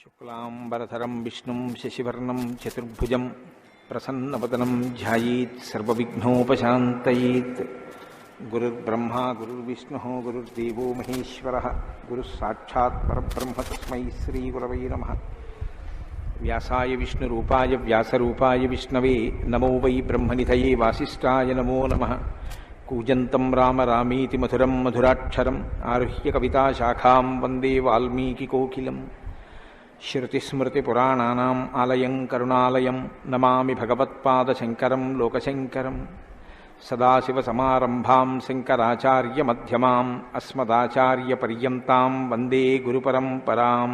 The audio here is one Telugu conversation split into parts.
శుక్లాంబరధరం విష్ణుం శశివర్ణం చతుర్భుజం ప్రసన్నవదనం ధ్యాయేత్ సర్వవిఘ్నోపశాంతయేత్. గురుర్బ్రహ్మా గురుర్విష్ణుః గురుర్దేవో మహేశ్వరః గురుః సాక్షాత్ పరబ్రహ్మ తస్మై శ్రీగురవై నమః. వ్యాసాయ విష్ణురూపాయ వ్యాసరూపాయ విష్ణవే నమో వై బ్రహ్మనిధయే వాసిష్ఠాయ నమో నమః. కూజంతం రామ రామేతి మధురం మధురాక్షరం ఆరుహ్య కవితాశాఖాం వందే వాల్మీకికోకిలం. శృతిస్మృతిపురాణానాం ఆలయం కరుణాలయం నమామి భగవత్పాదశంకరం లోకశంకరం. సదాశివసమారంభాం శంకరాచార్యమధ్యమాం అస్మదాచార్యపర్యంతాం వందే గురుపరంపరాం.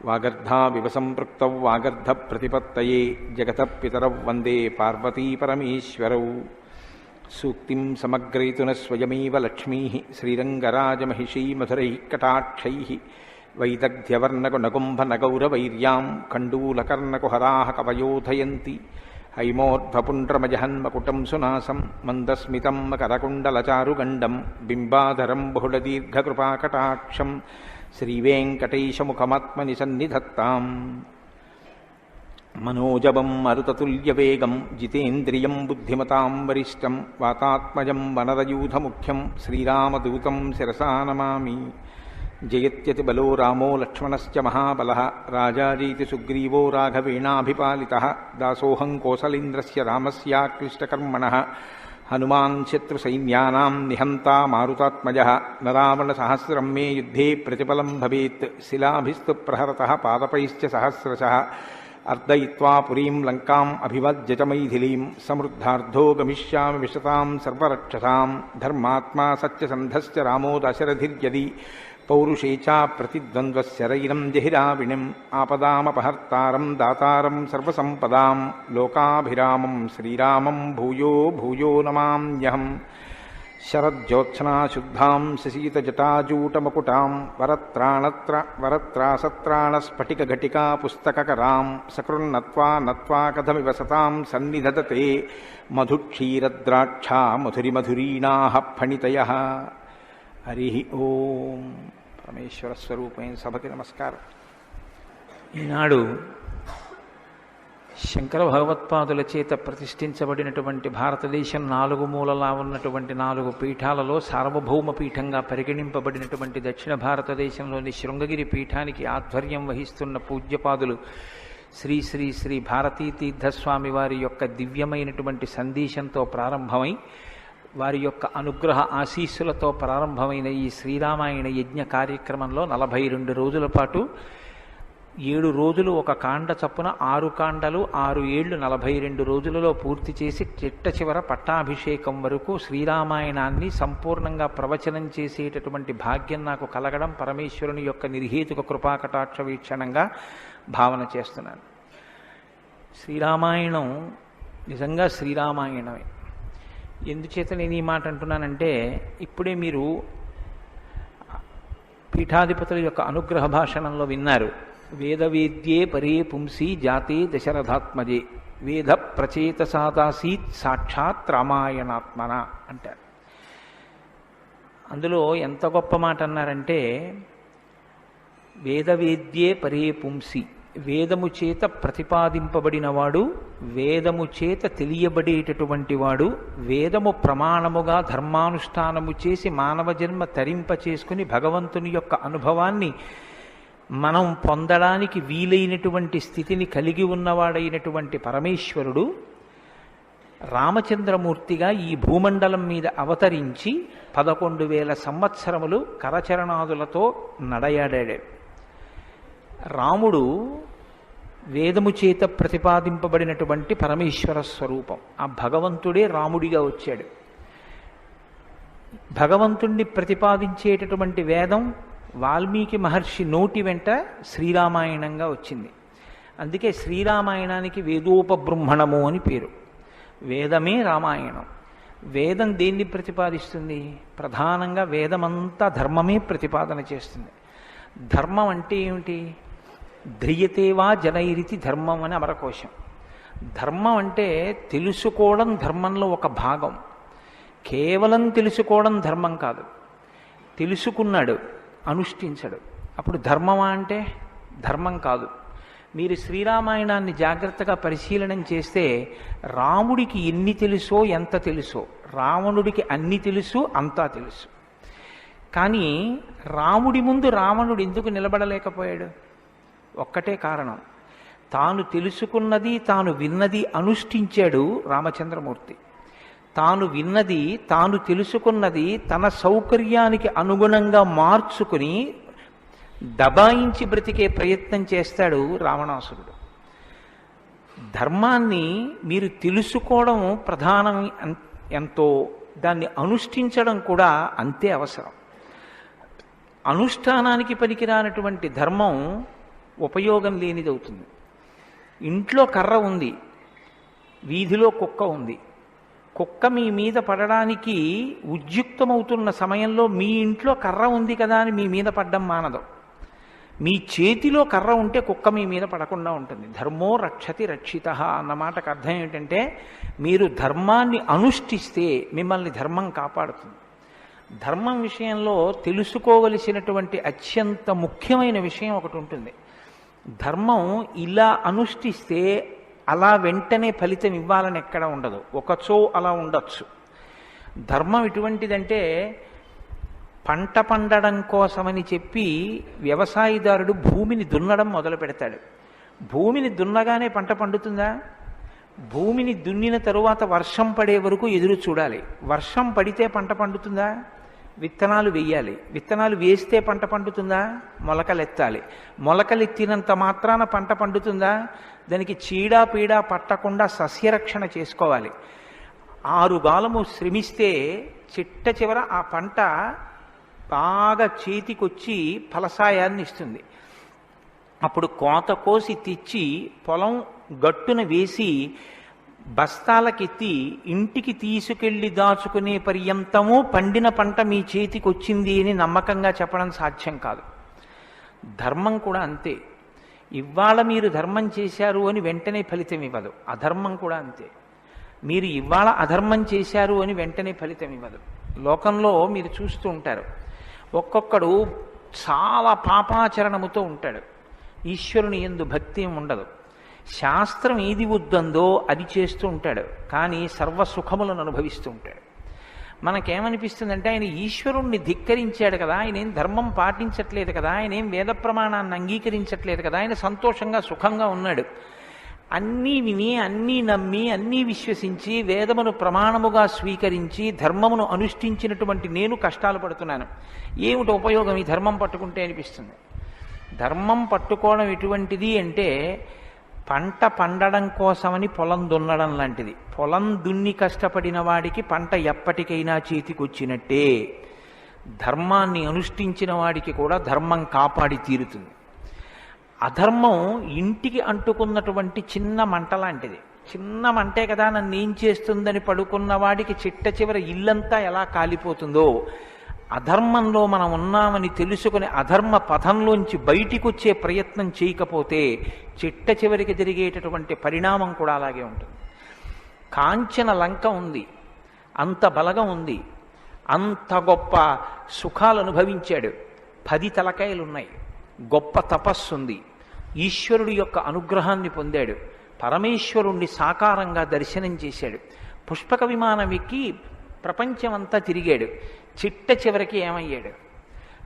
వాగర్ధావివ సంపృక్తౌ వాగర్ధప్రతిపత్తయే జగతః పితరౌ వందే పార్వతీపరమేశ్వరౌ. సూక్తిం సమగ్రయతున స్వయమేవ లక్ష్మీః శ్రీరంగరాజమహిషీ మధురైః కటాక్షైః. వైదగ్ధ్యవర్ణకునగుంభనగౌరవైర్యాం కండూలకర్ణకుహరాः కవయోధయంతి. హైమోర్ధ్వపుండ్రమజహన్మకుటం సునాసం మందస్మితం మకరకుండలచారుగండం బింబాధరం బహుళదీర్ఘకృపాకటాక్షం శ్రీవేంకటేశముఖమాత్మని సన్నిధత్తాం. మనోజవం మరుతతుల్యవేగం జితేంద్రియం బుద్ధిమతాం వరిష్టం వాతాత్మజం వనరయూధముఖ్యం శ్రీరామదూతం శిరసా నమామి. జయత్యతిబలో రామో లక్ష్మణశ్చ మహాబలః రాజాజీతి సుగ్రీవో రాఘవేణాభిపాలితః. దాసోహం కోసలేంద్రస్య రామస్యాక్లిష్టకర్మణః హనుమాన్ శత్రుసైన్యానాం నిహంతా మారుతాత్మజః. నరావణసహస్రం మే యుద్ధే ప్రతిఫలం భవేత్ శిలాభిస్తు ప్రహరతః పాదపైశ్చ సహస్రశః. అర్దయిత్వా పురీం లంకాం అభివజ్య చ మైథిలీం సమృద్ధార్థో గమిష్యామి విశతాం సర్వరక్షసాం. ధర్మాత్మా సత్యసంధశ్చ రామో దశరథిర్యది పౌరుషే చ ప్రతిద్వంద్వశరైరం జహిరావిణిం. ఆపదామపహర్తారం దాతారం సర్వసంపదాం లోకాభిరామం శ్రీరామం భూయో భూయో నమామ్యహం. శరజ్యోత్స్నాశుద్ధాం శశీతజటాజూటమకుటాం వరత్రాసత్రాణస్ఫటికఘటికా పుస్తకకరాం. సకృన్నత్వా నత్వా కథమివ సతాం సన్నిధదతే మధుక్షీరద్రాక్షా మధురిమధురీణాః ఫణితయః. హరి ఓం. పరమేశ్వర స్వరూపమైన సభకి నమస్కారం. ఈనాడు శంకర భగవత్పాదుల చేత ప్రతిష్ఠించబడినటువంటి భారతదేశం నాలుగు మూలలా ఉన్నటువంటి 4 పీఠాలలో సార్వభౌమ పీఠంగా పరిగణింపబడినటువంటి దక్షిణ భారతదేశంలోని శృంగగిరి పీఠానికి ఆధ్వర్యం వహిస్తున్న పూజ్యపాదులు శ్రీ శ్రీ శ్రీ భారతీ తీర్థస్వామి వారి యొక్క దివ్యమైనటువంటి సందేశంతో ప్రారంభమై వారి యొక్క అనుగ్రహ ఆశీస్సులతో ప్రారంభమైన ఈ శ్రీరామాయణ యజ్ఞ కార్యక్రమంలో 42 రోజుల పాటు 7 రోజులు ఒక కాండ చప్పున 6 కాండలు 6 ఏళ్లు 42 రోజులలో పూర్తి చేసి చిట్ట చివర పట్టాభిషేకం వరకు శ్రీరామాయణాన్ని సంపూర్ణంగా ప్రవచనం చేసేటటువంటి భాగ్యం నాకు కలగడం పరమేశ్వరుని యొక్క నిర్హేతుక కృపాకటాక్ష వీక్షణంగా భావన చేస్తున్నాను. శ్రీరామాయణం నిజంగా శ్రీరామాయణమే. ఎందుచేత నేను ఈ మాట అంటున్నానంటే ఇప్పుడే మీరు పీఠాధిపతుల యొక్క అనుగ్రహ భాషణంలో విన్నారు. వేదవేద్యే పరే పుంసి జాతే దశరథాత్మజే వేద ప్రచేతసాదాసీత్ సాక్షాత్ రామాయణాత్మన అంటారు. అందులో ఎంత గొప్ప మాట అన్నారంటే వేదవేద్యే పరే పుంసి, వేదము చేత ప్రతిపాదింపబడినవాడు, వేదము చేత తెలియబడేటటువంటి వాడు, వేదము ప్రమాణముగా ధర్మానుష్ఠానము చేసి మానవ జన్మ తరింప చేసుకుని భగవంతుని యొక్క అనుభవాన్ని మనం పొందడానికి వీలైనటువంటి స్థితిని కలిగి ఉన్నవాడైనటువంటి పరమేశ్వరుడు రామచంద్రమూర్తిగా ఈ భూమండలం మీద అవతరించి 11,000 సంవత్సరములు కరచరణాదులతో నడయాడాడు. రాముడు వేదము చేత ప్రతిపాదింపబడినటువంటి పరమేశ్వర స్వరూపం. ఆ భగవంతుడే రాముడిగా వచ్చాడు. భగవంతుణ్ణి ప్రతిపాదించేటటువంటి వేదం వాల్మీకి మహర్షి నోటి వెంట శ్రీరామాయణంగా వచ్చింది. అందుకే శ్రీరామాయణానికి వేదోపబృంహణము అని పేరు. వేదమే రామాయణం. వేదం దేన్ని ప్రతిపాదిస్తుంది? ప్రధానంగా వేదమంతా ధర్మమే ప్రతిపాదన చేస్తుంది. ధర్మం అంటే ఏమిటి? ధ్రియతేవా జనైరితి ధర్మం అని అమరకోశం. ధర్మం అంటే తెలుసుకోవడం ధర్మంలో ఒక భాగం. కేవలం తెలుసుకోవడం ధర్మం కాదు. తెలుసుకున్నాడు, అనుష్ఠించడు. అప్పుడు ధర్మమా అంటే ధర్మం కాదు. మీరు శ్రీరామాయణాన్ని జాగ్రత్తగా పరిశీలనం చేస్తే రాముడికి ఎన్ని తెలుసో ఎంత తెలుసో రావణుడికి అన్ని తెలుసు, అంతా తెలుసు. కానీ రాముడి ముందు రావణుడు ఎందుకు నిలబడలేకపోయాడు? ఒక్కటే కారణం, తాను తెలుసుకున్నది తాను విన్నది అనుష్ఠించాడు రామచంద్రమూర్తి. తాను విన్నది తాను తెలుసుకున్నది తన సౌకర్యానికి అనుగుణంగా మార్చుకుని దబాయించి బ్రతికే ప్రయత్నం చేస్తాడు రావణాసురుడు. ధర్మాన్ని మీరు తెలుసుకోవడం ప్రధానం ఎంతో, దాన్ని అనుష్ఠించడం కూడా అంతే అవసరం. అనుష్ఠానానికి పనికిరానటువంటి ధర్మం ఉపయోగం లేనిదవుతుంది. ఇంట్లో కర్ర ఉంది, వీధిలో కుక్క ఉంది. కుక్క మీ మీద పడడానికి ఉద్యుక్తమవుతున్న సమయంలో మీ ఇంట్లో కర్ర ఉంది కదా అని మీ మీద పడ్డం మానదు. మీ చేతిలో కర్ర ఉంటే కుక్క మీ మీద పడకుండా ఉంటుంది. ధర్మో రక్షతి రక్షిత అన్న మాటకు అర్థం ఏంటంటే, మీరు ధర్మాన్ని అనుష్ఠిస్తే మిమ్మల్ని ధర్మం కాపాడుతుంది. ధర్మం విషయంలో తెలుసుకోవలసినటువంటి అత్యంత ముఖ్యమైన విషయం ఒకటి ఉంటుంది. ధర్మం ఇలా అనుష్ఠిస్తే అలా వెంటనే ఫలితం ఇవ్వాలని ఎక్కడ ఉండదు, ఒకచో అలా ఉండొచ్చు. ధర్మం ఎటువంటిదంటే, పంట పండడం కోసమని చెప్పి వ్యవసాయదారుడు భూమిని దున్నడం మొదలు పెడతాడు. భూమిని దున్నగానే పంట పండుతుందా? భూమిని దున్నిన తరువాత వర్షం పడే వరకు ఎదురు చూడాలి. వర్షం పడితే పంట పండుతుందా? విత్తనాలు వేయాలి. విత్తనాలు వేస్తే పంట పండుతుందా? మొలకలెత్తాలి. మొలకలెత్తినంత మాత్రాన పంట పండుతుందా? దానికి చీడా పీడా పట్టకుండా సస్యరక్షణ చేసుకోవాలి. 6 గాలము శ్రమిస్తే చిట్ట చివర ఆ పంట బాగా చేతికొచ్చి ఫలసాయాన్ని ఇస్తుంది. అప్పుడు కోత కోసి తెచ్చి పొలం గట్టున వేసి బస్తాలకెత్తి ఇంటికి తీసుకెళ్లి దాచుకునే పర్యంతము పండిన పంట మీ చేతికి వచ్చింది అని నమ్మకంగా చెప్పడం సాధ్యం కాదు. ధర్మం కూడా అంతే. ఇవాళ మీరు ధర్మం చేశారు అని వెంటనే ఫలితం ఇవ్వదు. అధర్మం కూడా అంతే. మీరు ఇవాళ అధర్మం చేశారు అని వెంటనే ఫలితం ఇవ్వదు. లోకంలో మీరు చూస్తూ ఉంటారు, ఒక్కొక్కడు చాలా పాపాచరణముతో ఉంటాడు, ఈశ్వరుని యందు భక్తి ఉండదు, శాస్త్రం ఏది వద్దందో అది చేస్తూ ఉంటాడు, కానీ సర్వసుఖములను అనుభవిస్తూ ఉంటాడు. మనకేమనిపిస్తుందంటే, ఆయన ఈశ్వరుణ్ణి ధిక్కరించాడు కదా, ఆయన ఏం ధర్మం పాటించట్లేదు కదా, ఆయన ఏం వేద ప్రమాణాన్ని అంగీకరించట్లేదు కదా, ఆయన సంతోషంగా సుఖంగా ఉన్నాడు. అన్నీ విని అన్నీ నమ్మి అన్నీ విశ్వసించి వేదమును ప్రమాణముగా స్వీకరించి ధర్మమును అనుష్ఠించినటువంటి నేను కష్టాలు పడుతున్నాను, ఏమిటి ఉపయోగం ఈ ధర్మం పట్టుకుంటే అనిపిస్తుంది. ధర్మం పట్టుకోవడం ఎటువంటిది అంటే, పంట పండడం కోసమని పొలం దున్నడం లాంటిది. పొలం దున్ని కష్టపడిన వాడికి పంట ఎప్పటికైనా చేతికొచ్చినట్టే. ధర్మాన్ని అనుష్ఠించిన వాడికి కూడా ధర్మం కాపాడి తీరుతుంది. అధర్మం ఇంటికి అంటుకున్నటువంటి చిన్న మంట లాంటిది. చిన్న మంటే కదా నన్ను ఏం చేస్తుందని పడుకున్న వాడికి చిట్ట చివర ఇల్లంతా ఎలా కాలిపోతుందో, అధర్మంలో మనం ఉన్నామని తెలుసుకుని అధర్మ పథంలోంచి బయటికి వచ్చే ప్రయత్నం చేయకపోతే చిట్ట చివరికి జరిగేటటువంటి పరిణామం కూడా అలాగే ఉంటుంది. కాంచన లంక ఉంది, అంత బలగం ఉంది, అంత గొప్ప సుఖాలు అనుభవించాడు, 10 తలకాయలున్నాయి, గొప్ప తపస్సు ఉంది, ఈశ్వరుడి యొక్క అనుగ్రహాన్ని పొందాడు, పరమేశ్వరుణ్ణి సాకారంగా దర్శనం చేశాడు, పుష్పక విమానం ఎక్కి ప్రపంచమంతా తిరిగాడు. చిట్ట చివరికి ఏమయ్యాడు?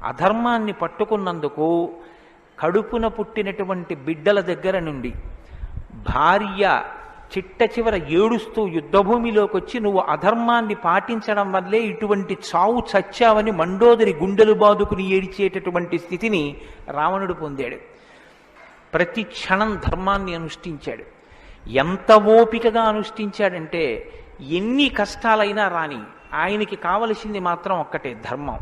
అధర్మాన్ని పట్టుకున్నందుకు కడుపున పుట్టినటువంటి బిడ్డల దగ్గర నుండి భార్య చిట్ట చివర ఏడుస్తూ యుద్ధభూమిలోకి వచ్చి, నువ్వు అధర్మాన్ని పాటించడం వల్లే ఇటువంటి చావు చచ్చావని మండోదరి గుండెలు బాదుకుని ఏడిచేటటువంటి స్థితిని రావణుడు పొందాడు. ప్రతి క్షణం ధర్మాన్ని అనుష్ఠించాడు. ఎంత ఓపికగా అనుష్ఠించాడంటే, ఎన్ని కష్టాలైనా రాని ఆయనకి కావలసింది మాత్రం ఒక్కటే, ధర్మం.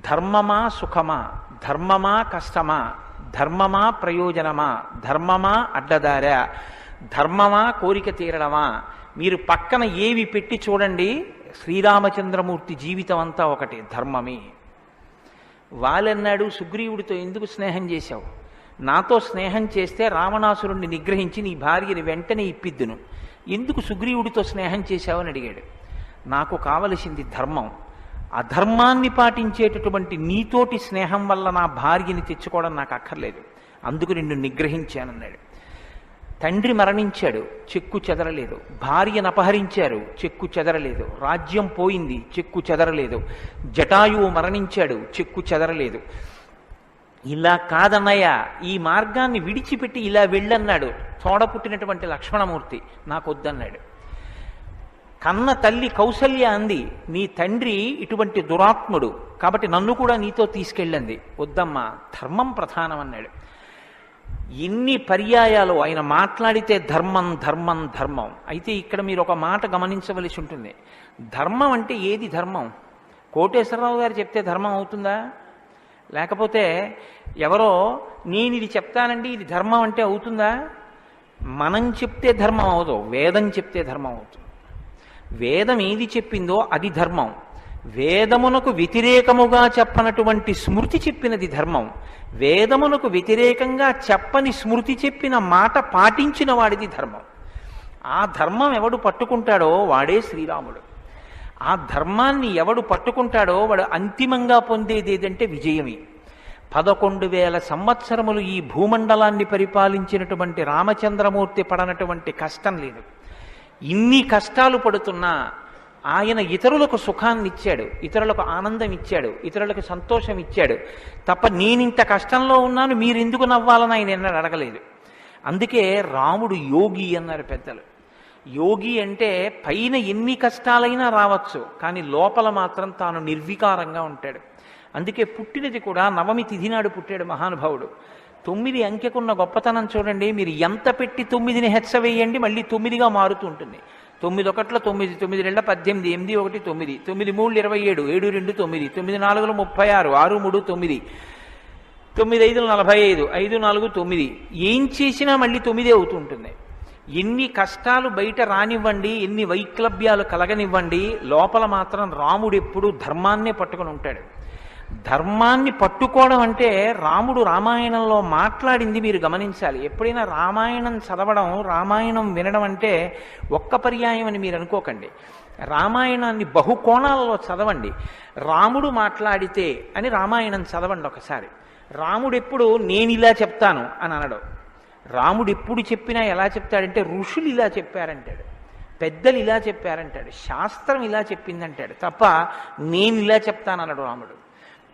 ధర్మమా సుఖమా, ధర్మమా కష్టమా, ధర్మమా ప్రయోజనమా, ధర్మమా అడ్డదారా, ధర్మమా కోరిక తీరడమా, మీరు పక్కన ఏవి పెట్టి చూడండి, శ్రీరామచంద్రమూర్తి జీవితం అంతా ఒకటే, ధర్మమే. వాళ్ళన్నాడు, సుగ్రీవుడితో ఎందుకు స్నేహం చేశావు? నాతో స్నేహం చేస్తే రావణాసురుణ్ణి నిగ్రహించి నీ భార్యని వెంటనే ఇప్పిద్దును, ఎందుకు సుగ్రీవుడితో స్నేహం చేశావని అడిగాడు. నాకు కావలసింది ధర్మం, అధర్మాన్ని పాటించేటటువంటి నీతోటి స్నేహం వల్ల నా భార్యని తెచ్చుకోవడం నాకు అక్కర్లేదు, అందుకు నిన్ను నిగ్రహించానన్నాడు. తండ్రి మరణించాడు, చెక్కు చెదరలేదు. భార్యను అపహరించారు, చెక్కు చెదరలేదు. రాజ్యం పోయింది, చెక్కు చెదరలేదు. జటాయువు మరణించాడు, చెక్కు చెదరలేదు. ఇలా కాదన్నయ్య, ఈ మార్గాన్ని విడిచిపెట్టి ఇలా వెళ్ళన్నాడు తోడ పుట్టినటువంటి లక్ష్మణమూర్తి. నాకొద్దన్నాడు. కన్న తల్లి కౌసల్య అంది, నీ తండ్రి ఇటువంటి దురాత్ముడు కాబట్టి నన్ను కూడా నీతో తీసుకెళ్ళండి. వద్దమ్మా, ధర్మం ప్రధానం అన్నాడు. ఎన్ని పర్యాయాలు ఆయన మాట్లాడితే ధర్మం ధర్మం ధర్మం. అయితే ఇక్కడ మీరు ఒక మాట గమనించవలసి ఉంటుంది. ధర్మం అంటే ఏది ధర్మం? కోటేశ్వరరావు గారు చెప్తే ధర్మం అవుతుందా? లేకపోతే ఎవరో నేను ఇది చెప్తానండి ఇది ధర్మం అంటే అవుతుందా? మనం చెప్తే ధర్మం అవదు, వేదం చెప్తే ధర్మం అవుతుంది. వేదం ఏది చెప్పిందో అది ధర్మం. వేదమునకు వ్యతిరేకముగా చెప్పనటువంటి స్మృతి చెప్పినది ధర్మం. వేదమునకు వ్యతిరేకంగా చెప్పని స్మృతి చెప్పిన మాట పాటించిన వాడిది ధర్మం. ఆ ధర్మం ఎవడు పట్టుకుంటాడో వాడే శ్రీరాముడు. ఆ ధర్మాన్ని ఎవడు పట్టుకుంటాడో వాడు అంతిమంగా పొందేది ఏదంటే విజయమే. 11,000 సంవత్సరములు ఈ భూమండలాన్ని పరిపాలించినటువంటి రామచంద్రమూర్తి పడనటువంటి కష్టం లేదు. ఇన్ని కష్టాలు పడుతున్నా ఆయన ఇతరులకు సుఖాన్ని ఇచ్చాడు, ఇతరులకు ఆనందం ఇచ్చాడు, ఇతరులకు సంతోషం ఇచ్చాడు తప్ప నేనింత కష్టంలో ఉన్నాను మీరెందుకు నవ్వాలని ఆయన ఎన్నడూ అడగలేదు. అందుకే రాముడు యోగి అన్నారు పెద్దలు. యోగి అంటే పైన ఎన్ని కష్టాలైనా రావచ్చు, కానీ లోపల మాత్రం తాను నిర్వికారంగా ఉంటాడు. అందుకే పుట్టినది కూడా నవమి తిథి నాడు పుట్టాడు మహానుభావుడు. 9 అంకెకున్న గొప్పతనం చూడండి. మీరు ఎంత పెట్టి 9ని హెచ్చవేయండి మళ్ళీ 9గా మారుతూ ఉంటుంది. 9 ఒకట్ల 9, 9 2 18, 8 1 9, 9 3 27, 7 2 9, 9 4 36, 6 3 9, 9 5 45, 5 4 9. ఏం చేసినా మళ్ళీ 9 అవుతూ ఉంటుంది. ఎన్ని కష్టాలు బయట రానివ్వండి, ఎన్ని వైక్లభ్యాలు కలగనివ్వండి, లోపల మాత్రం రాముడు ఎప్పుడూ ధర్మాన్నే పట్టుకొని ఉంటాడు. ధర్మాన్ని పట్టుకోవడం అంటే రాముడు రామాయణంలో మాట్లాడింది మీరు గమనించాలి. ఎప్పుడైనా రామాయణం చదవడం, రామాయణం వినడం అంటే ఒక్క పర్యాయం అని మీరు అనుకోకండి. రామాయణాన్ని బహుకోణాలలో చదవండి. రాముడు మాట్లాడితే అని రామాయణం చదవండి ఒకసారి. రాముడు ఎప్పుడు నేను ఇలా చెప్తాను అని అనడు. రాముడు ఎప్పుడు చెప్పినా ఎలా చెప్తాడంటే ఋషులు ఇలా చెప్పారంటాడు, పెద్దలు ఇలా చెప్పారంటాడు, శాస్త్రం ఇలా చెప్పిందంటాడు తప్ప నేను ఇలా చెప్తానన్నాడు రాముడు.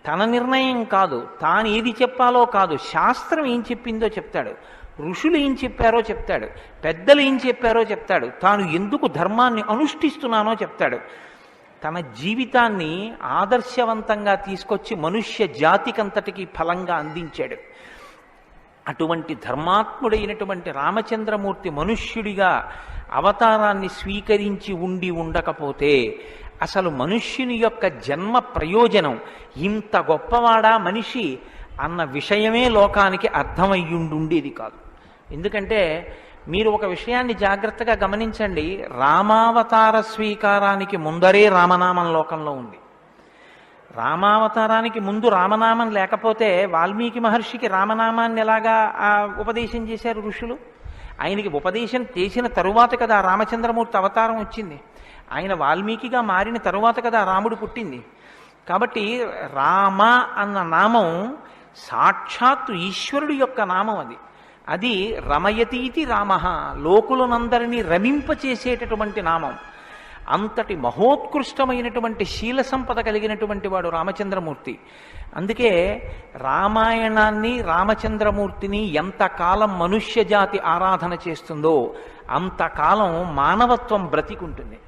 తన నిర్ణయం కాదు, తాను ఏది చెప్పాలో కాదు, శాస్త్రం ఏం చెప్పిందో చెప్తాడు, ఋషులు ఏం చెప్పారో చెప్తాడు, పెద్దలు ఏం చెప్పారో చెప్తాడు, తాను ఎందుకు ధర్మాన్ని అనుష్ఠిస్తున్నానో చెప్తాడు. తన జీవితాన్ని ఆదర్శవంతంగా తీసుకొచ్చి మనుష్య జాతికంతటికి ఫలంగా అందించాడు. అటువంటి ధర్మాత్ముడైనటువంటి రామచంద్రమూర్తి మనుష్యుడిగా అవతారాన్ని స్వీకరించి ఉండకపోతే అసలు మనుష్యుని యొక్క జన్మ ప్రయోజనం ఇంత గొప్పవాడా మనిషి అన్న విషయమే లోకానికి అర్థమయ్యుండేది కాదు. ఎందుకంటే మీరు ఒక విషయాన్ని జాగ్రత్తగా గమనించండి. రామావతార స్వీకారానికి ముందరే రామనామం లోకంలో ఉంది. రామావతారానికి ముందు రామనామం లేకపోతే వాల్మీకి మహర్షికి రామనామాన్ని ఎలాగా ఉపదేశం చేశారు ఋషులు? ఆయనకి ఉపదేశం చేసిన తరువాత కదా రామచంద్రమూర్తి అవతారం వచ్చింది. ఆయన వాల్మీకిగా మారిన తరువాత కదా రాముడు పుట్టింది. కాబట్టి రామ అన్న నామం సాక్షాత్తు ఈశ్వరుడు యొక్క నామం. అది రమయతీతి రామ, లోకులనందరినీ రమింపచేసేటటువంటి నామం. అంతటి మహోత్కృష్టమైనటువంటి శీల సంపద కలిగినటువంటి వాడు రామచంద్రమూర్తి. అందుకే రామాయణాన్ని, రామచంద్రమూర్తిని ఎంతకాలం మనుష్య జాతి ఆరాధన చేస్తుందో అంతకాలం మానవత్వం బ్రతికుంటుంది.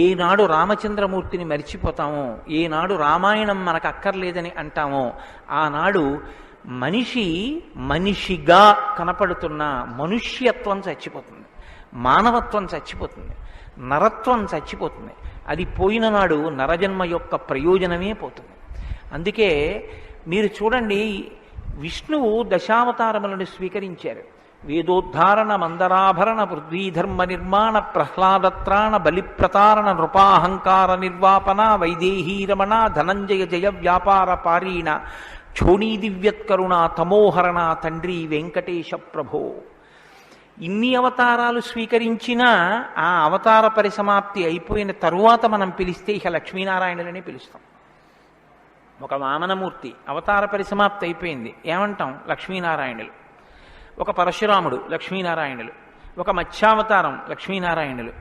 ఏనాడు రామచంద్రమూర్తిని మరిచిపోతామో, ఏనాడు రామాయణం మనకు అక్కర్లేదని అంటామో, ఆనాడు మనిషిగా కనపడుతున్న మనుష్యత్వం చచ్చిపోతుంది, మానవత్వం చచ్చిపోతుంది, నరత్వం చచ్చిపోతుంది. అది పోయిన నాడు నరజన్మ యొక్క ప్రయోజనమే పోతుంది. అందుకే మీరు చూడండి, విష్ణువు దశావతారములను స్వీకరించారు. వేదోద్ధారణ, మందరాభరణ, పృథ్వీధర్మ నిర్మాణ, ప్రహ్లాదత్రాణ, బలిప్రతారణ, నృపాహంకార నిర్వాపన, వైదేహీరమణ, ధనంజయ జయ వ్యాపార పారీణ, క్షోణీ దివ్యత్కరుణ, తమోహరణ, తండ్రి వెంకటేశ ప్రభో. ఇన్ని అవతారాలు స్వీకరించినా ఆ అవతార పరిసమాప్తి అయిపోయిన తరువాత మనం పిలిస్తే ఇక లక్ష్మీనారాయణులనే పిలుస్తాం. ఒక వామనమూర్తి అవతార పరిసమాప్తి అయిపోయింది, ఏమంటాం? లక్ష్మీనారాయణులు. ఒక పరశురాముడు, లక్ష్మీనారాయణులు. ఒక మత్స్యావతారం, లక్ష్మీనారాయణులు.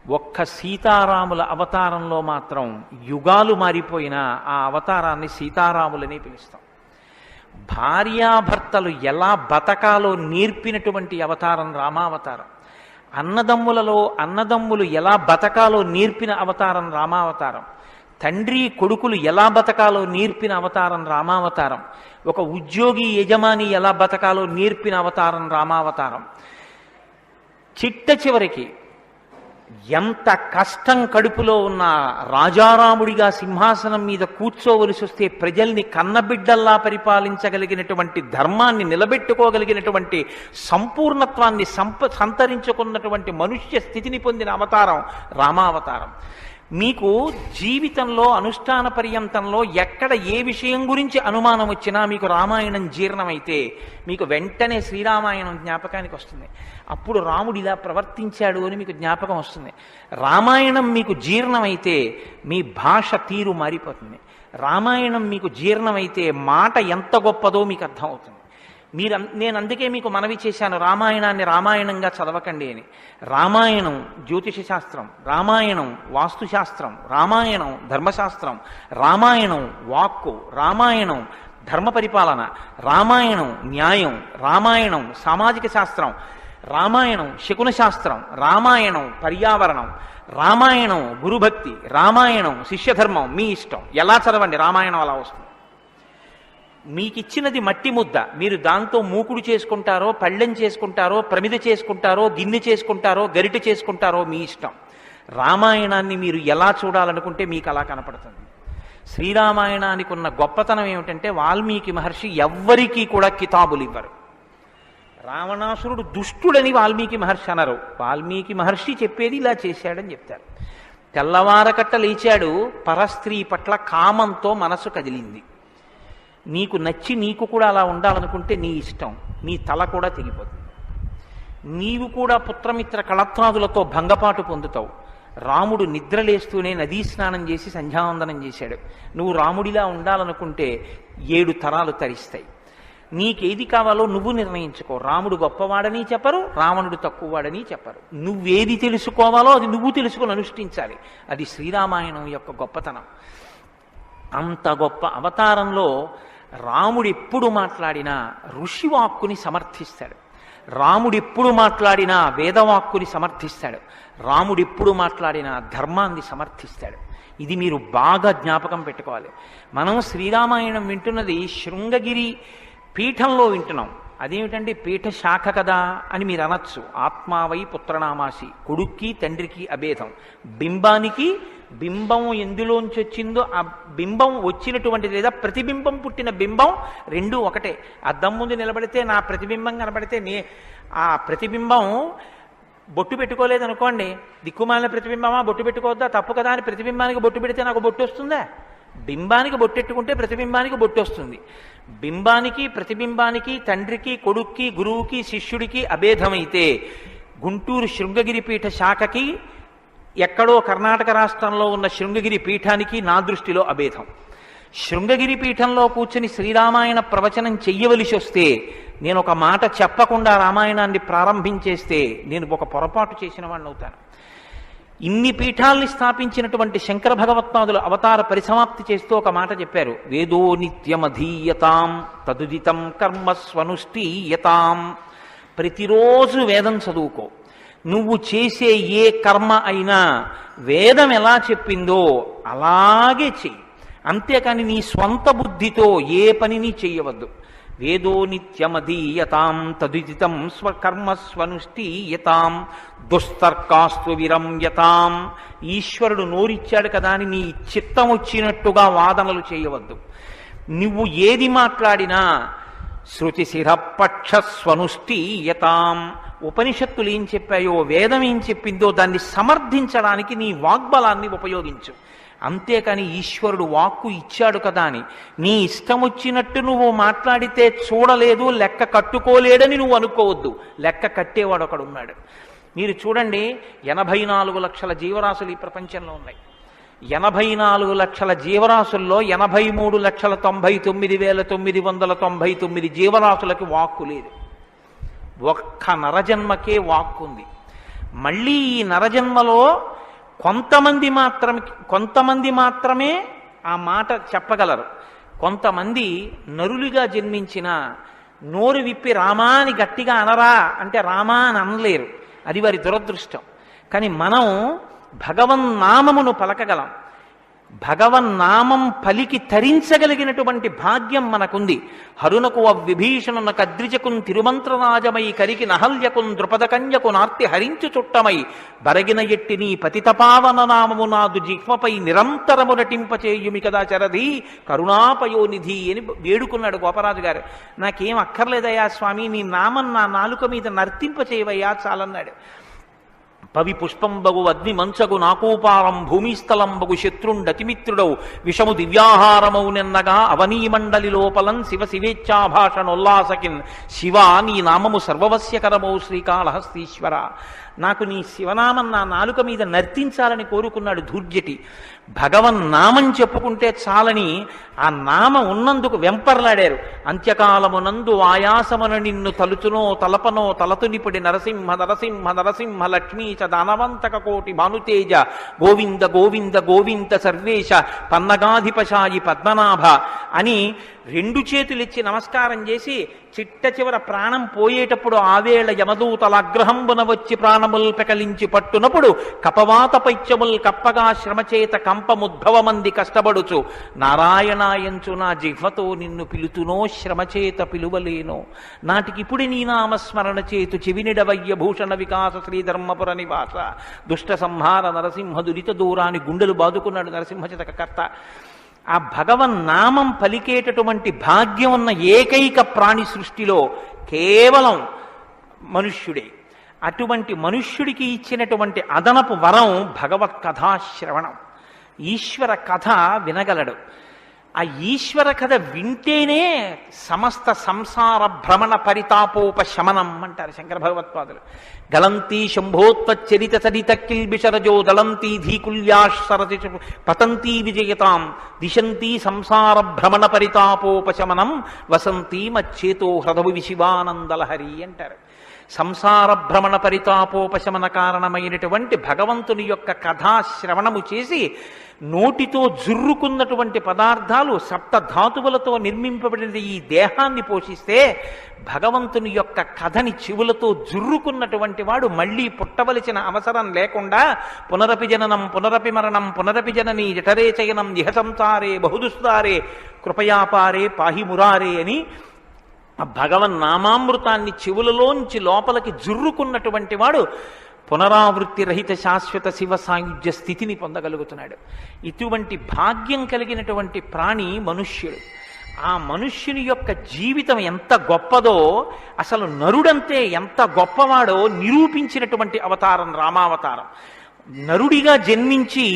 ఒక్క సీతారాముల అవతారంలో మాత్రం యుగాలు మారిపోయినా ఆ అవతారాన్ని సీతారాములని పిలుస్తాం. భార్యాభర్తలు ఎలా బతకాలో నేర్పినటువంటి అవతారం రామావతారం. అన్నదమ్ములు ఎలా బతకాలో నేర్పిన అవతారం రామావతారం. తండ్రి కొడుకులు ఎలా బతకాలో నేర్పిన అవతారం రామావతారం. ఒక ఉద్యోగి యజమాని ఎలా బతకాలో నేర్పిన అవతారం రామావతారం. చిట్ట చివరికి ఎంత కష్టం కడుపులో ఉన్న రాజారాముడిగా సింహాసనం మీద కూర్చోవలసి వస్తే ప్రజల్ని కన్నబిడ్డల్లా పరిపాలించగలిగినటువంటి ధర్మాన్ని నిలబెట్టుకోగలిగినటువంటి సంపూర్ణత్వాన్ని సంతరించుకున్నటువంటి మనుష్య స్థితిని పొందిన అవతారం రామావతారం. మీకు జీవితంలో అనుష్ఠాన పర్యంతంలో ఎక్కడ ఏ విషయం గురించి అనుమానం వచ్చినా మీకు రామాయణం జీర్ణమైతే మీకు వెంటనే శ్రీరామాయణం జ్ఞాపకానికి వస్తుంది. అప్పుడు రాముడు ఇలా ప్రవర్తించాడు అని మీకు జ్ఞాపకం వస్తుంది. రామాయణం మీకు జీర్ణమైతే మీ భాష తీరు మారిపోతుంది. రామాయణం మీకు జీర్ణమైతే మాట ఎంత గొప్పదో మీకు అర్థమవుతుంది. నేను అందుకే మీకు మనవి చేశాను, రామాయణాన్ని రామాయణంగా చదవకండి అని. రామాయణం జ్యోతిష శాస్త్రం, రామాయణం వాస్తుశాస్త్రం, రామాయణం ధర్మశాస్త్రం, రామాయణం వాక్కు, రామాయణం ధర్మ పరిపాలన, రామాయణం న్యాయం, రామాయణం సామాజిక శాస్త్రం, రామాయణం శకున శాస్త్రం, రామాయణం పర్యావరణం, రామాయణం గురుభక్తి, రామాయణం శిష్యధర్మం. మీ ఇష్టం, ఎలా చదవండి, రామాయణం అలా వస్తుంది. మీకిచ్చినది మట్టి ముద్ద, మీరు దాంతో మూకుడు చేసుకుంటారో, పళ్ళెం చేసుకుంటారో, ప్రమిద చేసుకుంటారో, గిన్నె చేసుకుంటారో, గరిటె చేసుకుంటారో మీ ఇష్టం. రామాయణాన్ని మీరు ఎలా చూడాలనుకుంటే మీకు అలా కనపడుతుంది. శ్రీరామాయణానికి ఉన్న గొప్పతనం ఏమిటంటే వాల్మీకి మహర్షి ఎవ్వరికీ కూడా కితాబులు ఇవ్వరు. రావణాసురుడు దుష్టుడని వాల్మీకి మహర్షి అనరు. వాల్మీకి మహర్షి చెప్పేది ఇలా చేశాడని చెప్తారు. తెల్లవారకట్ట లేచాడు, పరస్త్రీ పట్ల కామంతో మనసు కదిలింది. నీకు నచ్చి నీకు కూడా అలా ఉండాలనుకుంటే నీ ఇష్టం, నీ తల కూడా తెగిపోతుంది. నీవు కూడా పుత్రమిత్ర కళత్రాదులతో భంగపాటు పొందుతావు. రాముడు నిద్రలేస్తూనే నదీ స్నానం చేసి సంధ్యావందనం చేశాడు. నువ్వు రాముడిలా ఉండాలనుకుంటే 7 తరాలు తరిస్తాయి. నీకేది కావాలో నువ్వు నిర్ణయించుకో. రాముడు గొప్పవాడని చెప్పరు, రావణుడు తక్కువవాడని చెప్పరు. నువ్వేది తెలుసుకోవాలో అది నువ్వు తెలుసుకొని అనుష్ఠించాలి. అది శ్రీరామాయణం యొక్క గొప్పతనం. అంత గొప్ప అవతారంలో రాముడు ఎప్పుడు మాట్లాడినా ఋషివాక్కుని సమర్థిస్తాడు. రాముడు ఎప్పుడు మాట్లాడినా వేదవాక్కుని సమర్థిస్తాడు. రాముడు ఎప్పుడు మాట్లాడినా ధర్మాన్ని సమర్థిస్తాడు. ఇది మీరు బాగా జ్ఞాపకం పెట్టుకోవాలి. మనం శ్రీరామాయణం వింటున్నది శృంగగిరి పీఠంలో వింటున్నాం. అదేమిటండి పీఠ శాఖ కదా అని మీరు అనొచ్చు. ఆత్మావై పుత్రనామాసి, కొడుక్కి తండ్రికి అభేదం. బింబానికి బింబం ఎందులోంచి వచ్చిందో ఆ బింబం వచ్చినటువంటిది, లేదా ప్రతిబింబం పుట్టిన బింబం రెండూ ఒకటే. అద్దం ముందు నిలబడితే నా ప్రతిబింబం కనబడితే ఆ ప్రతిబింబం బొట్టు పెట్టుకోలేదనుకోండి, దిక్కుమాలిన ప్రతిబింబమా బొట్టు పెట్టుకోవద్దా, తప్పు కదా అని ప్రతిబింబానికి బొట్టు పెడితే నాకు బొట్టు వస్తుందా? బింబానికి బొట్టెట్టుకుంటే ప్రతిబింబానికి బొట్టు వస్తుంది. బింబానికి ప్రతిబింబానికి తండ్రికి కొడుక్కి గురువుకి శిష్యుడికి అభేదమైతే గుంటూరు శృంగగిరి పీఠ శాఖకి ఎక్కడో కర్ణాటక రాష్ట్రంలో ఉన్న శృంగగిరి పీఠానికి నా దృష్టిలో అభేదం. శృంగగిరి పీఠంలో కూర్చుని శ్రీరామాయణ ప్రవచనం చెయ్యవలసి వస్తే నేను ఒక మాట చెప్పకుండా రామాయణాన్ని ప్రారంభించేస్తే నేను ఒక పొరపాటు చేసిన వాడిని అవుతాను. ఇన్ని పీఠాల్ని స్థాపించినటువంటి శంకర భగవత్పాదులు అవతార పరిసమాప్తి చేస్తూ ఒక మాట చెప్పారు. వేదో నిత్యమధీయతాం తదుదితం కర్మస్వనుష్ఠీయతాం. ప్రతిరోజు వేదం చదువుకో. నువ్వు చేసే ఏ కర్మ అయినా వేదం ఎలా చెప్పిందో అలాగే చెయ్యి. అంతేకాని నీ స్వంత బుద్ధితో ఏ పనిని చెయ్యవద్దు. వేదో నిత్యమధీయతాం తదుదితం కర్మస్వనుష్ఠీయతాం దుస్తర్కాస్తు విరమ్యతాం. ఈశ్వరుడు నోరిచ్చాడు కదా అని నీ చిత్తం వచ్చినట్టుగా వాదనలు చేయవద్దు. నువ్వు ఏది మాట్లాడినా శృతిశిరపక్షస్వనుష్ఠీయతాం. ఉపనిషత్తులు ఏం చెప్పాయో, వేదం ఏం చెప్పిందో దాన్ని సమర్థించడానికి నీ వాగ్బలాన్ని ఉపయోగించు. అంతేకాని ఈశ్వరుడు వాక్కు ఇచ్చాడు కదా అని నీ ఇష్టం వచ్చినట్టు నువ్వు మాట్లాడితే చూడలేదు, లెక్క కట్టుకోలేడని నువ్వు అనుకోవద్దు. లెక్క కట్టేవాడు ఒకడు ఉన్నాడు. మీరు చూడండి, 84 లక్షల జీవరాశులు ఈ ప్రపంచంలో ఉన్నాయి. 84 లక్షల జీవరాశుల్లో 83,99,999 జీవరాశులకి వాక్కు లేదు. ఒక్క నరజన్మకే వాక్కు ఉంది. మళ్ళీ ఈ నరజన్మలో కొంతమంది మాత్రమే ఆ మాట చెప్పగలరు. కొంతమంది నరులుగా జన్మించిన నోరు విప్పి రామా అని గట్టిగా అనరా అంటే రామా అని అనలేరు. అది వారి దురదృష్టం. కానీ మనం భగవన్నామమును పలకగలం. భగవన్నామం పలికి తరించగలిగినటువంటి భాగ్యం మనకుంది. హరునకు విభీషణునకు అద్రిజకున్ తిరుమంత్రరాజమై కరికి నహల్యకున్ ద్రుపదకన్యకు నార్తి హరించు చుట్టమై బరగిన ఎట్టి నీ పతితపావన నామము నాదు జిహ్మపై నిరంతరము నటింపచేయుమి కదా చరధి కరుణాపయోనిధి అని వేడుకున్నాడు గోపరాజు గారు. నాకేం అక్కర్లేదయ్యా స్వామి, నీ నామం నా నాలుక మీద నర్తింపచేయవయ్యా చాలన్నాడు. పవి పుష్పంబగు అగ్ని మంచగు నాకూపారం భూమిస్థలంబగు శత్రుండతిమిత్రుడవు విషము దివ్యాహారమౌ నిన్నగా అవనీమండలి లోపలం శివ శివేచ్ఛాభాషణోల్లాసకిన్ శివ నీ నామము సర్వవస్యకరమౌ శ్రీకాళహస్తీశ్వర. నాకు నీ శివనామం నా నాలుక మీద నర్తించాలని కోరుకున్నాడు ధూర్జటి. భగవన్నామం చెప్పుకుంటే చాలని ఆ నామం ఉన్నందుకు వెంపర్లాడారు. అంత్యకాలమునందు ఆయాసమున నిన్ను తలుచునో తలపనో తలతునిపుడి నరసింహ నరసింహ నరసింహ లక్ష్మీ చ దానవంతక కోటి భానుతేజ గోవింద గోవింద గోవింద సర్వేశ పన్నగాధిపశాయి పద్మనాభ అని 2 చేతులిచ్చి నమస్కారం చేసి చిట్ట చివర ప్రాణం పోయేటప్పుడు ఆవేళ యమదూతల అగ్రహంబున వచ్చి ప్రాణముల్ పెకలించి పట్టునప్పుడు కపవాత పైత్యముల్ కప్పగా శ్రమచేత కంపముద్భవమంది కష్టపడుచు నారాయణాయంచు నా జిహ్వతో నిన్ను పిలుతునో శ్రమచేత పిలువలేనో నాటికిప్పుడు నీ నామస్మరణ చేతు చెవినిడవయ్య భూషణ వికాస శ్రీధర్మపుర నివాస దుష్ట సంహార నరసింహ దురిత దూరాన్ని గుండెలు బాదుకున్నాడు నరసింహచతక కర్త. ఆ భగవన్నామం పలికేటటువంటి భాగ్యం ఉన్న ఏకైక ప్రాణి సృష్టిలో కేవలం మనుష్యుడే. అటువంటి మనుష్యుడికి ఇచ్చినటువంటి అదనపు వరం భగవత్ కథాశ్రవణం. ఈశ్వర కథ వినగలడు. ఆ ఈశ్వర కథ వింటేనే సమస్త సంసార భ్రమణ పరితాపోపశమనం అంటారు శంకర భగవత్పాదులు. గలంతి శంభోత్వచ్చరిత చరిత కిల్బిషరజో దళంతి ధీకుల్యాసరతి పతంతి విజయతాం దిశంతి సంసార భ్రమణ పరితాపోపశమనం వసంతి మచ్చేతో హృదవి విశివానందలహరి అంటారు. సంసార భ్రమణ పరితాపోపశమన కారణమైనటువంటి భగవంతుని యొక్క కథాశ్రవణము చేసి నోటితో జుర్రుకున్నటువంటి పదార్థాలు సప్తధాతువులతో నిర్మింపబడిన ఈ దేహాన్ని పోషిస్తే భగవంతుని యొక్క కథని చెవులతో జుర్రుకున్నటువంటి వాడు మళ్ళీ పుట్టవలసిన అవసరం లేకుండా పునరపి జననం పునరపి మరణం పునరపి జనని జఠరే చయనం ఇహ సంసారే బహుదుస్తారే కృపయాపారే పాహి మురారే అని ఆ భగవన్నామామృతాన్ని చెవులలోంచి లోపలికి జుర్రుకున్నటువంటి వాడు పునరావృత్తి రహిత శాశ్వత శివ సాయుధ్య స్థితిని పొందగలుగుతున్నాడు. ఇటువంటి భాగ్యం కలిగినటువంటి ప్రాణి మనుష్యుడు. ఆ మనుష్యుని యొక్క జీవితం ఎంత గొప్పదో, అసలు నరుడంతే ఎంత గొప్పవాడో నిరూపించినటువంటి అవతారం రామావతారం. నరుడిగా జన్మించి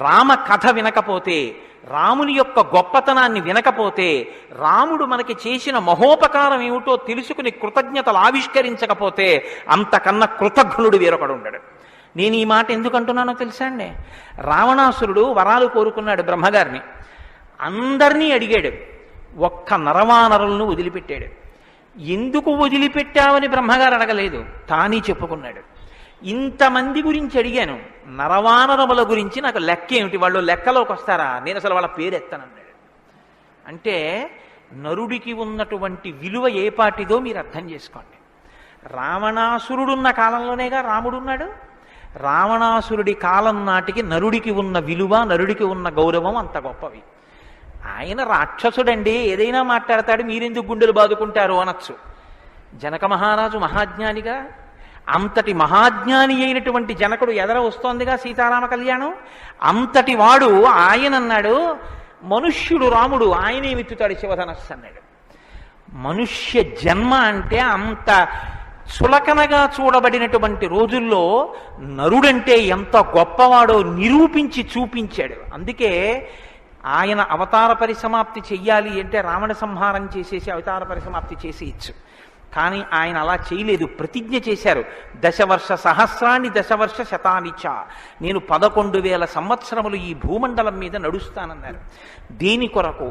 రామ కథ వినకపోతే, రాముని యొక్క గొప్పతనాన్ని వినకపోతే, రాముడు మనకి చేసిన మహోపకారం ఏమిటో తెలుసుకుని కృతజ్ఞతలు ఆవిష్కరించకపోతే అంతకన్నా కృతజ్ఞుడు వేరొకడు ఉండడు. నేను ఈ మాట ఎందుకు అంటున్నానో తెలుసా అండి? రావణాసురుడు వరాలు కోరుకున్నాడు బ్రహ్మగారిని. అందరినీ అడిగాడు, ఒక్క నరవానరులను వదిలిపెట్టాడు. ఎందుకు వదిలిపెట్టావని బ్రహ్మగారు అడగలేదు, తానీ చెప్పుకున్నాడు. ఇంతమంది గురించి అడిగాను, నరవానరముల గురించి నాకు లెక్క ఏమిటి, వాళ్ళు లెక్కలోకి వస్తారా, నేను అసలు వాళ్ళ పేరు ఎత్తనన్నాడు. అంటే నరుడికి ఉన్నటువంటి విలువ ఏ పాటిదో మీరు అర్థం చేసుకోండి. రావణాసురుడున్న కాలంలోనేగా రాముడున్నాడు. రావణాసురుడి కాలం నాటికి నరుడికి ఉన్న విలువ, నరుడికి ఉన్న గౌరవం అంత గొప్పవి. ఆయన రాక్షసుడండి, ఏదైనా మాట్లాడతాడు, మీరెందుకు గుండెలు బాదుకుంటారు అనొచ్చు. జనక మహారాజు మహాజ్ఞానిగా, అంతటి మహాజ్ఞాని అయినటువంటి జనకుడు ఎదర వస్తోందిగా సీతారామ కళ్యాణం. అంతటి వాడు ఆయన అన్నాడు, మనుష్యుడు రాముడు, ఆయనే విత్తుతాడు శివధనస్సు అన్నాడు. మనుష్య జన్మ అంటే అంత చులకనగా చూడబడినటువంటి రోజుల్లో నరుడంటే ఎంత గొప్పవాడో నిరూపించి చూపించాడు. అందుకే ఆయన అవతార పరిసమాప్తి చెయ్యాలి అంటే రావణ సంహారం చేసేసి అవతార పరిసమాప్తి చేసి ఇచ్చు. కానీ ఆయన అలా చేయలేదు, ప్రతిజ్ఞ చేశారు. దశవర్ష సహస్రాన్ని దశవర్ష శతానిచ, నేను 11,000 సంవత్సరములు ఈ భూమండలం మీద నడుస్తానన్నారు. దేని కొరకు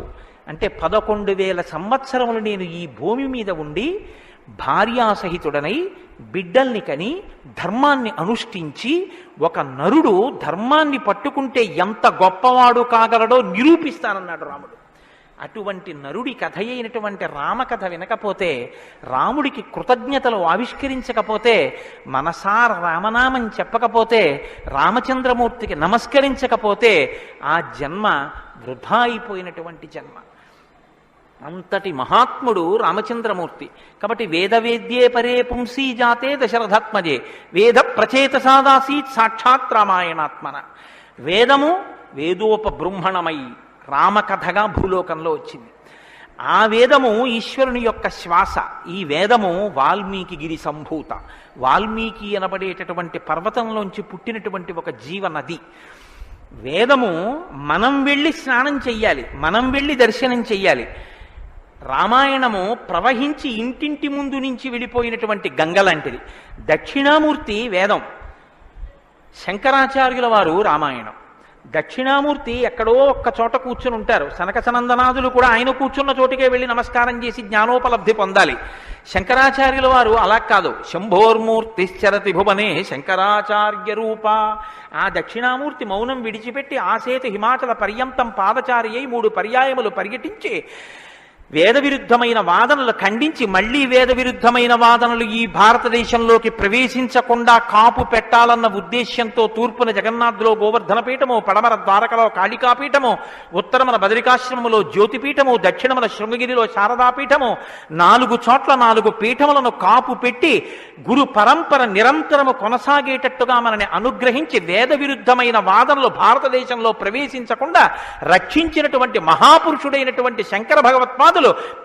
అంటే 11,000 సంవత్సరములు నేను ఈ భూమి మీద ఉండి భార్యాసహితుడనై బిడ్డల్ని కని ధర్మాన్ని అనుష్ఠించి ఒక నరుడు ధర్మాన్ని పట్టుకుంటే ఎంత గొప్పవాడు కాగలడో నిరూపిస్తానన్నాడు రాముడు. అటువంటి నరుడి కథ అయినటువంటి రామకథ వినకపోతే, రాముడికి కృతజ్ఞతలు ఆవిష్కరించకపోతే, మనసార రామనామం చెప్పకపోతే, రామచంద్రమూర్తికి నమస్కరించకపోతే ఆ జన్మ వృధా అయిపోయినటువంటి జన్మ. అంతటి మహాత్ముడు రామచంద్రమూర్తి. కాబట్టి వేదవేద్యే పరే పుంసీ జాతే దశరథాత్మజే వేద ప్రచేతసాదాసీత్ సాక్షాత్ రామాయణాత్మన. వేదము వేదోపబృంహణమై రామకథగా భూలోకంలో వచ్చింది. ఆ వేదము ఈశ్వరుని యొక్క శ్వాస. ఈ వేదము వాల్మీకి గిరి సంభూత, వాల్మీకి అనబడేటటువంటి పర్వతంలోంచి పుట్టినటువంటి ఒక జీవనది. వేదము మనం వెళ్ళి స్నానం చెయ్యాలి, మనం వెళ్ళి దర్శనం చెయ్యాలి. రామాయణము ప్రవహించి ఇంటింటి ముందు నుంచి వెళ్ళిపోయినటువంటి గంగ లాంటిది. దక్షిణామూర్తి వేదం, శంకరాచార్యుల వారు రామాయణం. దక్షిణామూర్తి ఎక్కడో ఒక్క చోట కూర్చుని ఉంటారు. సనక సనందనాథులు కూడా ఆయన కూర్చున్న చోటికే వెళ్ళి నమస్కారం చేసి జ్ఞానోపలబ్ధి పొందాలి. శంకరాచార్యుల వారు అలా కాదు. శంభోర్మూర్తిశ్చరతి భువనే శంకరాచార్య రూప. ఆ దక్షిణామూర్తి మౌనం విడిచిపెట్టి ఆసేతు హిమాచల పర్యంతం పాదచారి అయి 3 పర్యాయములు పర్యటించి వేద విరుద్ధమైన వాదనలు ఖండించి, మళ్లీ వేద విరుద్ధమైన వాదనలు ఈ భారతదేశంలోకి ప్రవేశించకుండా కాపు పెట్టాలన్న ఉద్దేశ్యంతో తూర్పున జగన్నాథ్లో గోవర్ధన పీఠము, పడమర ద్వారకలో కాళికాపీఠము, ఉత్తరమున బదరికాశ్రమములో జ్యోతిపీఠము, దక్షిణమున శృంగగిరిలో శారదాపీఠము, 4 చోట్ల 4 పీఠములను కాపు పెట్టి గురు పరంపర నిరంతరము కొనసాగేటట్టుగా మనని అనుగ్రహించి వేద విరుద్ధమైన వాదనలు భారతదేశంలో ప్రవేశించకుండా రక్షించినటువంటి మహాపురుషుడైనటువంటి శంకర భగవత్పాదులు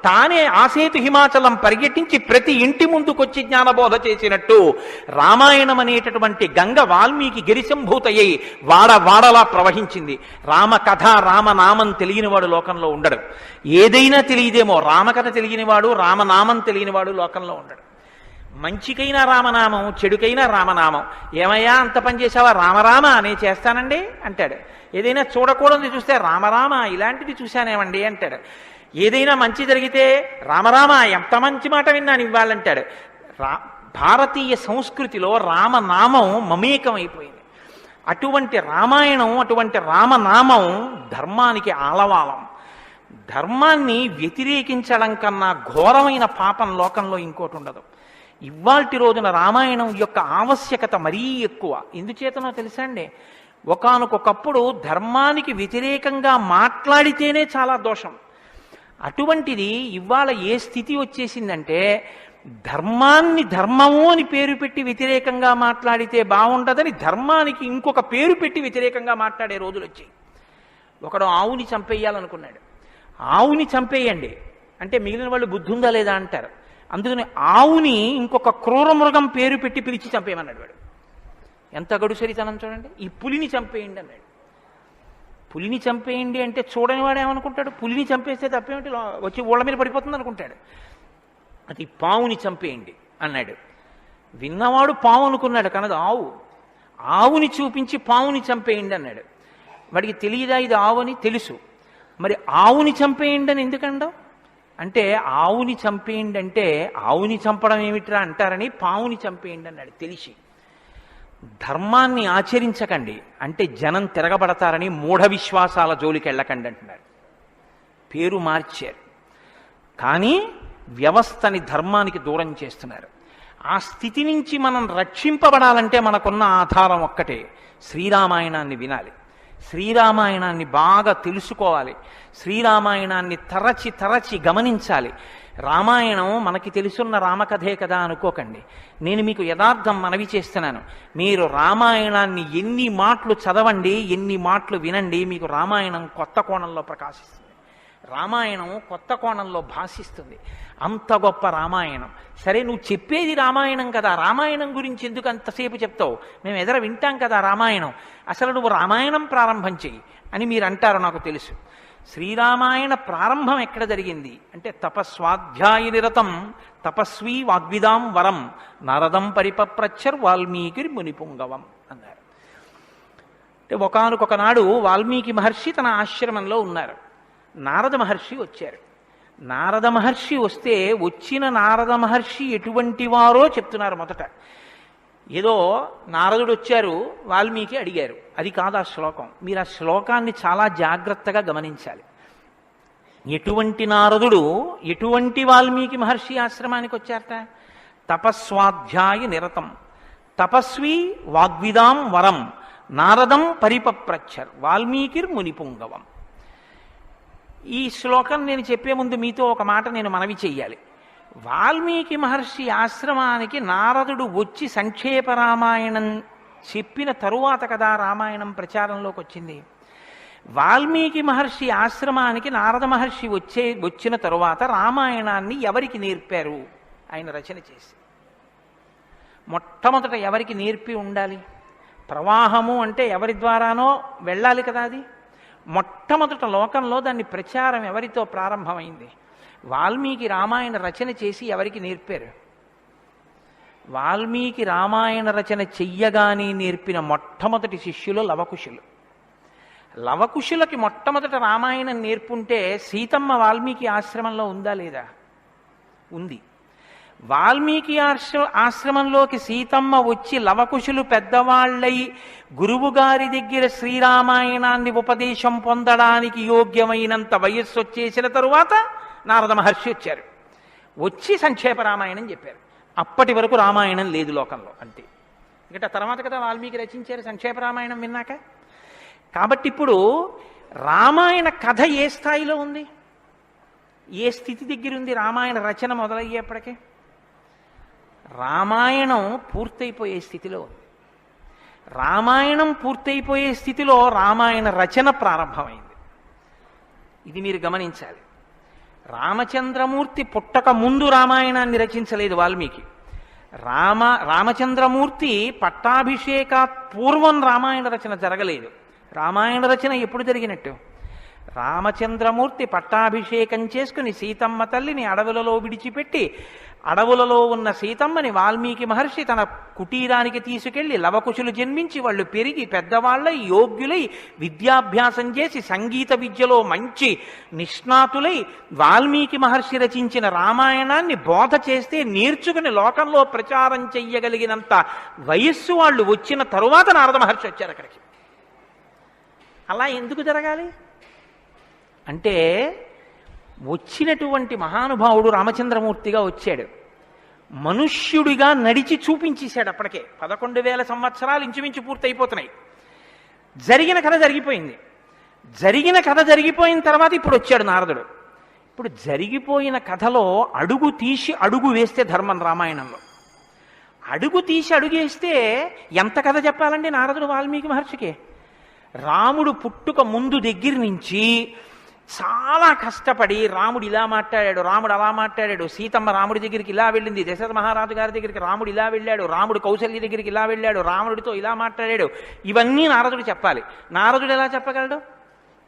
తానే ఆసేతు హిమాచలం పర్యటించి ప్రతి ఇంటి ముందుకొచ్చి జ్ఞానబోధ చేసినట్టు రామాయణం అనేటటువంటి గంగ వాల్మీకి గిరిశంభూతయ్యి వాడలా ప్రవహించింది. రామకథ రామనామం తెలియనివాడు లోకంలో ఉండడు. ఏదైనా తెలియదేమో, రామకథ తెలియనివాడు రామనామం తెలియనివాడు లోకంలో ఉండడు. మంచికైనా రామనామం, చెడుకైనా రామనామం. ఏమయ్యా అంత పని చేసావా? రామరామ అనే చేస్తానండి అంటాడు. ఏదైనా చూడకూడదు చూస్తే రామరామ ఇలాంటిది చూశానేమండి అంటాడు. ఏదైనా మంచి జరిగితే రామరామ ఎంత మంచి మాట విన్నాను ఇవ్వాలంటాడు. భారతీయ సంస్కృతిలో రామనామం మమేకమైపోయింది. అటువంటి రామాయణం, అటువంటి రామనామం ధర్మానికి ఆలవాలం. ధర్మాన్ని వ్యతిరేకించడం కన్నా ఘోరమైన పాపం లోకంలో ఇంకోటి ఉండదు. ఇవాల్టి రోజున రామాయణం యొక్క ఆవశ్యకత మరీ ఎక్కువ. ఎందుచేతనో తెలుసా అండి? ఒకానొకప్పుడు ధర్మానికి వ్యతిరేకంగా మాట్లాడితేనే చాలా దోషం. అటువంటిది ఇవాళ ఏ స్థితి వచ్చేసిందంటే, ధర్మాన్ని ధర్మము అని పేరు పెట్టి వ్యతిరేకంగా మాట్లాడితే బాగుండదని ధర్మానికి ఇంకొక పేరు పెట్టి వ్యతిరేకంగా మాట్లాడే రోజులు వచ్చాయి. ఒకడు ఆవుని చంపేయాలనుకున్నాడు. ఆవుని చంపేయండి అంటే మిగిలిన వాళ్ళు బుద్ధి ఉందా లేదా అంటారు. అందుకని ఆవుని ఇంకొక క్రూర మృగం పేరు పెట్టి పిలిచి చంపేయమన్నాడు వాడు. ఎంత గడుసరితనం చూడండి. ఈ పులిని చంపేయండి అన్నాడు. పులిని చంపేయండి అంటే చూడని వాడు ఏమనుకుంటాడు? పులిని చంపేస్తే తప్పేమిటి, వచ్చి ఊళ్ళ మీద పడిపోతుంది అనుకుంటాడు. అది పావుని చంపేయండి అన్నాడు. విన్నవాడు పావు అనుకున్నాడు, కనదు ఆవు. ఆవుని చూపించి పావుని చంపేయండి అన్నాడు. వాడికి తెలియదా ఇది ఆవు అని? తెలుసు. మరి ఆవుని చంపేయండి అని ఎందుకంటావు అంటే, ఆవుని చంపేయండి అంటే ఆవుని చంపడం ఏమిట్రా అంటారని పావుని చంపేయండి అన్నాడు తెలిసి. ధర్మాన్ని ఆచరించకండి అంటే జనం తిరగబడతారని మూఢ విశ్వాసాల జోలికి వెళ్ళకండి అంటున్నారు. పేరు మార్చారు, కానీ వ్యవస్థని ధర్మానికి దూరం చేస్తున్నారు. ఆ స్థితి నుంచి మనం రక్షింపబడాలంటే మనకున్న ఆధారం ఒక్కటే, శ్రీరామాయణాన్ని వినాలి, శ్రీరామాయణాన్ని బాగా తెలుసుకోవాలి, శ్రీరామాయణాన్ని తరచి తరచి గమనించాలి. రామాయణం మనకి తెలుసున్న రామకథే కదా అనుకోకండి. నేను మీకు యథార్థం మనవి చేస్తున్నాను. మీరు రామాయణాన్ని ఎన్ని మాటలు చదవండి, ఎన్ని మాటలు వినండి, మీకు రామాయణం కొత్త కోణంలో ప్రకాశిస్తుంది, రామాయణం కొత్త కోణంలో భాషిస్తుంది. అంత గొప్ప రామాయణం. సరే, నువ్వు చెప్పేది రామాయణం కదా, రామాయణం గురించి ఎందుకు అంతసేపు చెప్తావు? మేము ఎదర వింటాం కదా రామాయణం. అసలు నువ్వు రామాయణం ప్రారంభం చెయ్యి అని మీరు అంటారు, నాకు తెలుసు. శ్రీరామాయణ ప్రారంభం ఎక్కడ జరిగింది అంటే, తపస్వాధ్యాయ నిరతం తపస్వీ వాగ్విదాం వరం నారదం పరిపప్రచ్చర్ వాల్మీకి మునిపుంగవం అన్నారు. అంటే ఒకానొకనాడు వాల్మీకి మహర్షి తన ఆశ్రమంలో ఉన్నారు. నారద మహర్షి వచ్చారు. నారద మహర్షి వస్తే వచ్చిన నారద మహర్షి ఎటువంటి వారో చెప్తున్నారు. మొదట ఏదో నారదుడు వచ్చారు, వాల్మీకి అడిగారు, అది కాదు ఆ శ్లోకం. మీరు ఆ శ్లోకాన్ని చాలా జాగ్రత్తగా గమనించాలి. ఎటువంటి నారదుడు ఎటువంటి వాల్మీకి మహర్షి ఆశ్రమానికి వచ్చారట? తపస్వాధ్యాయ నిరతం తపస్వి వాగ్విదాం వరం నారదం పరిపప్రచ్చర్ వాల్మీకిర్ మునిపుంగవం. ఈ శ్లోకం నేను చెప్పే ముందు మీతో ఒక మాట నేను మనవి చెయ్యాలి. వాల్మీకి మహర్షి ఆశ్రమానికి నారదుడు వచ్చి సంక్షేప రామాయణం చెప్పిన తరువాత కదా రామాయణం ప్రచారంలోకి వచ్చింది. వాల్మీకి మహర్షి ఆశ్రమానికి నారద మహర్షి వచ్చిన తరువాత రామాయణాన్ని ఎవరికి నేర్పారు? ఆయన రచన చేసి మొట్టమొదట ఎవరికి నేర్పి ఉండాలి? ప్రవాహము అంటే ఎవరి ద్వారానో వెళ్ళాలి కదా. అది మొట్టమొదట లోకంలో దాన్ని ప్రచారం ఎవరితో ప్రారంభమైంది? వాల్మీకి రామాయణ రచన చేసి ఎవరికి నేర్పారు? వాల్మీకి రామాయణ రచన చెయ్యగానే నేర్పిన మొట్టమొదటి శిష్యులు లవకుశులు. లవకుశులకి మొట్టమొదట రామాయణం నేర్పుంటే సీతమ్మ వాల్మీకి ఆశ్రమంలో ఉందా లేదా? ఉంది. వాల్మీకి ఆశ్రమంలోకి సీతమ్మ వచ్చి లవకుశులు పెద్దవాళ్ళై గురువుగారి దగ్గర శ్రీరామాయణాన్ని ఉపదేశం పొందడానికి యోగ్యమైనంత వయస్సు వచ్చేసిన తరువాత నారద మహర్షి వచ్చారు. వచ్చి సంక్షేప రామాయణం చెప్పారు. అప్పటి వరకు రామాయణం లేదు లోకంలో, అంతే. ఇంకా తర్వాత కదా వాల్మీకి రచించారు సంక్షేప రామాయణం విన్నాక. కాబట్టి ఇప్పుడు రామాయణ కథ ఏ స్థాయిలో ఉంది, ఏ స్థితి దగ్గర ఉంది? రామాయణ రచన మొదలయ్యేప్పటికే రామాయణం పూర్తయిపోయే స్థితిలో ఉంది. రామాయణం పూర్తయిపోయే స్థితిలో రామాయణ రచన ప్రారంభమైంది. ఇది మీరు గమనించాలి. రామచంద్రమూర్తి పుట్టక ముందు రామాయణాన్ని రచించలేదు వాల్మీకి. రామచంద్రమూర్తి పట్టాభిషేకాత్ పూర్వం రామాయణ రచన జరగలేదు. రామాయణ రచన ఎప్పుడు జరిగినట్టు? రామచంద్రమూర్తి పట్టాభిషేకం చేసుకుని సీతమ్మ తల్లిని అడవులలో విడిచిపెట్టి అడవులలో ఉన్న సీతమ్మని వాల్మీకి మహర్షి తన కుటీరానికి తీసుకెళ్లి లవకుశులు జన్మించి వాళ్ళు పెరిగి పెద్దవాళ్ళై యోగ్యులై విద్యాభ్యాసం చేసి సంగీత విద్యలో మంచి నిష్ణాతులై వాల్మీకి మహర్షి రచించిన రామాయణాన్ని బోధ చేస్తే నేర్చుకుని లోకంలో ప్రచారం చెయ్యగలిగినంత వయస్సు వాళ్ళు వచ్చిన తరువాత నారద మహర్షి వచ్చారు అక్కడికి. అలా ఎందుకు జరగాలి అంటే, వచ్చినటువంటి మహానుభావుడు రామచంద్రమూర్తిగా వచ్చాడు. మనుష్యుడిగా నడిచి చూపించేశాడు. అప్పటికే 11,000 సంవత్సరాలు ఇంచుమించు పూర్తయిపోతున్నాయి. జరిగిన కథ జరిగిపోయింది. జరిగిన కథ జరిగిపోయిన తర్వాత ఇప్పుడు వచ్చాడు నారదుడు. ఇప్పుడు జరిగిపోయిన కథలో అడుగు తీసి అడుగు వేస్తే ధర్మం. రామాయణంలో అడుగు తీసి అడుగేస్తే ఎంత కథ చెప్పాలండి నారదుడు వాల్మీకి మహర్షికి? రాముడు పుట్టుక ముందు దగ్గర నుంచి చాలా కష్టపడి రాముడు ఇలా మాట్లాడాడు, రాముడు అలా మాట్లాడాడు, సీతమ్మ రాముడి దగ్గరికి ఇలా వెళ్ళింది, దశరథ మహారాజు గారి దగ్గరికి రాముడు ఇలా వెళ్ళాడు, రాముడు కౌసల్య దగ్గరికి ఇలా వెళ్ళాడు, రాముడితో ఇలా మాట్లాడాడు, ఇవన్నీ నారదుడు చెప్పాలి. నారదుడు ఎలా చెప్పగలడు?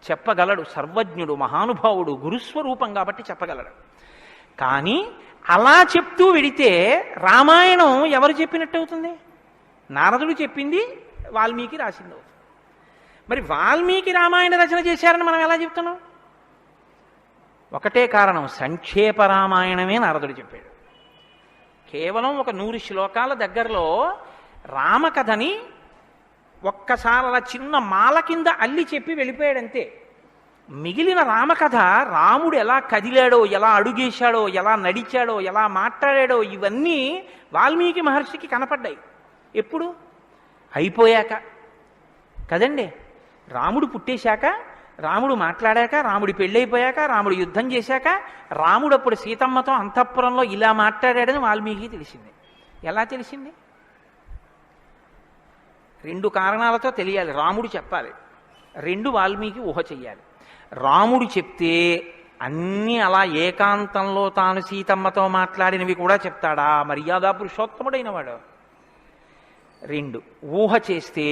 చెప్పగలడు. సర్వజ్ఞుడు, మహానుభావుడు, గురుస్వరూపం కాబట్టి చెప్పగలడు. కానీ అలా చెప్తూ వెడితే రామాయణం ఎవరు చెప్పినట్టు అవుతుంది? నారదుడు చెప్పింది వాల్మీకి రాసింది అవుతుంది. మరి వాల్మీకి రామాయణ రచన చేశారని మనం ఎలా చెప్తున్నాం? ఒకటే కారణం, సంక్షేప రామాయణమే నారదుడు చెప్పాడు. కేవలం ఒక 100 శ్లోకాల దగ్గరలో రామకథని ఒక్కసారి అలా చిన్న మాల కింద అల్లి చెప్పి వెళ్ళిపోయాడంతే. మిగిలిన రామకథ రాముడు ఎలా కదిలాడో, ఎలా అడుగేశాడో, ఎలా నడిచాడో, ఎలా మాట్లాడాడో ఇవన్నీ వాల్మీకి మహర్షికి కనపడ్డాయి. ఎప్పుడు? అయిపోయాక కదండి. రాముడు పుట్టేశాక, రాముడు మాట్లాడాక, రాముడి పెళ్ళైపోయాక, రాముడు యుద్ధం చేశాక, రాముడు అప్పుడు సీతమ్మతో అంతఃపురంలో ఇలా మాట్లాడాడని వాల్మీకి తెలిసింది. ఎలా తెలిసింది? 2 కారణాలతో తెలియాలి. రాముడు చెప్పాలి, 2 వాల్మీకి ఊహ చెయ్యాలి. రాముడు చెప్తే అన్నీ అలా ఏకాంతంలో తాను సీతమ్మతో మాట్లాడినవి కూడా చెప్తాడా? మర్యాదా పురుషోత్తముడైన వాడు. 2 ఊహ చేస్తే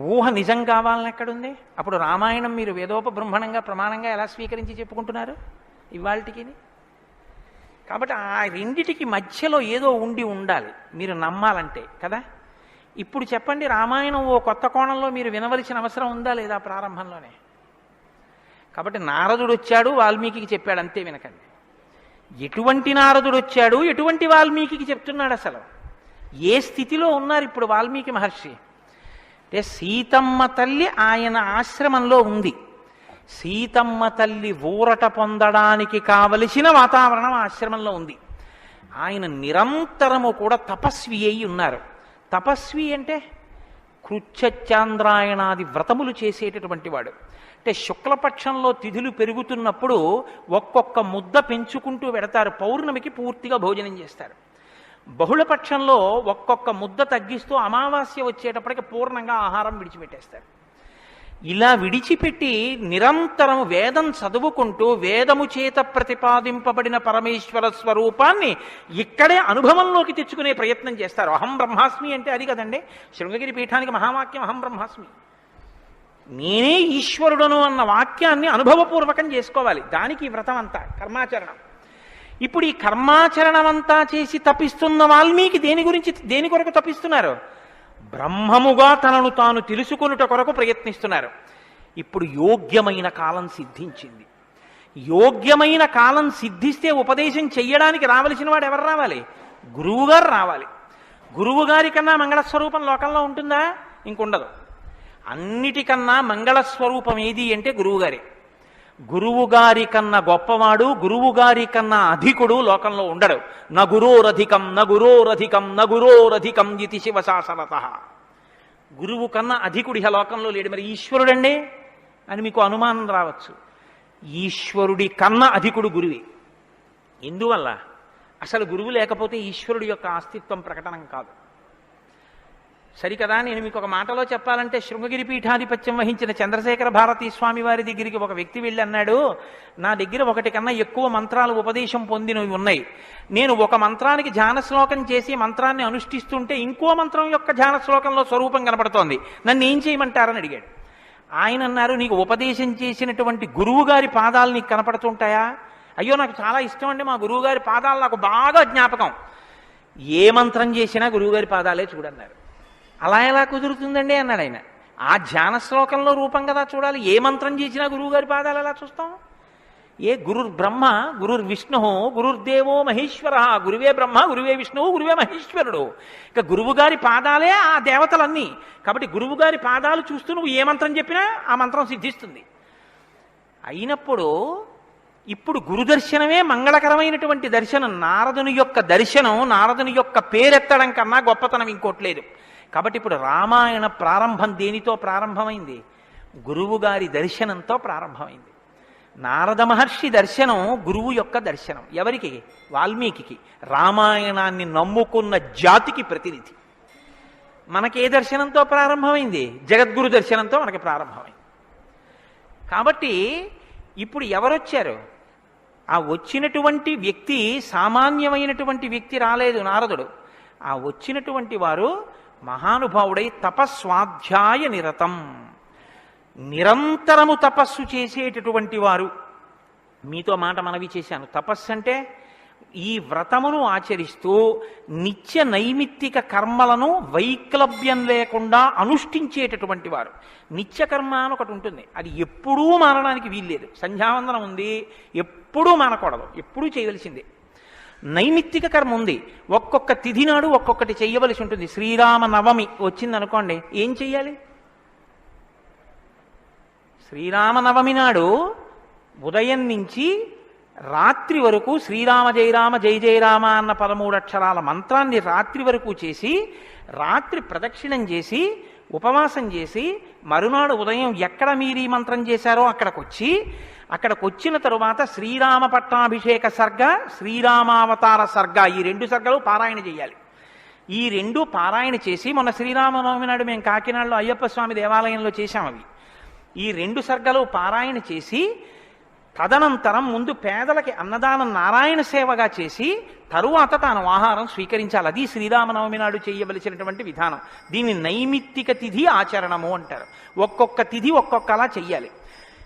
ఊహ నిజం కావాలని ఎక్కడుంది? అప్పుడు రామాయణం మీరు వేదోపబ్రహ్మణంగా ప్రమాణంగా ఎలా స్వీకరించి చెప్పుకుంటున్నారు ఇవాళకి? కాబట్టి ఆ రెండిటికి మధ్యలో ఏదో ఉండాలి మీరు నమ్మాలంటే కదా. ఇప్పుడు చెప్పండి, రామాయణం ఓ కొత్త కోణంలో మీరు వినవలసిన అవసరం ఉందా లేదా ప్రారంభంలోనే? కాబట్టి నారదుడు వచ్చాడు, వాల్మీకి చెప్పాడు, అంతే వినకండి. ఎటువంటి నారదుడు వచ్చాడు, ఎటువంటి వాల్మీకి చెప్తున్నాడు, అసలు ఏ స్థితిలో ఉన్నారు ఇప్పుడు వాల్మీకి మహర్షి అంటే, సీతమ్మ తల్లి ఆయన ఆశ్రమంలో ఉంది. సీతమ్మ తల్లి ఊరట పొందడానికి కావలసిన వాతావరణం ఆశ్రమంలో ఉంది. ఆయన నిరంతరము కూడా తపస్వి అయి ఉన్నారు. తపస్వి అంటే కృచ్ఛచాంద్రాయణాది వ్రతములు చేసేటటువంటి వాడు. అంటే శుక్లపక్షంలో తిథులు పెరుగుతున్నప్పుడు ఒక్కొక్క ముద్ద పెంచుకుంటూ పెడతారు, పౌర్ణమికి పూర్తిగా భోజనం చేస్తారు. బహుళపక్షంలో ఒక్కొక్క ముద్ద తగ్గిస్తూ అమావాస్య వచ్చేటప్పటికి పూర్ణంగా ఆహారం విడిచిపెట్టేస్తారు. ఇలా విడిచిపెట్టి నిరంతరం వేదం చదువుకుంటూ వేదము చేత ప్రతిపాదింపబడిన పరమేశ్వర స్వరూపాన్ని ఇక్కడే అనుభవంలోకి తెచ్చుకునే ప్రయత్నం చేస్తారు. అహం బ్రహ్మాస్మి అంటే అది కదండి శృంగగిరి పీఠానికి మహావాక్యం, అహం బ్రహ్మాస్మి, నేనే ఈశ్వరుడను అన్న వాక్యాన్ని అనుభవపూర్వకం చేసుకోవాలి. దానికి ఈ వ్రతం అంతా కర్మాచరణం. ఇప్పుడు ఈ కర్మాచరణం అంతా చేసి తపిస్తున్న వాల్మీకి దేని కొరకు తపిస్తున్నారు? బ్రహ్మముగా తనను తాను తెలుసుకొనుట కొరకు ప్రయత్నిస్తున్నారు. ఇప్పుడు యోగ్యమైన కాలం సిద్ధించింది. యోగ్యమైన కాలం సిద్ధిస్తే ఉపదేశం చెయ్యడానికి రావలసిన వాడు ఎవరు రావాలి? గురువుగారు రావాలి. గురువుగారి కన్నా మంగళస్వరూపం లోకంలో ఉంటుందా? ఇంకుండదు. అన్నిటికన్నా మంగళస్వరూపం ఏది అంటే గురువుగారే. గురువుగారి కన్నా గొప్పవాడు, గురువుగారి కన్నా అధికుడు లోకంలో ఉండడు. నగురోరధికం నగురోరధికం నగురోరధికం ఇది శివశాసనత. గురువు కన్నా అధికుడి లోకంలో లేడు. మరి ఈశ్వరుడండి అని మీకు అనుమానం రావచ్చు. ఈశ్వరుడి కన్నా అధికుడు గురువే. ఎందువల్ల? అసలు గురువు లేకపోతే ఈశ్వరుడి యొక్క అస్తిత్వం ప్రకటనం కాదు. సరికదా? నేను మీకు ఒక మాటలో చెప్పాలంటే, శృంగగిరి పీఠాధిపత్యం వహించిన చంద్రశేఖర భారతీ స్వామి వారి దగ్గరికి ఒక వ్యక్తి వెళ్ళి అన్నాడు, నా దగ్గర ఒకటి కన్నా ఎక్కువ మంత్రాలు ఉపదేశం పొందినవి ఉన్నాయి. నేను ఒక మంత్రానికి ధ్యాన శ్లోకం చేసి మంత్రాన్ని అనుష్ఠిస్తుంటే ఇంకో మంత్రం యొక్క ధ్యాన శ్లోకంలో స్వరూపం కనపడుతోంది, నన్ను ఏం చేయమంటారని అడిగాడు. ఆయన అన్నారు, నీకు ఉపదేశం చేసినటువంటి గురువు గారి పాదాలు నీకు కనపడుతుంటాయా? అయ్యో నాకు చాలా ఇష్టం అండి, మా గురువు గారి పాదాలు నాకు బాగా జ్ఞాపకం. ఏ మంత్రం చేసినా గురువుగారి పాదాలే చూడన్నారు. అలా ఎలా కుదురుతుందండి అన్నాడు ఆయన. ఆ ధ్యాన శ్లోకంలో రూపం కదా చూడాలి. ఏ మంత్రం చేసినా గురువుగారి పాదాలు ఎలా చూస్తాం? ఏ గురుర్ బ్రహ్మ గురుర్ విష్ణు గురుర్దేవో మహేశ్వర, గురువే బ్రహ్మ గురువే విష్ణువు గురువే మహేశ్వరుడు. ఇక గురువుగారి పాదాలే ఆ దేవతలన్నీ. కాబట్టి గురువుగారి పాదాలు చూస్తూ నువ్వు ఏ మంత్రం చెప్పినా ఆ మంత్రం సిద్ధిస్తుంది. అయినప్పుడు ఇప్పుడు గురుదర్శనమే మంగళకరమైనటువంటి దర్శనం. నారదుని యొక్క దర్శనం, నారదుని యొక్క పేరెత్తడం కన్నా గొప్పతనం ఇంకోట్లేదు. కాబట్టి ఇప్పుడు రామాయణ ప్రారంభం దేనితో ప్రారంభమైంది? గురువుగారి దర్శనంతో ప్రారంభమైంది. నారద మహర్షి దర్శనం గురువు యొక్క దర్శనం. ఎవరికి? వాల్మీకి. రామాయణాన్ని నమ్ముకున్న జాతికి ప్రతినిధి. మనకే దర్శనంతో ప్రారంభమైంది? జగద్గురు దర్శనంతో మనకి ప్రారంభమైంది. కాబట్టి ఇప్పుడు ఎవరొచ్చారు? ఆ వచ్చినటువంటి వ్యక్తి సామాన్యమైనటువంటి వ్యక్తి రాలేదు, నారదుడు. ఆ వచ్చినటువంటి వారు మహానుభావుడై తపస్వాధ్యాయ నిరతం, నిరంతరము తపస్సు చేసేటటువంటి వారు. మీతో మాట మనవి చేశాను. తపస్సు అంటే ఈ వ్రతమును ఆచరిస్తూ నిత్య నైమిత్తిక కర్మలను వైక్లభ్యం లేకుండా అనుష్ఠించేటటువంటి వారు. నిత్యకర్మ అని ఒకటి ఉంటుంది, అది ఎప్పుడూ మానడానికి వీల్లేదు. సంధ్యావందనం ఉంది, ఎప్పుడూ మానకూడదు, ఎప్పుడూ చేయవలసిందే. నైమిత్తిక కర్మ ఉంది, ఒక్కొక్క తిథి నాడు ఒక్కొక్కటి చెయ్యవలసి ఉంటుంది. శ్రీరామ నవమి వచ్చిందనుకోండి, ఏం చెయ్యాలి? శ్రీరామనవమి నాడు ఉదయం నుంచి రాత్రి వరకు శ్రీరామ జయ రామ జయ జయ రామ అన్న 13 అక్షరాల మంత్రాన్ని రాత్రి వరకు చేసి, రాత్రి ప్రదక్షిణం చేసి, ఉపవాసం చేసి, మరునాడు ఉదయం ఎక్కడ మీరు ఈ మంత్రం చేశారో అక్కడికి వచ్చిన తరువాత శ్రీరామ పట్టాభిషేక సర్గ, శ్రీరామావతార సర్గ, ఈ 2 సర్గలు పారాయణ చేయాలి. ఈ 2 పారాయణ చేసి, మొన్న శ్రీరామనవమి నాడు మేము కాకినాడలో అయ్యప్ప స్వామి దేవాలయంలో చేశాం అవి. ఈ 2 సర్గలు పారాయణ చేసి, తదనంతరం ముందు పేదలకి అన్నదానం నారాయణ సేవగా చేసి, తరువాత తాను ఆహారం స్వీకరించాలి. అది శ్రీరామనవమి నాడు చేయవలసినటువంటి విధానం. దీన్ని నైమిత్తిక తిథి ఆచరణము అంటారు. ఒక్కొక్క తిథి ఒక్కొక్కలా చెయ్యాలి.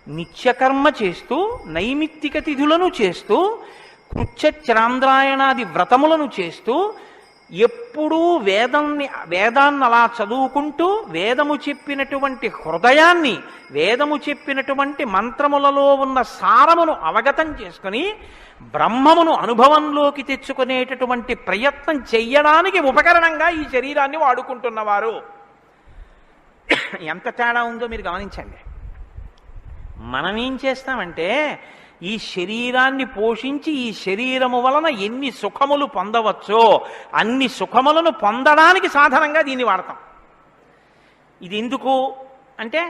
నిత్యకర్మ చేస్తూ, నైమిత్తిక తిథులను చేస్తూ, కృచ్ఛ్రాంద్రాయణాది వ్రతములను చేస్తూ ఎప్పుడూ వేదాన్ని అలా చదువుకుంటూ వేదము చెప్పినటువంటి హృదయాన్ని, వేదము చెప్పినటువంటి మంత్రములలో ఉన్న సారమును అవగతం చేసుకుని బ్రహ్మమును అనుభవంలోకి తెచ్చుకునేటటువంటి ప్రయత్నం చెయ్యడానికి ఉపకరణంగా ఈ శరీరాన్ని వాడుకుంటున్నవారు. ఎంత తేడా ఉందో మీరు గమనించండి. మనం ఏం చేస్తామంటే ఈ శరీరాన్ని పోషించి ఈ శరీరము వలన ఎన్ని సుఖములు పొందవచ్చో అన్ని సుఖములను పొందడానికి సాధనంగా దీన్ని వాడతాం. ఇది ఎందుకు అంటే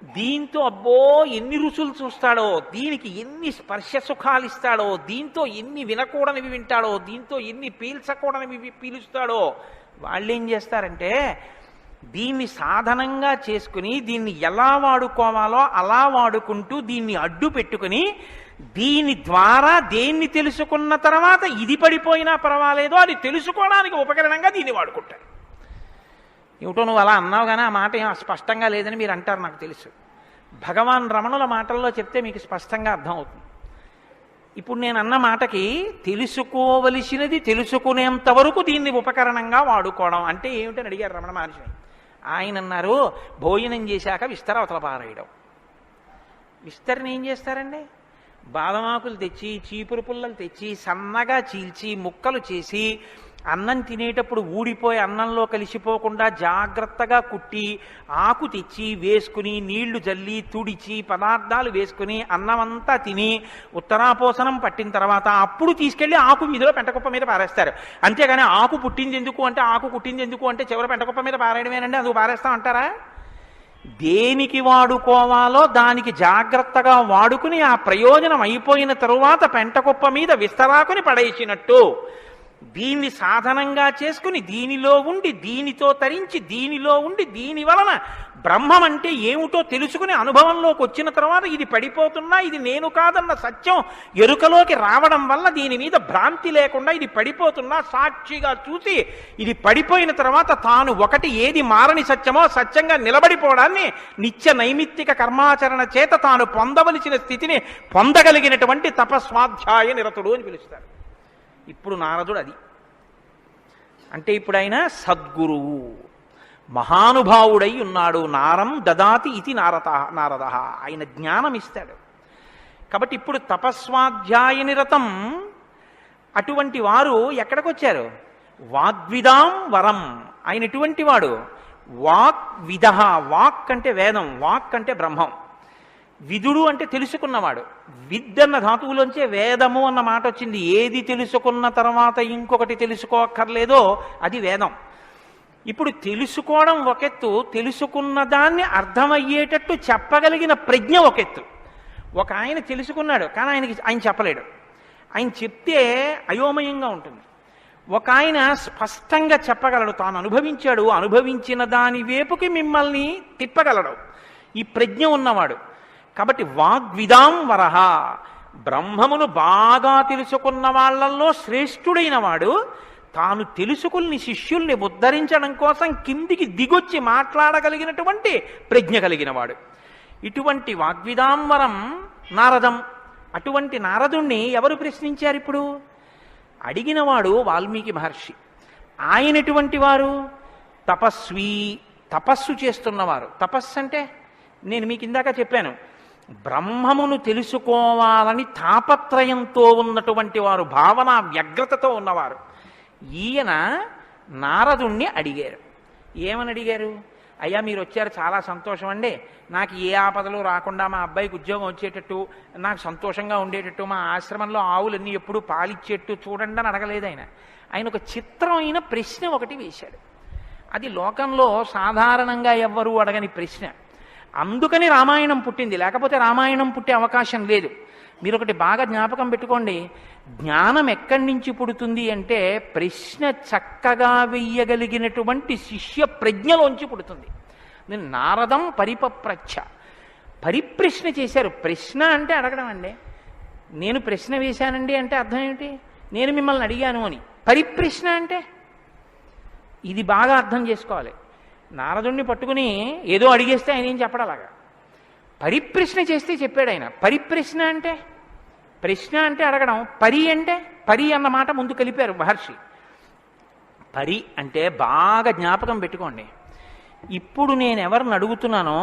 దీంతో అబ్బో ఎన్ని రుచులు చూస్తాడో, దీనికి ఎన్ని స్పర్శ సుఖాలు ఇస్తాడో, దీంతో ఎన్ని వినకూడనివి వింటాడో, దీంతో ఎన్ని పీల్చకూడనివి పీలుస్తాడో. వాళ్ళు ఏం చేస్తారంటే దీన్ని సాధనంగా చేసుకుని దీన్ని ఎలా వాడుకోవాలో అలా వాడుకుంటూ దీన్ని అడ్డు పెట్టుకుని దీని ద్వారా దేన్ని తెలుసుకున్న తర్వాత ఇది పడిపోయినా పర్వాలేదో అది తెలుసుకోవడానికి ఉపకరణంగా దీన్ని వాడుకుంటారు. ఏమిటో నువ్వు అలా అన్నావు కానీ ఆ మాట ఏం స్పష్టంగా లేదని మీరు అంటారు, నాకు తెలుసు. భగవాన్ రమణుల మాటల్లో చెప్తే మీకు స్పష్టంగా అర్థమవుతుంది. ఇప్పుడు నేను అన్న మాటకి తెలుసుకోవలసినది తెలుసుకునేంత వరకు దీన్ని ఉపకరణంగా వాడుకోవడం అంటే ఏమిటని అడిగారు రమణ మహర్షిని. ఆయన అన్నారు, భోజనం చేశాక విస్తర అవతల పారేయడం. విస్తరని ఏం చేస్తారండి? బాదమాకులు తెచ్చి, చీపురు పుల్లలు తెచ్చి, సన్నగా చీల్చి, ముక్కలు చేసి, అన్నం తినేటప్పుడు ఊడిపోయి అన్నంలో కలిసిపోకుండా జాగ్రత్తగా కుట్టి, ఆకు తెచ్చి వేసుకుని, నీళ్లు జల్లి తుడిచి, పదార్థాలు వేసుకుని అన్నమంతా తిని ఉత్తరాపోసనం పట్టిన తర్వాత అప్పుడు తీసుకెళ్లి ఆకు వీధిలో పెంటకుప్ప మీద పారేస్తారు. అంతేగాని ఆకు పుట్టింది ఎందుకు అంటే, ఆకు పుట్టింది ఎందుకు అంటే చివరి పెంటకుప్ప మీద పారేయడమేనండి, అందుకు పారేస్తాం అంటారా? దేనికి వాడుకోవాలో దానికి జాగ్రత్తగా వాడుకుని ఆ ప్రయోజనం అయిపోయిన తరువాత పెంటకుప్ప మీద విస్తరాకుని పడేసినట్టు దీన్ని సాధనంగా చేసుకుని దీనిలో ఉండి దీనితో తరించి దీనిలో ఉండి దీని వలన బ్రహ్మం అంటే ఏమిటో తెలుసుకుని అనుభవంలోకి వచ్చిన తర్వాత ఇది పడిపోతున్నా ఇది నేను కాదన్న సత్యం ఎరుకలోకి రావడం వల్ల దీని మీద భ్రాంతి లేకుండా ఇది పడిపోతున్నా సాక్షిగా చూసి ఇది పడిపోయిన తర్వాత తాను ఒకటి ఏది మారని సత్యమో సత్యంగా నిలబడిపోవడాన్ని నిత్య నైమిత్తిక కర్మాచరణ చేత తాను పొందవలసిన స్థితిని పొందగలిగినటువంటి తపస్వాధ్యాయ నిరతుడు అని పిలుస్తారు. ఇప్పుడు నారదుడు అది అంటే ఇప్పుడు ఆయన సద్గురువు మహానుభావుడై ఉన్నాడు. నారం దదాతి ఇది నారద, ఆయన జ్ఞానం ఇస్తాడు. కాబట్టి ఇప్పుడు తపస్వాధ్యాయ నిరతం అటువంటి వారు ఎక్కడికి వచ్చారు? వాగ్విదాం వరం. ఆయన ఎటువంటి వాడు? వాగ్విద. వాక్ అంటే వేదం, వాక్ అంటే బ్రహ్మం, విదుడు అంటే తెలుసుకున్నవాడు. విద్ అన్న ధాతువులోంచే వేదము అన్న మాట వచ్చింది. ఏది తెలుసుకున్న తర్వాత ఇంకొకటి తెలుసుకోక్కర్లేదో అది వేదం. ఇప్పుడు తెలుసుకోవడం ఒకెత్తు, తెలుసుకున్న దాన్ని అర్థమయ్యేటట్టు చెప్పగలిగిన ప్రజ్ఞ ఒకెత్తు. ఒక ఆయన తెలుసుకున్నాడు కానీ ఆయన చెప్పలేడు, ఆయన చెప్తే అయోమయంగా ఉంటుంది. ఒక ఆయన స్పష్టంగా చెప్పగలడు, తాను అనుభవించాడు, అనుభవించిన దాని వైపుకి మిమ్మల్ని తిప్పగలడు, ఈ ప్రజ్ఞ ఉన్నవాడు. కాబట్టి వాగ్విదాం వరహ, బ్రహ్మమును బాగా తెలుసుకున్న వాళ్ళల్లో శ్రేష్ఠుడైన వాడు, తాను తెలుసుకుని శిష్యుల్ని ఉద్ధరించడం కోసం కిందికి దిగొచ్చి మాట్లాడగలిగినటువంటి ప్రజ్ఞ కలిగిన వాడు. ఇటువంటి వాగ్విదాంవరం నారదం. అటువంటి నారదుణ్ణి ఎవరు ప్రశ్నించారు? ఇప్పుడు అడిగినవాడు వాల్మీకి మహర్షి. ఆయన ఎటువంటి వారు? తపస్వి, తపస్సు చేస్తున్నవారు. తపస్సు అంటే నేను మీకు ఇందాక చెప్పాను, బ్రహ్మమును తెలుసుకోవాలని తాపత్రయంతో ఉన్నటువంటి వారు, భావన వ్యగ్రతతో ఉన్నవారు. ఈయన నారదుణ్ణి అడిగారు. ఏమని అడిగారు? అయ్యా మీరు వచ్చారు, చాలా సంతోషం అండి, నాకు ఏ ఆపదలు రాకుండా మా అబ్బాయికి ఉద్యోగం వచ్చేటట్టు, నాకు సంతోషంగా ఉండేటట్టు, మా ఆశ్రమంలో ఆవులన్నీ ఎప్పుడు పాలిచ్చేట్టు చూడండి అని అడగలేదు. ఆయన ఒక చిత్రమైన ప్రశ్న ఒకటి వేశాడు. అది లోకంలో సాధారణంగా ఎవ్వరూ అడగని ప్రశ్న. అందుకని రామాయణం పుట్టింది, లేకపోతే రామాయణం పుట్టే అవకాశం లేదు. మీరు ఒకటి బాగా జ్ఞాపకం పెట్టుకోండి, జ్ఞానం ఎక్కడి నుంచి పుడుతుంది అంటే ప్రశ్న చక్కగా వెయ్యగలిగినటువంటి శిష్య ప్రజ్ఞలోంచి పుడుతుంది. నేను నారదం పరిపప్రచ్ఛ, పరిప్రశ్న చేశారు. ప్రశ్న అంటే అడగడం అండి. నేను ప్రశ్న వేశానండి అంటే అర్థం ఏమిటి? నేను మిమ్మల్ని అడిగాను అని. పరిప్రశ్న అంటే ఇది బాగా అర్థం చేసుకోవాలి. నారదుణ్ణి పట్టుకుని ఏదో అడిగేస్తే ఆయన ఏం చెప్పడాలాగా, పరిప్రశ్న చేస్తే చెప్పాడు ఆయన. పరిప్రశ్న అంటే ప్రశ్న అంటే అడగడం, పరి అంటే పరి అన్న మాట ముందు కలిపారు మహర్షి. పరి అంటే బాగా జ్ఞాపకం పెట్టుకోండి, ఇప్పుడు నేను ఎవరిని అడుగుతున్నానో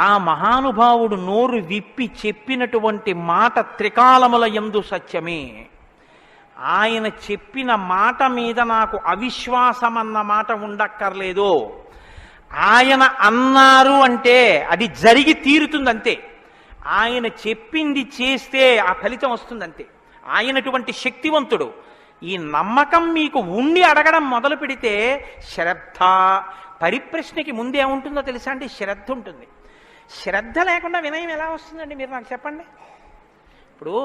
ఆ మహానుభావుడు నోరు విప్పి చెప్పినటువంటి మాట త్రికాలముల యందు సత్యమే. ఆయన చెప్పిన మాట మీద నాకు అవిశ్వాసం అన్న మాట ఉండక్కర్లేదు. ఆయన అన్నారు అంటే అది జరిగి తీరుతుందంతే. ఆయన చెప్పింది చేస్తే ఆ ఫలితం వస్తుందంతే. ఆయనటువంటి శక్తివంతుడు. ఈ నమ్మకం మీకు ఉండి అడగడం మొదలు పెడితే శ్రద్ధ, పరిప్రశ్నకి ముందేముంటుందో తెలుసా అండి? శ్రద్ధ ఉంటుంది. శ్రద్ధ లేకుండా వినయం ఎలా వస్తుందండి? మీరు నాకు చెప్పండి. ఇప్పుడు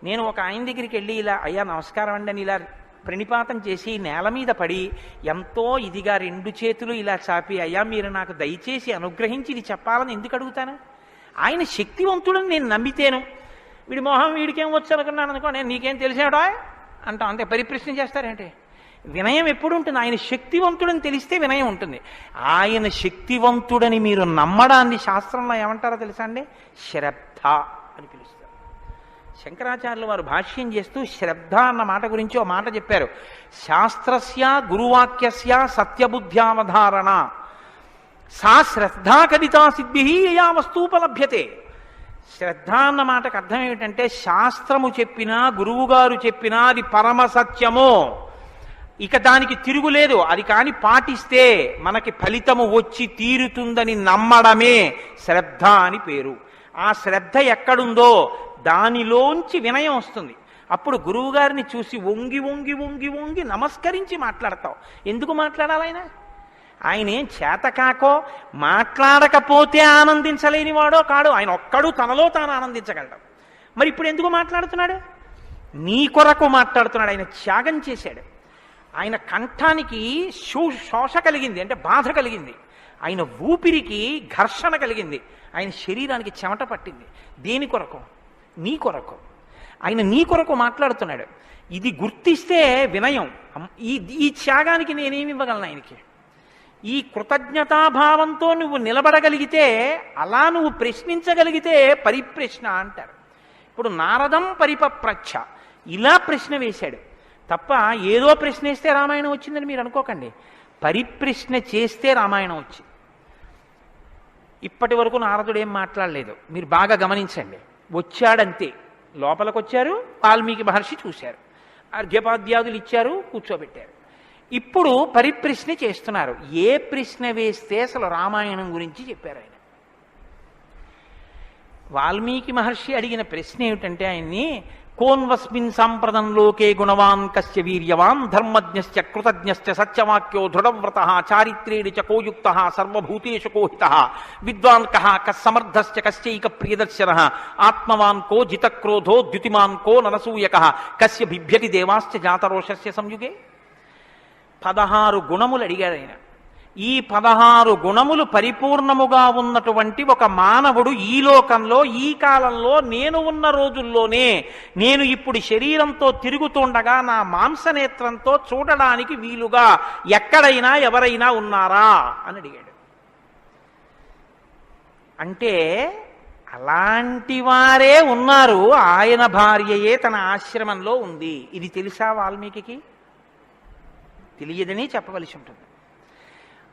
నేను ఒక ఆయన దగ్గరికి వెళ్ళి ఇలా, అయ్యా నమస్కారం అండి అని ఇలా ప్రణిపాతం చేసి నేల మీద పడి ఎంతో ఇదిగా 2 చేతులు ఇలా చాపి, అయ్యా మీరు నాకు దయచేసి అనుగ్రహించి ఇది చెప్పాలని ఎందుకు అడుగుతాను? ఆయన శక్తివంతుడని నేను నమ్మితేను. వీడి మొహం వీడికేం వచ్చు అనుకున్నాను అనుకో, నేను నీకేం తెలిసాడో అంటాం అంతే. పరిప్రశ్న చేస్తారేంటి? వినయం ఎప్పుడు ఉంటుంది? ఆయన శక్తివంతుడని తెలిస్తే వినయం ఉంటుంది. ఆయన శక్తివంతుడని మీరు నమ్మడాన్ని శాస్త్రంలో ఏమంటారో తెలుసా అండి? శ్రద్ధ అని పిలుస్తారు. శంకరాచార్యులు వారు భాష్యం చేస్తూ శ్రద్ధ అన్న మాట గురించి ఓ మాట చెప్పారు. శాస్త్రస్య గురువాక్యస్య సత్యబుద్ధ్యావధారణ సా శ్రద్ధా కదితా సిద్ధి యా వస్తూపలభ్యతే. శ్రద్ధ అన్న మాటకు అర్థం ఏమిటంటే, శాస్త్రము చెప్పినా గురువుగారు చెప్పినా అది పరమ సత్యము, ఇక దానికి తిరుగులేదు, అది కాని పాటిస్తే మనకి ఫలితము వచ్చి తీరుతుందని నమ్మడమే శ్రద్ధ అని పేరు. ఆ శ్రద్ధ ఎక్కడుందో దానిలోంచి వినయం వస్తుంది. అప్పుడు గురువుగారిని చూసి వంగి వంగి వంగి వంగి నమస్కరించి మాట్లాడతావు. ఎందుకు మాట్లాడాలి? ఆయన ఏం చేతకాకో, మాట్లాడకపోతే ఆనందించలేనివాడో కాడు. ఆయన ఒక్కడు తనలో తాను ఆనందించగలడు. మరి ఇప్పుడు ఎందుకు మాట్లాడుతున్నాడు? నీ కొరకు మాట్లాడుతున్నాడు. ఆయన త్యాగం చేశాడు. ఆయన కంఠానికి శోష కలిగింది, అంటే బాధ కలిగింది. ఆయన ఊపిరికి ఘర్షణ కలిగింది. ఆయన శరీరానికి చెమట పట్టింది. దేని కొరకు? నీ కొరకు. ఆయన నీ కొరకు మాట్లాడుతున్నాడు. ఇది గుర్తిస్తే వినయం. ఈ త్యాగానికి నేనేమి ఇవ్వగలను ఆయనకి? ఈ కృతజ్ఞతాభావంతో నువ్వు నిలబడగలిగితే, అలా నువ్వు ప్రశ్నించగలిగితే పరిప్రశ్న అంటారు. ఇప్పుడు నారదం పరిపప్రచ్ఛ ఇలా ప్రశ్న వేశాడు తప్ప ఏదో ప్రశ్న వేస్తే రామాయణం వచ్చిందని మీరు అనుకోకండి. పరిప్రశ్న చేస్తే రామాయణం వచ్చింది. ఇప్పటి వరకు నారదుడు ఏం మాట్లాడలేదు, మీరు బాగా గమనించండి. వచ్చాడంతే, లోపలికి వచ్చారు, వాల్మీకి మహర్షి చూశారు, అర్ఘ్యపాద్యాదులు ఇచ్చారు, కూర్చోబెట్టారు. ఇప్పుడు పరిప్రశ్న చేస్తున్నారు. ఏ ప్రశ్న వేస్తే అసలు రామాయణం గురించి చెప్పారు ఆయన? వాల్మీకి మహర్షి అడిగిన ప్రశ్న ఏమిటంటే, ఆయన్ని కోన్వస్మిన్ సాంప్రదం లోకే గుణవాన్ కస్య వీర్యవాన్ ధర్మజ్ఞశ్చ కృతజ్ఞశ్చ సత్యవాక్యో దృఢవ్రతః చారిత్రేణ చ కోయుక్తః సర్వభూతేషు కోహితః విద్వాన్ కః కస్సమర్థశ్చ కస్యైక ప్రియదర్శనః ఆత్మవాన్ కో జితక్రోధో ద్యుతిమాన్ కో నరసూయకః కస్య బిభ్యతి దేవాశ్చ జాతరోషస్య సంయుగే. 16 గుణములు అడిగాడు ఆయన. ఈ 16 గుణములు పరిపూర్ణముగా ఉన్నటువంటి ఒక మానవుడు ఈ లోకంలో, ఈ కాలంలో, నేను ఉన్న రోజుల్లోనే, నేను ఇప్పుడు శరీరంతో తిరుగుతుండగా నా మాంసనేత్రంతో చూడడానికి వీలుగా ఎక్కడైనా ఎవరైనా ఉన్నారా అని అడిగాడు. అంటే అలాంటి వారే ఉన్నారు. ఆయన భార్యయే తన ఆశ్రమంలో ఉంది. ఇది తెలుసా వాల్మీకి? తెలియదని చెప్పవలసి ఉంటుంది.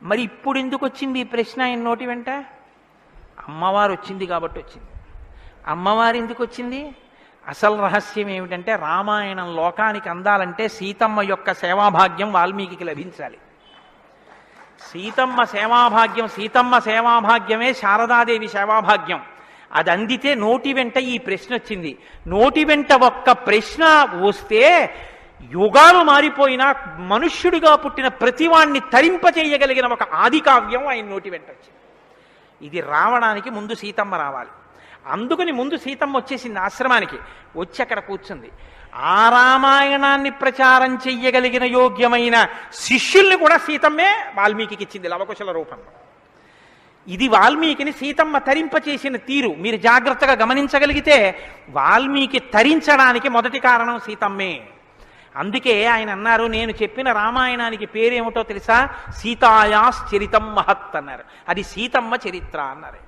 మరి ఇప్పుడు ఎందుకు వచ్చింది ఈ ప్రశ్న ఆయన నోటి వెంట? అమ్మవారు వచ్చింది కాబట్టి వచ్చింది. అమ్మవారు ఎందుకు వచ్చింది? అసలు రహస్యం ఏమిటంటే, రామాయణం లోకానికి అందాలంటే సీతమ్మ యొక్క సేవాభాగ్యం వాల్మీకి లభించాలి. సీతమ్మ సేవాభాగ్యమే శారదాదేవి సేవాభాగ్యం. అది అందితే నోటి వెంట ఈ ప్రశ్న వచ్చింది. నోటి వెంట ఒక్క ప్రశ్న వస్తే యుగాలు మారిపోయినా మనుష్యుడిగా పుట్టిన ప్రతివాణ్ణి తరింపచేయగలిగిన ఒక ఆది కావ్యం ఆయన నోటి వెంట వచ్చింది. ఇది రావడానికి ముందు సీతమ్మ రావాలి. అందుకని ముందు సీతమ్మ వచ్చేసింది ఆశ్రమానికి. వచ్చి అక్కడ కూర్చుంది. ఆ రామాయణాన్ని ప్రచారం చెయ్యగలిగిన యోగ్యమైన శిష్యుల్ని కూడా సీతమ్మే వాల్మీకి ఇచ్చింది లవకుశల రూపంలో. ఇది వాల్మీకిని సీతమ్మ తరింపచేసిన తీరు మీరు జాగ్రత్తగా గమనించగలిగితే, వాల్మీకి తరించడానికి మొదటి కారణం సీతమ్మే. అందుకే ఆయన అన్నారు, నేను చెప్పిన రామాయణానికి పేరేమిటో తెలుసా? సీతాయాశ్చరితం మహత్ అన్నారు. అది సీతమ్మ చరిత్ర అన్నారు.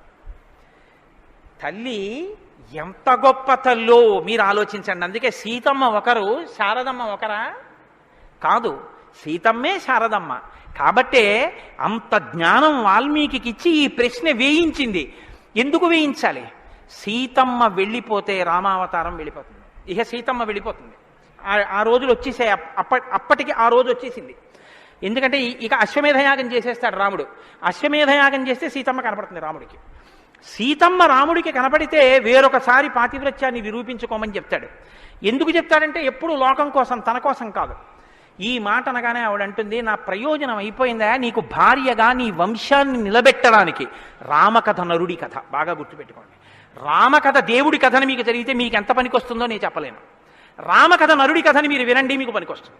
తల్లి ఎంత గొప్ప తల్లో మీరు ఆలోచించండి. అందుకే సీతమ్మ ఒకరు, శారదమ్మ ఒకరా? కాదు, సీతమ్మే శారదమ్మ. కాబట్టే అంత జ్ఞానం వాల్మీకి ఇచ్చి ఈ ప్రశ్న వేయించింది. ఎందుకు వేయించాలి? సీతమ్మ వెళ్ళిపోతే రామావతారం వెళ్ళిపోతుంది. ఇక సీతమ్మ వెళ్ళిపోతుంది. ఆ రోజులు వచ్చేసాయి. అప్పటికి ఆ రోజు వచ్చేసింది. ఎందుకంటే ఇక అశ్వమేధయాగం చేసేస్తాడు రాముడు. అశ్వమేధయాగం చేస్తే సీతమ్మ కనపడుతుంది రాముడికి. సీతమ్మ రాముడికి కనపడితే వేరొకసారి పాతివ్రత్యాన్ని నిరూపించుకోమని చెప్తాడు. ఎందుకు చెప్తాడంటే ఎప్పుడు లోకం కోసం, తన కోసం కాదు. ఈ మాట అనగానే ఆవిడంటుంది, నా ప్రయోజనం అయిపోయిందా, నీకు భార్యగా నీ వంశాన్ని నిలబెట్టడానికి. రామకథ నరుడి కథ బాగా గుర్తుపెట్టుకోండి. రామకథ దేవుడి కథని మీకు జరిగితే మీకు ఎంత పనికొస్తుందో నేను చెప్పలేను. రామకథ నరుడి కథని మీరు వినండి, మీకు పనికొస్తుంది.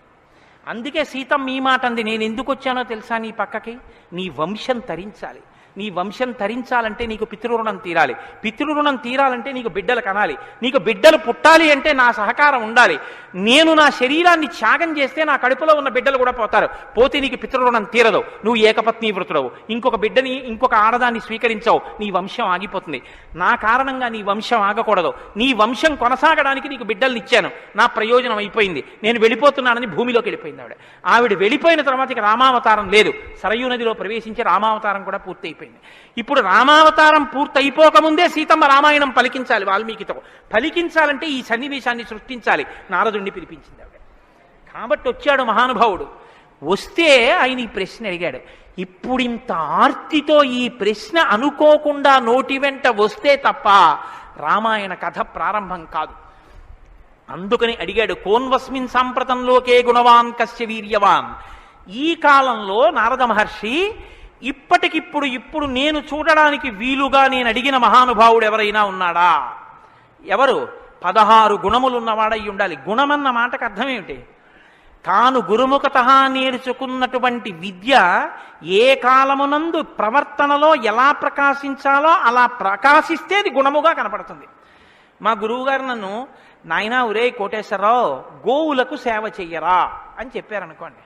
అందుకే సీతమ్మ ఈ మాట అంది, నేను ఎందుకు వచ్చానో తెలుసా నీ పక్కకి? నీ వంశం తరించాలి. నీ వంశం తరించాలంటే నీకు పితృరుణం తీరాలి. పితృరుణం తీరాలంటే నీకు బిడ్డలు కనాలి. నీకు బిడ్డలు పుట్టాలి అంటే నా సహకారం ఉండాలి. నేను నా శరీరాన్ని త్యాగం చేస్తే నా కడుపులో ఉన్న బిడ్డలు కూడా పోతారు. పోతే నీకు పితృరుణం తీరదు. నువ్వు ఏకపత్ని వృతుడవు. ఇంకొక బిడ్డని, ఇంకొక ఆడదాన్ని స్వీకరించవు. నీ వంశం ఆగిపోతుంది. నా కారణంగా నీ వంశం ఆగకూడదు. నీ వంశం కొనసాగడానికి నీకు బిడ్డల్ని ఇచ్చాను. నా ప్రయోజనం అయిపోయింది. నేను వెళ్ళిపోతున్నానని భూమిలోకి వెళ్ళిపోయింది ఆవిడ. ఆవిడ వెళ్ళిపోయిన తర్వాత ఇక రామావతారం లేదు. సరయూ నదిలో ప్రవేశించి రామావతారం కూడా పూర్తి. ఇప్పుడు రామావతారం పూర్తయిపోకముందే సీతమ్మ రామాయణం పలికించాలి. వాల్మీకితో పలికించాలంటే ఈ సన్నివేశాన్ని సృష్టించాలి. నారదుణ్ణి పిలిపించింది ఆవిడ. కాబట్టి వచ్చాడు మహానుభావుడు. వస్తే ఆయన ఈ ప్రశ్న అడిగాడు. ఇప్పుడింత ఆర్తితో ఈ ప్రశ్న అనుకోకుండా నోటి వెంట వస్తే తప్ప రామాయణ కథ ప్రారంభం కాదు. అందుకని అడిగాడు, కోన్వస్మిన్ సాంప్రతంలోకే గుణవాన్ కస్య వీర్యవాన్. ఈ కాలంలో నారద మహర్షి ఇప్పుడు నేను చూడడానికి వీలుగా నేను అడిగిన మహానుభావుడు ఎవరైనా ఉన్నాడా? ఎవరు? 16 గుణములున్నవాడై ఉండాలి. గుణమన్న మాటకు అర్థం ఏమిటి? తాను గురుముఖత నేర్చుకున్నటువంటి విద్య ఏ కాలమునందు ప్రవర్తనలో ఎలా ప్రకాశించాలో అలా ప్రకాశిస్తే అది గుణముగా కనపడుతుంది. మా గురువుగారు నన్ను, నాయనా ఒరే కోటేశ్వరరావు, గోవులకు సేవ చెయ్యరా అని చెప్పారనుకోండి.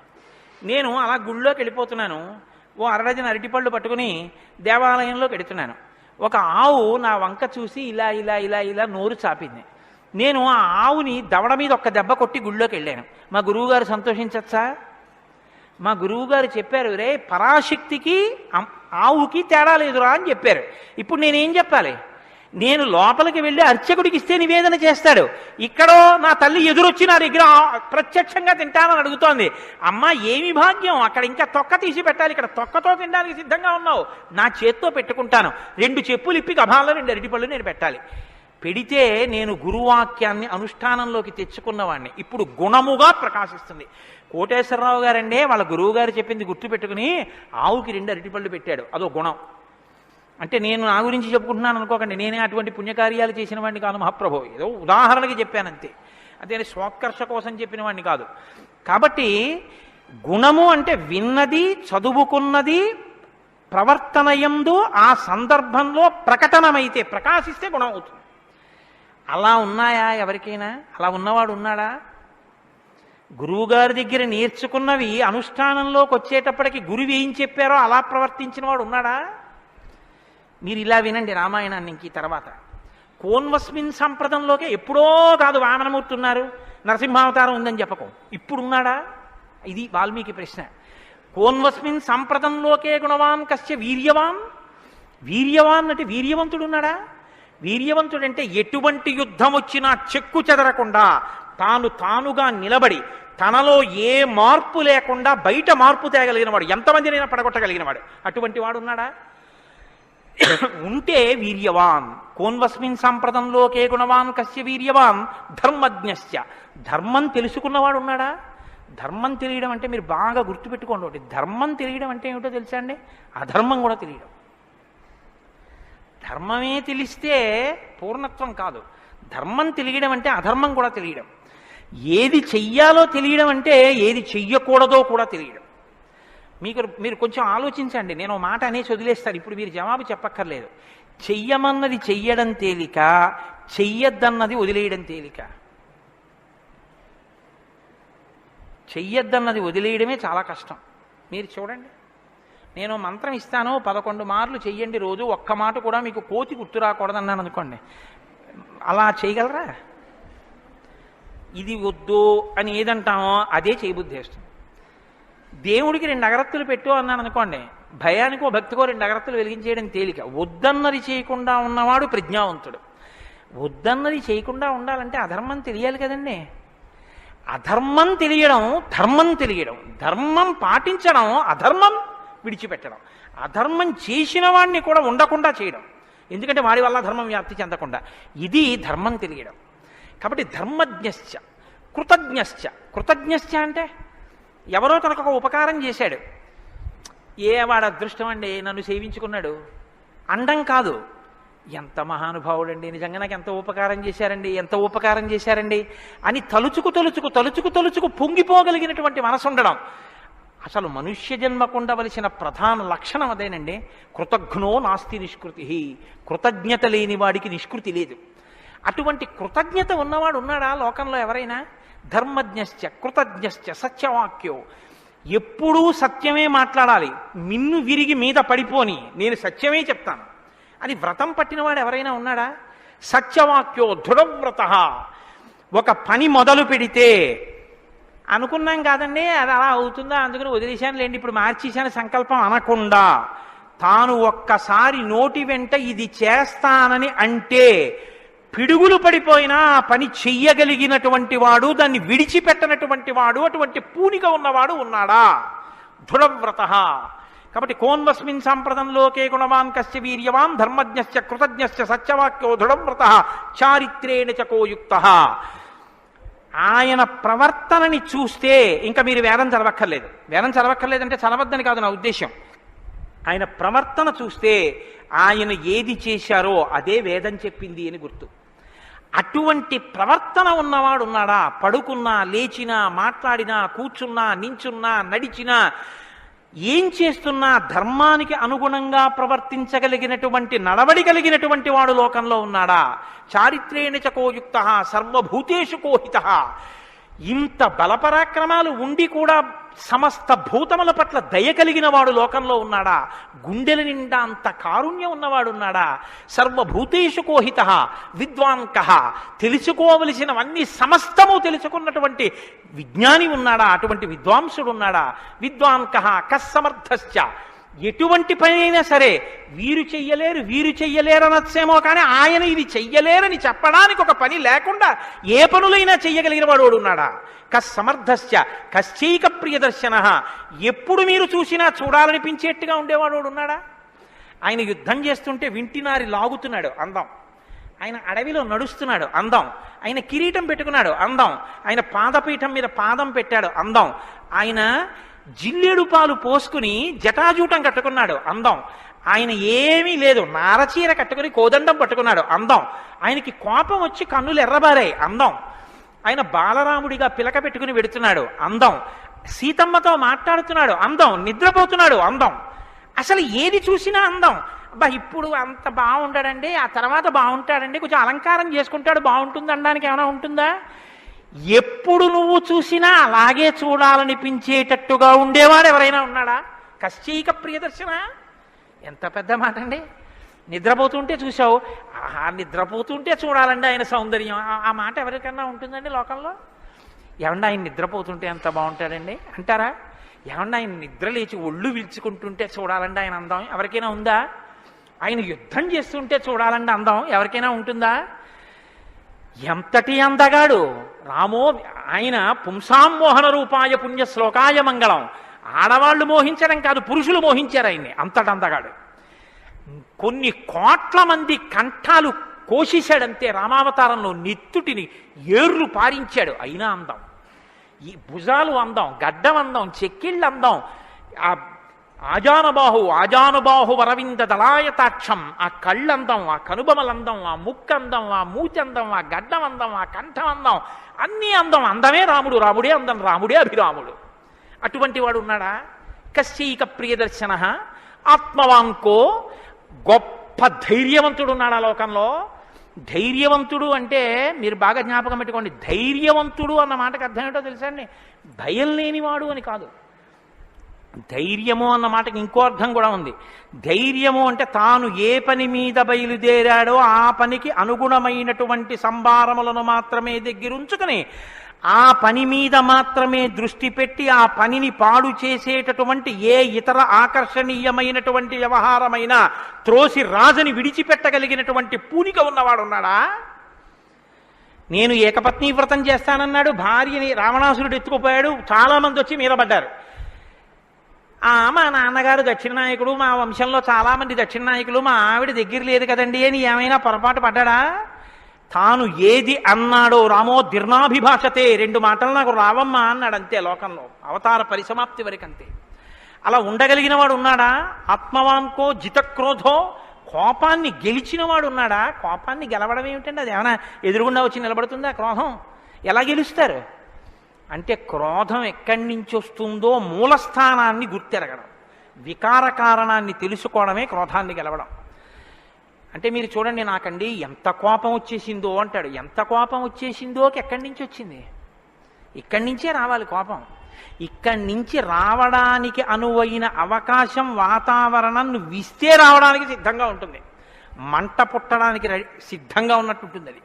నేను అలా గుళ్ళోకి వెళ్ళిపోతున్నాను. ఓ 60 అరటిపళ్ళు పట్టుకుని దేవాలయంలోకి వెడుతున్నాను. ఒక ఆవు నా వంక చూసి ఇలా ఇలా ఇలా ఇలా నోరు చాపింది. నేను ఆ ఆవుని దవడ మీద ఒక్క దెబ్బ కొట్టి గుళ్ళోకి వెళ్ళాను. మా గురువుగారు సంతోషించచ్చా? మా గురువుగారు చెప్పారు, రే పరాశక్తికి ఆవుకి తేడా లేదురా అని చెప్పారు. ఇప్పుడు నేనేం చెప్పాలి? నేను లోపలికి వెళ్ళి అర్చకుడికి ఇస్తే నివేదన చేస్తాడు. ఇక్కడో నా తల్లి ఎదురొచ్చి నా దగ్గర ప్రత్యక్షంగా తింటానని అడుగుతోంది. అమ్మ ఏమి భాగ్యం, అక్కడ ఇంకా తొక్క తీసి పెట్టాలి, ఇక్కడ తొక్కతో తినడానికి సిద్ధంగా ఉన్నావు. నా చేత్తో పెట్టుకుంటాను. 2 చెప్పులు ఇప్పి గభాల్లో 2 అరటిపళ్ళు నేను పెట్టాలి. పెడితే నేను గురువాక్యాన్ని అనుష్ఠానంలోకి తెచ్చుకున్నవాడిని. ఇప్పుడు గుణముగా ప్రకాశిస్తుంది. కోటేశ్వరరావు గారండే వాళ్ళ గురువు గారు చెప్పింది గుర్తుపెట్టుకుని ఆవుకి 2 అరటిపళ్ళు పెట్టాడు. అదో గుణం. అంటే నేను నా గురించి చెప్పుకుంటున్నాను అనుకోకండి. నేనే అటువంటి పుణ్యకార్యాలు చేసిన వాడిని కాదు మహాప్రభు. ఏదో ఉదాహరణకి చెప్పానంతే. అదే స్వోత్కర్ష కోసం చెప్పిన వాడిని కాదు. కాబట్టి గుణము అంటే విన్నది, చదువుకున్నది, ప్రవర్తనయందు ఆ సందర్భంలో ప్రకటనమైతే, ప్రకాశిస్తే గుణం అవుతుంది. అలా ఉన్నాయా ఎవరికైనా? అలా ఉన్నవాడు ఉన్నాడా? గురువుగారి దగ్గర నేర్చుకున్నవి అనుష్ఠానంలోకి వచ్చేటప్పటికి గురువు ఏం చెప్పారో అలా ప్రవర్తించిన వాడు ఉన్నాడా? మీరు ఇలా వినండి రామాయణాన్ని. ఇంక తర్వాత కోన్వస్మిన్ సంప్రదంలోకే ఎప్పుడో కాదు వామనమూర్తి ఉన్నారు, నరసింహావతారం ఉందని చెప్పకు. ఇప్పుడున్నాడా? ఇది వాల్మీకి ప్రశ్న. కోన్వస్మిన్ సంప్రదంలోకే గుణవాన్ కస్య వీర్యవాన్. వీర్యవాన్ అంటే వీర్యవంతుడు ఉన్నాడా? వీర్యవంతుడంటే ఎటువంటి యుద్ధం వచ్చినా చెక్కు చెదరకుండా తానుగా నిలబడి తనలో ఏ మార్పు లేకుండా బయట మార్పు తేగలిగిన వాడు, ఎంతమందినైనా పడగొట్టగలిగిన వాడు. అటువంటి వాడు ఉన్నాడా? ఉంటే వీర్యవాన్. కోన్వస్మిన్ సంప్రదంలోకే గుణవాన్ కస్య వీర్యవాన్ ధర్మజ్ఞశ్చ. ధర్మం తెలుసుకున్నవాడు ఉన్నాడా? ధర్మం తెలియడం అంటే మీరు బాగా గుర్తుపెట్టుకోండి ఒకటి. ధర్మం తెలియడం అంటే ఏమిటో తెలుసా అండి? అధర్మం కూడా తెలియడం. ధర్మమే తెలిస్తే పూర్ణత్వం కాదు. ధర్మం తెలియడం అంటే అధర్మం కూడా తెలియడం. ఏది చెయ్యాలో తెలియడం అంటే ఏది చెయ్యకూడదో కూడా తెలియడం. మీరు కొంచెం ఆలోచించండి. నేను మాట అనేసి వదిలేస్తాను. ఇప్పుడు మీరు జవాబు చెప్పక్కర్లేదు. చెయ్యమన్నది చెయ్యడం తేలిక, చెయ్యొద్దన్నది వదిలేయడం తేలిక. చెయ్యొద్దన్నది వదిలేయడమే చాలా కష్టం. మీరు చూడండి, నేను మంత్రం ఇస్తాను 11 మార్లు చెయ్యండి రోజు, ఒక్క మాట కూడా మీకు కోతి గుర్తు రాకూడదన్నాను అనుకోండి. అలా చేయగలరా? ఇది వద్దు అని ఏదంటామో అదే చేయబుద్ధి వేస్తుంది. దేవుడికి 2 అగరత్తులు పెట్టు అన్నాను అనుకోండి, భయానికో భక్తికో 2 అగరత్తులు వెలిగించేయడం తేలిక. వద్దన్నది చేయకుండా ఉన్నవాడు ప్రజ్ఞావంతుడు. వద్దన్నది చేయకుండా ఉండాలంటే అధర్మం తెలియాలి కదండి. అధర్మం తెలియడం, ధర్మం తెలియడం, ధర్మం పాటించడం, అధర్మం విడిచిపెట్టడం, అధర్మం చేసిన వాడిని కూడా ఉండకుండా చేయడం, ఎందుకంటే వాడి వల్ల ధర్మం వ్యాప్తి చెందకుండా. ఇది ధర్మం తెలియడం. కాబట్టి ధర్మజ్ఞశ్చ కృతజ్ఞశ్చ. కృతజ్ఞశ్చ అంటే ఎవరో తనకు ఒక ఉపకారం చేశాడు, వాడు అదృష్టం అండి నన్ను సేవించుకున్నాడు అండం కాదు, ఎంత మహానుభావుడండి, నిజంగా నాకు ఎంత ఉపకారం చేశారండి, ఎంత ఉపకారం చేశారండి అని తలుచుకు తలుచుకు తలుచుకు తలుచుకు పొంగిపోగలిగినటువంటి మనసు ఉండడం. అసలు మనుష్య జన్మకు ఉండవలసిన ప్రధాన లక్షణం అదేనండి. కృతజ్ఞో నాస్తి నిష్కృతి. కృతజ్ఞత లేని వాడికి నిష్కృతి లేదు. అటువంటి కృతజ్ఞత ఉన్నవాడు ఉన్నాడా లోకంలో ఎవరైనా? ధర్మజ్ఞశ్చ కృతజ్ఞశ్చ సత్యవాక్యో. ఎప్పుడూ సత్యమే మాట్లాడాలి, మిన్ను విరిగి మీద పడిపోని నేను సత్యమే చెప్తాను అని వ్రతం పట్టినవాడు ఎవరైనా ఉన్నాడా? సత్యవాక్యో దృఢవ్రత. ఒక పని మొదలు పెడితే అనుకున్నాం కాదండి అది అలా అవుతుందా అందుకని వదిలేశాను లేండి ఇప్పుడు మార్చేశాను సంకల్పం అనకుండా, తాను ఒక్కసారి నోటి వెంట ఇది చేస్తానని అంటే పిడుగులు పడిపోయినా ఆ పని చెయ్యగలిగినటువంటి వాడు, దాన్ని విడిచిపెట్టనటువంటి వాడు, అటువంటి పూనిక ఉన్నవాడు ఉన్నాడా? దృఢవ్రత. కాబట్టి కోన్వస్మిన్ సంప్రదంలోకే గుణవాన్ కస్య వీర్యవాన్ ధర్మజ్ఞశ్చ కృతజ్ఞశ్చ సత్యవాక్యో దృఢవ్రత చారిత్రేణ చకోయుక్త. ఆయన ప్రవర్తనని చూస్తే ఇంకా మీరు వేదం చదవక్కర్లేదు. వేదం చదవక్కర్లేదంటే చదవద్దని కాదు నా ఉద్దేశం. ఆయన ప్రవర్తన చూస్తే ఆయన ఏది చేశారో అదే వేదం చెప్పింది అని గుర్తు. అటువంటి ప్రవర్తన ఉన్నవాడు ఉన్నాడా? పడుకున్నా, లేచినా, మాట్లాడినా, కూర్చున్నా, నించున్నా, నడిచినా, ఏం చేస్తున్నా ధర్మానికి అనుగుణంగా ప్రవర్తించగలిగినటువంటి నడవడి కలిగినటువంటి వాడు లోకంలో ఉన్నాడా? చారిత్రేణ చకోయుక్త సర్వభూతేషు కోహిత. ఇంత బలపరాక్రమాలు ఉండి కూడా సమస్త భూతముల పట్ల దయ కలిగిన వాడు లోకంలో ఉన్నాడా? గుండెల నిండా అంత కారుణ్యం ఉన్నవాడు ఉన్నాడా? సర్వభూతేషు కోహిత విద్వాంకః. తెలుసుకోవలసినవన్నీ సమస్తము తెలుసుకున్నటువంటి విజ్ఞాని ఉన్నాడా? అటువంటి విద్వాంసుడు ఉన్నాడా? విద్వాంకః కస్సమర్థశ్చ. ఎటువంటి పని అయినా సరే వీరు చెయ్యలేరు వీరు చెయ్యలేరనొచ్చేమో కానీ ఆయన ఇది చెయ్యలేరని చెప్పడానికి ఒక పని లేకుండా ఏ పనులైనా చెయ్యగలిగిన వాడు ఉన్నాడా? కస్సమర్థశ్చ కశ్చైక ప్రియదర్శన. ఎప్పుడు మీరు చూసినా చూడాలనిపించేట్టుగా ఉండేవాడు ఉన్నాడా? ఆయన యుద్ధం చేస్తుంటే వింటినారి లాగుతున్నాడు అందం, ఆయన అడవిలో నడుస్తున్నాడు అందం, ఆయన కిరీటం పెట్టుకున్నాడు అందం, ఆయన పాదపీఠం మీద పాదం పెట్టాడు అందం, ఆయన జిల్లేడు పాలు పోసుకుని జటాజూటం కట్టుకున్నాడు అందం, ఆయన ఏమీ లేదు నారచీర కట్టుకుని కోదండం పట్టుకున్నాడు అందం, ఆయనకి కోపం వచ్చి కన్నులు ఎర్రబారాయి అందం, ఆయన బాలరాముడిగా పిలక పెట్టుకుని వెడుతున్నాడు అందం, సీతమ్మతో మాట్లాడుతున్నాడు అందం, నిద్రపోతున్నాడు అందం. అసలు ఏది చూసినా అందం. అబ్బా ఇప్పుడు అంత బాగుంటాడండి, ఆ తర్వాత బాగుంటాడండి, కొంచెం అలంకారం చేసుకుంటాడు బాగుంటుంది అనడానికి ఏమైనా ఉంటుందా? ఎప్పుడు నువ్వు చూసినా అలాగే చూడాలనిపించేటట్టుగా ఉండేవాడు ఎవరైనా ఉన్నాడా? కశ్చైక ప్రియదర్శన. ఎంత పెద్ద మాట అండి. నిద్రపోతుంటే చూసావు, ఆహా నిద్రపోతుంటే చూడాలండి ఆయన సౌందర్యం. ఆ మాట ఎవరికన్నా ఉంటుందండి లోకంలో? ఏమన్నా ఆయన నిద్రపోతుంటే ఎంత బాగుంటాడండి అంటారా? ఏమన్నా ఆయన నిద్ర లేచి ఒళ్ళు విల్చుకుంటుంటే చూడాలండి ఆయన అందం ఎవరికైనా ఉందా? ఆయన యుద్ధం చేస్తుంటే చూడాలండి అందం ఎవరికైనా ఉంటుందా? ఎంతటి అందగాడు రామో. ఆయన పుంసామోహన రూపాయ పుణ్య శ్లోకాయ మంగళం. ఆడవాళ్లు మోహించడం కాదు, పురుషులు మోహించారు ఆయన్ని. అంతటి అందగాడు. కొన్ని కోట్ల మంది కంఠాలు కోసేశాడంతే రామావతారంలో. నెత్తుటిని ఏర్లు పారించాడు. అయినా అందం. ఈ భుజాలు అందం, గడ్డం అందం, చెక్కిళ్ళు అందం, ఆ ఆజానుబాహు వరవింద దళాయతాక్షం. ఆ కళ్ళందం, ఆ కనుబమలందం, ఆ ముక్కందం, ఆ మూతందం, ఆ గడ్డం అందం, ఆ కంఠం అందం, అన్నీ అందం. అందమే రాముడు, రాముడే అందం, రాముడే అభిరాముడు. అటువంటి వాడు ఉన్నాడా? కశ్చైక ప్రియదర్శన ఆత్మవాంకో. గొప్ప ధైర్యవంతుడు ఉన్నాడా లోకంలో? ధైర్యవంతుడు అంటే మీరు బాగా జ్ఞాపకం పెట్టుకోండి. ధైర్యవంతుడు అన్న మాటకు అర్థం ఏంటో తెలుసా అండి? భయం లేనివాడు అని కాదు. ధైర్యము అన్న మాటకి ఇంకో అర్థం కూడా ఉంది. ధైర్యము అంటే తాను ఏ పని మీద బయలుదేరాడో ఆ పనికి అనుగుణమైనటువంటి సంభారములను మాత్రమే దగ్గరుంచుకుని ఆ పని మీద మాత్రమే దృష్టి పెట్టి ఆ పనిని పాడు చేసేటటువంటి ఏ ఇతర ఆకర్షణీయమైనటువంటి వ్యవహారమైనా త్రోసి రాజని విడిచిపెట్టగలిగినటువంటి పూనిక ఉన్నవాడు ఉన్నాడా? నేను ఏకపత్ని వ్రతం చేస్తానన్నాడు, భార్యని రావణాసురుడు ఎత్తుకుపోయాడు, చాలా మంది వచ్చి మీద పడ్డారు. మా నాన్నగారు దక్షిణ నాయకుడు, మా వంశంలో చాలా మంది దక్షిణ నాయకులు, మా ఆవిడ దగ్గర లేదు కదండి అని ఏమైనా పొరపాటు పడ్డాడా? తాను ఏది అన్నాడో రామో దీర్ణాభిభాషతే, 2 మాటలు నాకు రావమ్మా అన్నాడు అంతే. లోకంలో అవతార పరిసమాప్తి వరకు అంతే. అలా ఉండగలిగిన వాడు ఉన్నాడా? ఆత్మవాన్కో జితక్రోధో, కోపాన్ని గెలిచిన వాడు ఉన్నాడా? కోపాన్ని గెలవడం ఏమిటండి? అది ఏమైనా ఎదురుగుండా వచ్చి నిలబడుతుందా క్రోధం? ఎలా గెలుస్తారు అంటే క్రోధం ఎక్కడి నుంచి వస్తుందో మూలస్థానాన్ని గుర్తెరగడం, వికార కారణాన్ని తెలుసుకోవడమే క్రోధాన్ని గెలవడం. అంటే మీరు చూడండి, నాకండి ఎంత కోపం వచ్చేసిందో అంటాడు. ఎంత కోపం వచ్చేసిందోకి ఎక్కడి నుంచి వచ్చింది? ఇక్కడి నుంచే రావాలి కోపం. ఇక్కడి నుంచి రావడానికి అనువైన అవకాశం, వాతావరణం నువ్వు ఇస్తే రావడానికి సిద్ధంగా ఉంటుంది. మంట పుట్టడానికి సిద్ధంగా ఉన్నట్టు ఉంటుంది అది.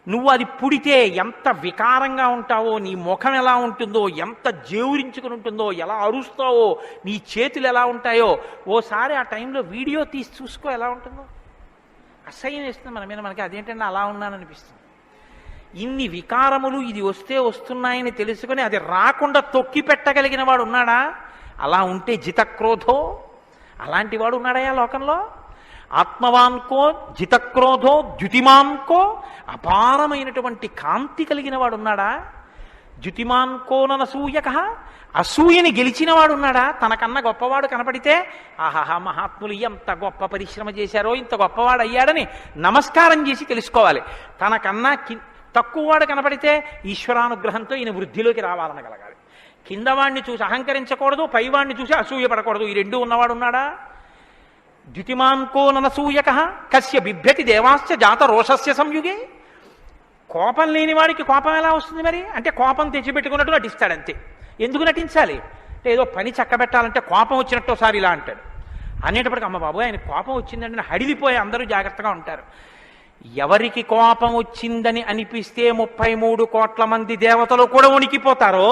నువ్వు అది పుడితే ఎంత వికారంగా ఉంటావో, నీ ముఖం ఎలా ఉంటుందో, ఎంత జేవురించుకుని ఉంటుందో, ఎలా అరుస్తావో, నీ చేతులు ఎలా ఉంటాయో, ఓసారి ఆ టైంలో వీడియో తీసి చూసుకో ఎలా ఉంటుందో. అసహ్యం వేస్తుంది మన మీద. మనకి అదేంటంటే అలా ఉన్నాననిపిస్తుంది. ఇన్ని వికారములు ఇది వస్తే వస్తున్నాయని తెలుసుకుని అది రాకుండా తొక్కి పెట్టగలిగిన వాడు ఉన్నాడా? అలా ఉంటే జితక్రోధో, అలాంటి వాడు ఉన్నాడయా లోకంలో? ఆత్మవాన్కో జితక్రోధో ద్యుతిమాన్కో, అపారమైనటువంటి కాంతి కలిగిన వాడు ఉన్నాడా? ద్యుతిమాన్కో ననసూయక, అసూయని గెలిచిన వాడు ఉన్నాడా? తనకన్నా గొప్పవాడు కనపడితే ఆహాహా మహాత్ములు ఎంత గొప్ప పరిశ్రమ చేశారో, ఇంత గొప్పవాడు అయ్యాడని నమస్కారం చేసి తెలుసుకోవాలి. తనకన్నా తక్కువవాడు కనపడితే ఈశ్వరానుగ్రహంతో ఈయన వృద్ధిలోకి రావాలనగలగాలి. కిందవాడిని చూసి అహంకరించకూడదు, పైవాడిని చూసి అసూయపడకూడదు. ఈ 2 ఉన్నవాడు ఉన్నాడా? ద్యుతిమాన్కో ననసూయక కస్య బిభ్యతి దేవాశ్చ జాత రోషస్య సంయుగే. కోపం లేని వాడికి కోపం ఎలా వస్తుంది మరి? అంటే కోపం తెచ్చిపెట్టుకున్నట్టు నటిస్తాడంతే. ఎందుకు నటించాలి అంటే ఏదో పని చక్కబెట్టాలంటే కోపం వచ్చినట్టు ఒకసారి ఇలా అంటాడు. అనేటప్పటికి అమ్మ బాబు ఆయన కోపం వచ్చిందంటే హడిలిపోయి అందరూ జాగ్రత్తగా ఉంటారు. ఎవరికి కోపం వచ్చిందని అనిపిస్తే 33 కోట్ల మంది దేవతలు కూడా వణికిపోతారో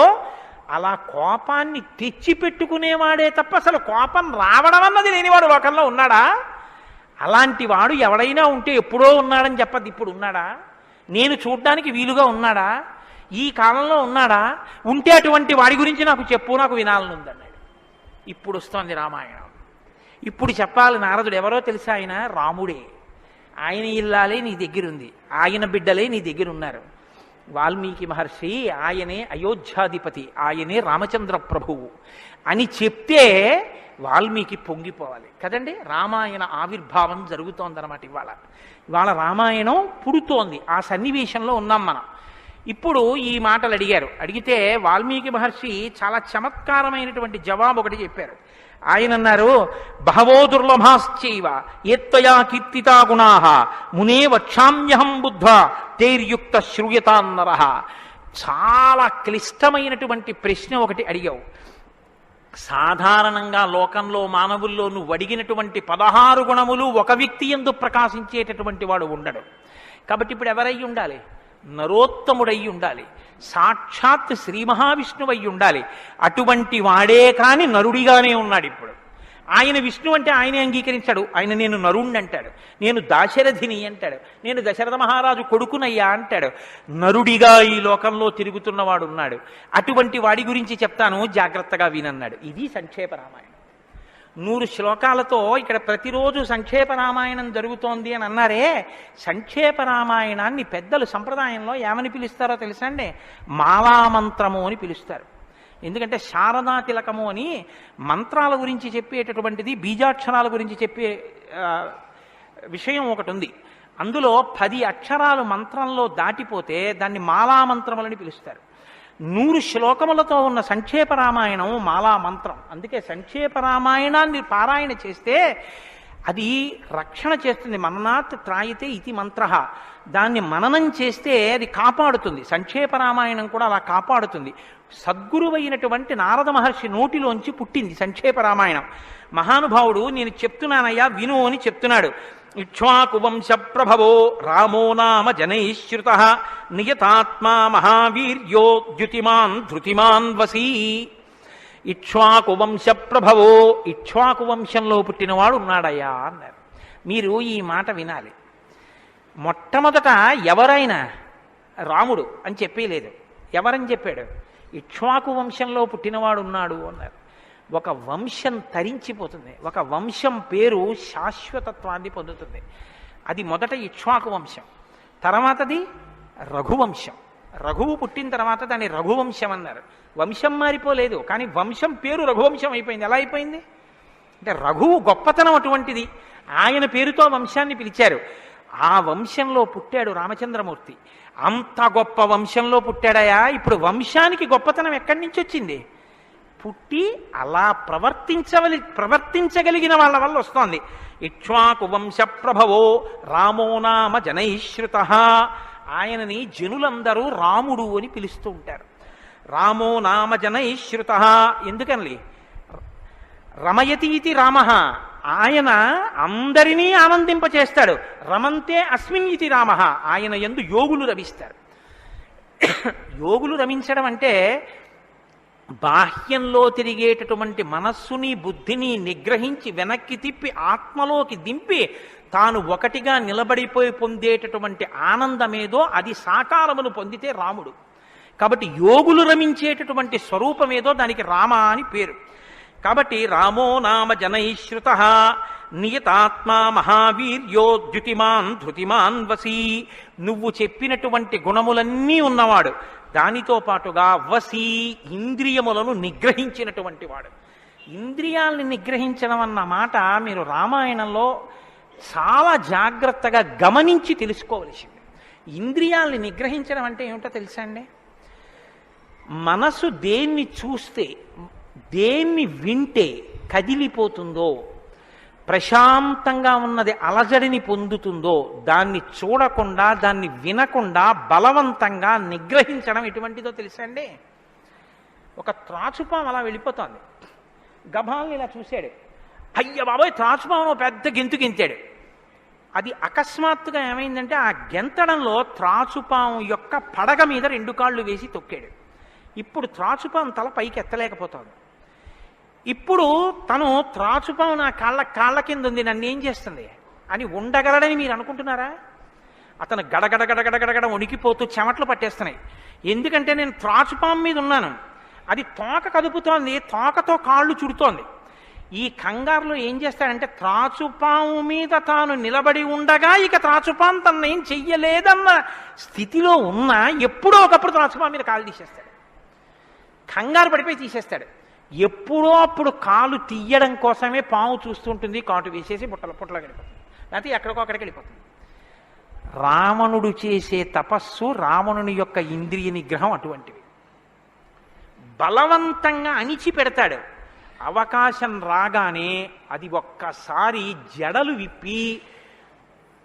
అలా కోపాన్ని తెచ్చిపెట్టుకునేవాడే తప్ప అసలు కోపం రావడం అన్నది లేనివాడు లోకంలో ఉన్నాడా? అలాంటి వాడు ఎవడైనా ఉంటే ఎప్పుడో ఉన్నాడని చెప్పద్దు, ఇప్పుడు ఉన్నాడా? నేను చూడ్డానికి వీలుగా ఉన్నాడా? ఈ కాలంలో ఉన్నాడా? ఉంటే అటువంటి వాడి గురించి నాకు చెప్పు, నాకు వినాలనుందన్నాడు. ఇప్పుడు వస్తోంది రామాయణం. ఇప్పుడు చెప్పాలి. నారదుడు ఎవరో తెలుసా? ఆయన రాముడే. ఆయన ఇల్లాలే నీ దగ్గరుంది, ఆయన బిడ్డలే నీ దగ్గర ఉన్నారు. వాల్మీకి మహర్షి ఆయనే అయోధ్యాధిపతి, ఆయనే రామచంద్ర ప్రభువు అని చెప్తే వాల్మీకి పొంగిపోవాలి కదండి. రామాయణ ఆవిర్భావం జరుగుతోందన్నమాట. ఇవాళ రామాయణం పుడుతోంది. ఆ సన్నివేశంలో ఉన్నాం మనం. ఇప్పుడు ఈ మాటలు అడిగితే వాల్మీకి మహర్షి చాలా చమత్కారమైనటువంటి జవాబు ఒకటి చెప్పారు. ఆయన అన్నారు, బహవో దుర్లభాశ్చైవ ఏత్వయా కీర్తితా గుణాః మునే వక్షామ్యహం బుద్ధ్వా తైర్యుక్త శ్రూయతాన్నరః. చాలా క్లిష్టమైనటువంటి ప్రశ్న ఒకటి అడిగావు. సాధారణంగా లోకంలో మానవుల్లో నువ్వు అడిగినటువంటి 16 గుణములు ఒక వ్యక్తి యందు ప్రకాశించేటటువంటి వాడు ఉండడు. కాబట్టి ఇప్పుడు ఎవరై ఉండాలి? నరోత్తముడై ఉండాలి, సాక్షాత్ శ్రీ మహావిష్ణువై ఉండాలి. అటువంటి వాడే కాని నరుడిగానే ఉన్నాడు ఇప్పుడు. ఆయన విష్ణు అంటే ఆయనే అంగీకరించాడు. ఆయన నేను నరుణ్ణి అంటాడు, నేను దాశరథిని అంటాడు, నేను దశరథ మహారాజు కొడుకునయ్యా అంటాడు. నరుడిగా ఈ లోకంలో తిరుగుతున్నవాడు ఉన్నాడు. అటువంటి వాడి గురించి చెప్తాను, జాగ్రత్తగా వినన్నాడు. ఇది సంక్షేప రామాయణం. 100 శ్లోకాలతో ఇక్కడ ప్రతిరోజు సంక్షేప రామాయణం జరుగుతోంది అని అన్నారే. సంక్షేప రామాయణాన్ని పెద్దలు సంప్రదాయంలో ఏమని పిలుస్తారో తెలుసా అండి? మాలామంత్రము అని పిలుస్తారు. ఎందుకంటే శారదా తిలకము అని మంత్రాల గురించి చెప్పేటటువంటిది, బీజాక్షరాల గురించి చెప్పే విషయం ఒకటి ఉంది. అందులో 10 అక్షరాలు మంత్రంలో దాటిపోతే దాన్ని మాలామంత్రములని పిలుస్తారు. 100 శ్లోకములతో ఉన్న సంక్షేప రామాయణం మాలా మంత్రం. అందుకే సంక్షేప రామాయణాన్ని పారాయణ చేస్తే అది రక్షణ చేస్తుంది. మననాత్ త్రాయితే ఇతి మంత్ర. దాన్ని మననం చేస్తే అది కాపాడుతుంది. సంక్షేప రామాయణం కూడా అలా కాపాడుతుంది. సద్గురువైనటువంటి నారద మహర్షి నోటిలోంచి పుట్టింది సంక్షేప రామాయణం. మహానుభావుడు నేను చెప్తున్నానయ్యా విను అని చెప్తున్నాడు. ఇక్ష్వాకు వంశ ప్రభవో రామో నామ జనైశ్రుత నియతాత్మా మహావీర్యో ద్యుతిమాన్ ధృతిమాన్ వసీ. ఇక్ష్వాకు వంశ ప్రభవో, ఇక్ష్వాకు వంశంలో పుట్టినవాడు ఉన్నాడయ్యా అన్నారు. మీరు ఈ మాట వినాలి. మొట్టమొదట ఎవరైనా రాముడు అని చెప్పలేదు. ఎవరని చెప్పాడు? ఇక్ష్వాకు వంశంలో పుట్టినవాడు ఉన్నాడు అన్నారు. ఒక వంశం తరించిపోతుంది. ఒక వంశం పేరు శాశ్వతత్వాన్ని పొందుతుంది. అది మొదట ఇక్ష్వాకు వంశం, తర్వాతది రఘువంశం. రఘువు పుట్టిన తర్వాత దాన్ని రఘువంశం అన్నారు. వంశం మారిపోలేదు, కానీ వంశం పేరు రఘువంశం అయిపోయింది. ఎలా అయిపోయింది అంటే రఘువు గొప్పతనం అటువంటిది. ఆయన పేరుతో వంశాన్ని పిలిచారు. ఆ వంశంలో పుట్టాడు రామచంద్రమూర్తి. అంత గొప్ప వంశంలో పుట్టాడయా. ఇప్పుడు వంశానికి గొప్పతనం ఎక్కడి నుంచి వచ్చింది? పుట్టి అలా ప్రవర్తించగలిగిన వాళ్ళ వల్ల వస్తోంది. ఇక్ష్వాకు వంశ ప్రభవో రామో నామ జనైశ్రుత. ఆయనని జనులందరూ రాముడు అని పిలుస్తూ ఉంటారు. రామో నామ జనైశ్రుత. ఎందుకని? రమయతి ఇది రామ. ఆయన అందరినీ ఆనందింపచేస్తాడు. రమంతే అస్మిన్ ఇది రామ. ఆయన యందు యోగులు రమిస్తారు. యోగులు రమించడం అంటే బాహ్యంలో తిరిగేటటువంటి మనస్సుని బుద్ధిని నిగ్రహించి వెనక్కి తిప్పి ఆత్మలోకి దింపి తాను ఒకటిగా నిలబడిపోయి పొందేటటువంటి ఆనందమేదో అది సాకారమును పొందితే రాముడు. కాబట్టి యోగులు రమించేటటువంటి స్వరూపమేదో దానికి రామ అని పేరు. కాబట్టి రామో నామ జనైశ్రుత నియతాత్మా మహావీర్యో ద్యుతిమాన్ ధృతిమాన్ వసీ. నువ్వు చెప్పినటువంటి గుణములన్నీ ఉన్నవాడు. దానితో పాటుగా వసీ, ఇంద్రియములను నిగ్రహించినటువంటి వాడు. ఇంద్రియాల్ని నిగ్రహించడం అన్న మాట మీరు రామాయణంలో చాలా జాగ్రత్తగా గమనించి తెలుసుకోవలసింది. ఇంద్రియాల్ని నిగ్రహించడం అంటే ఏమిటో తెలుసా అండి? మనసు దేన్ని చూస్తే, దేన్ని వింటే కదిలిపోతుందో, ప్రశాంతంగా ఉన్నది అలజడిని పొందుతుందో దాన్ని చూడకుండా, దాన్ని వినకుండా బలవంతంగా నిగ్రహించడం ఎటువంటిదో తెలుసా అండి? ఒక త్రాచుపాము అలా వెళ్ళిపోతోంది. గభాల్ని ఇలా చూశాడు. అయ్య బాబోయ్, త్రాచుపాము పెద్ద గెంతు గెంతాడు. అది అకస్మాత్తుగా ఏమైందంటే ఆ గెంతడంలో త్రాచుపాము యొక్క పడగ మీద 2 కాళ్ళు వేసి తొక్కాడు. ఇప్పుడు త్రాచుపాము తల పైకి ఎత్తలేకపోతుంది. ఇప్పుడు తను త్రాచుపాము నా కాళ్ళ కింద ఉంది, నన్ను ఏం చేస్తుంది అని ఉండగలడని మీరు అనుకుంటున్నారా? అతను గడగడ వణికిపోతూ చెమట్లు పట్టేస్తున్నాయి. ఎందుకంటే నేను త్రాచుపాము మీద ఉన్నాను, అది తోక కదుపుతోంది, తోకతో కాళ్ళు చుడుతోంది. ఈ కంగారులో ఏం చేస్తాడంటే త్రాచుపాము మీద తాను నిలబడి ఉండగా ఇక త్రాచుపాము తను ఏం చెయ్యలేదన్న స్థితిలో ఉన్నా ఎప్పుడో ఒకప్పుడు త్రాచుపాము మీద కాలు తీసేస్తాడు. కంగారు పడిపోయి తీసేస్తాడు. ఎప్పుడో అప్పుడు కాలు తీయడం కోసమే పాము చూస్తూ ఉంటుంది, కాటు వేసేసి పుట్టలోకి వెళ్ళిపోతుంది, లేకపోతే ఎక్కడికో అక్కడికి వెళ్ళిపోతుంది. రావణుడు చేసే తపస్సు, రావణుని యొక్క ఇంద్రియ నిగ్రహం అటువంటివి. బలవంతంగా అణిచి పెడతాడు. అవకాశం రాగానే అది ఒక్కసారి జడలు విప్పి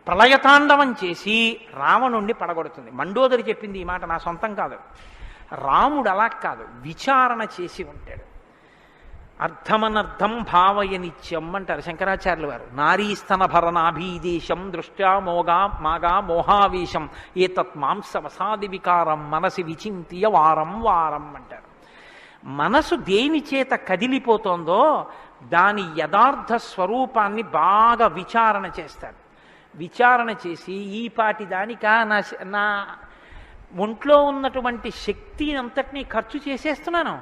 ప్రళయతాండవం చేసి రావణుణ్ణి పడగొడుతుంది. మండోదరి చెప్పింది ఈ మాట, నా సొంతం కాదు. రాముడు అలా కాదు, విచారణ చేసి ఉంటాడు. అర్థమనర్థం భావయ నిత్యం అంటారు శంకరాచార్యుల వారు. నారీస్తన భరణాభీదేశం దృష్ట్యా మాగా మోహావేశం ఏతత్ మాంసవసాది వికారం మనసి విచింత్య వారం వారం అంటారు. మనసు దేని చేత కదిలిపోతోందో దాని యథార్థ స్వరూపాన్ని బాగా విచారణ చేస్తారు. విచారణ చేసి ఈ పాటి దానికా నా ఒంట్లో ఉన్నటువంటి శక్తి అంతటినీ ఖర్చు చేసేస్తున్నాను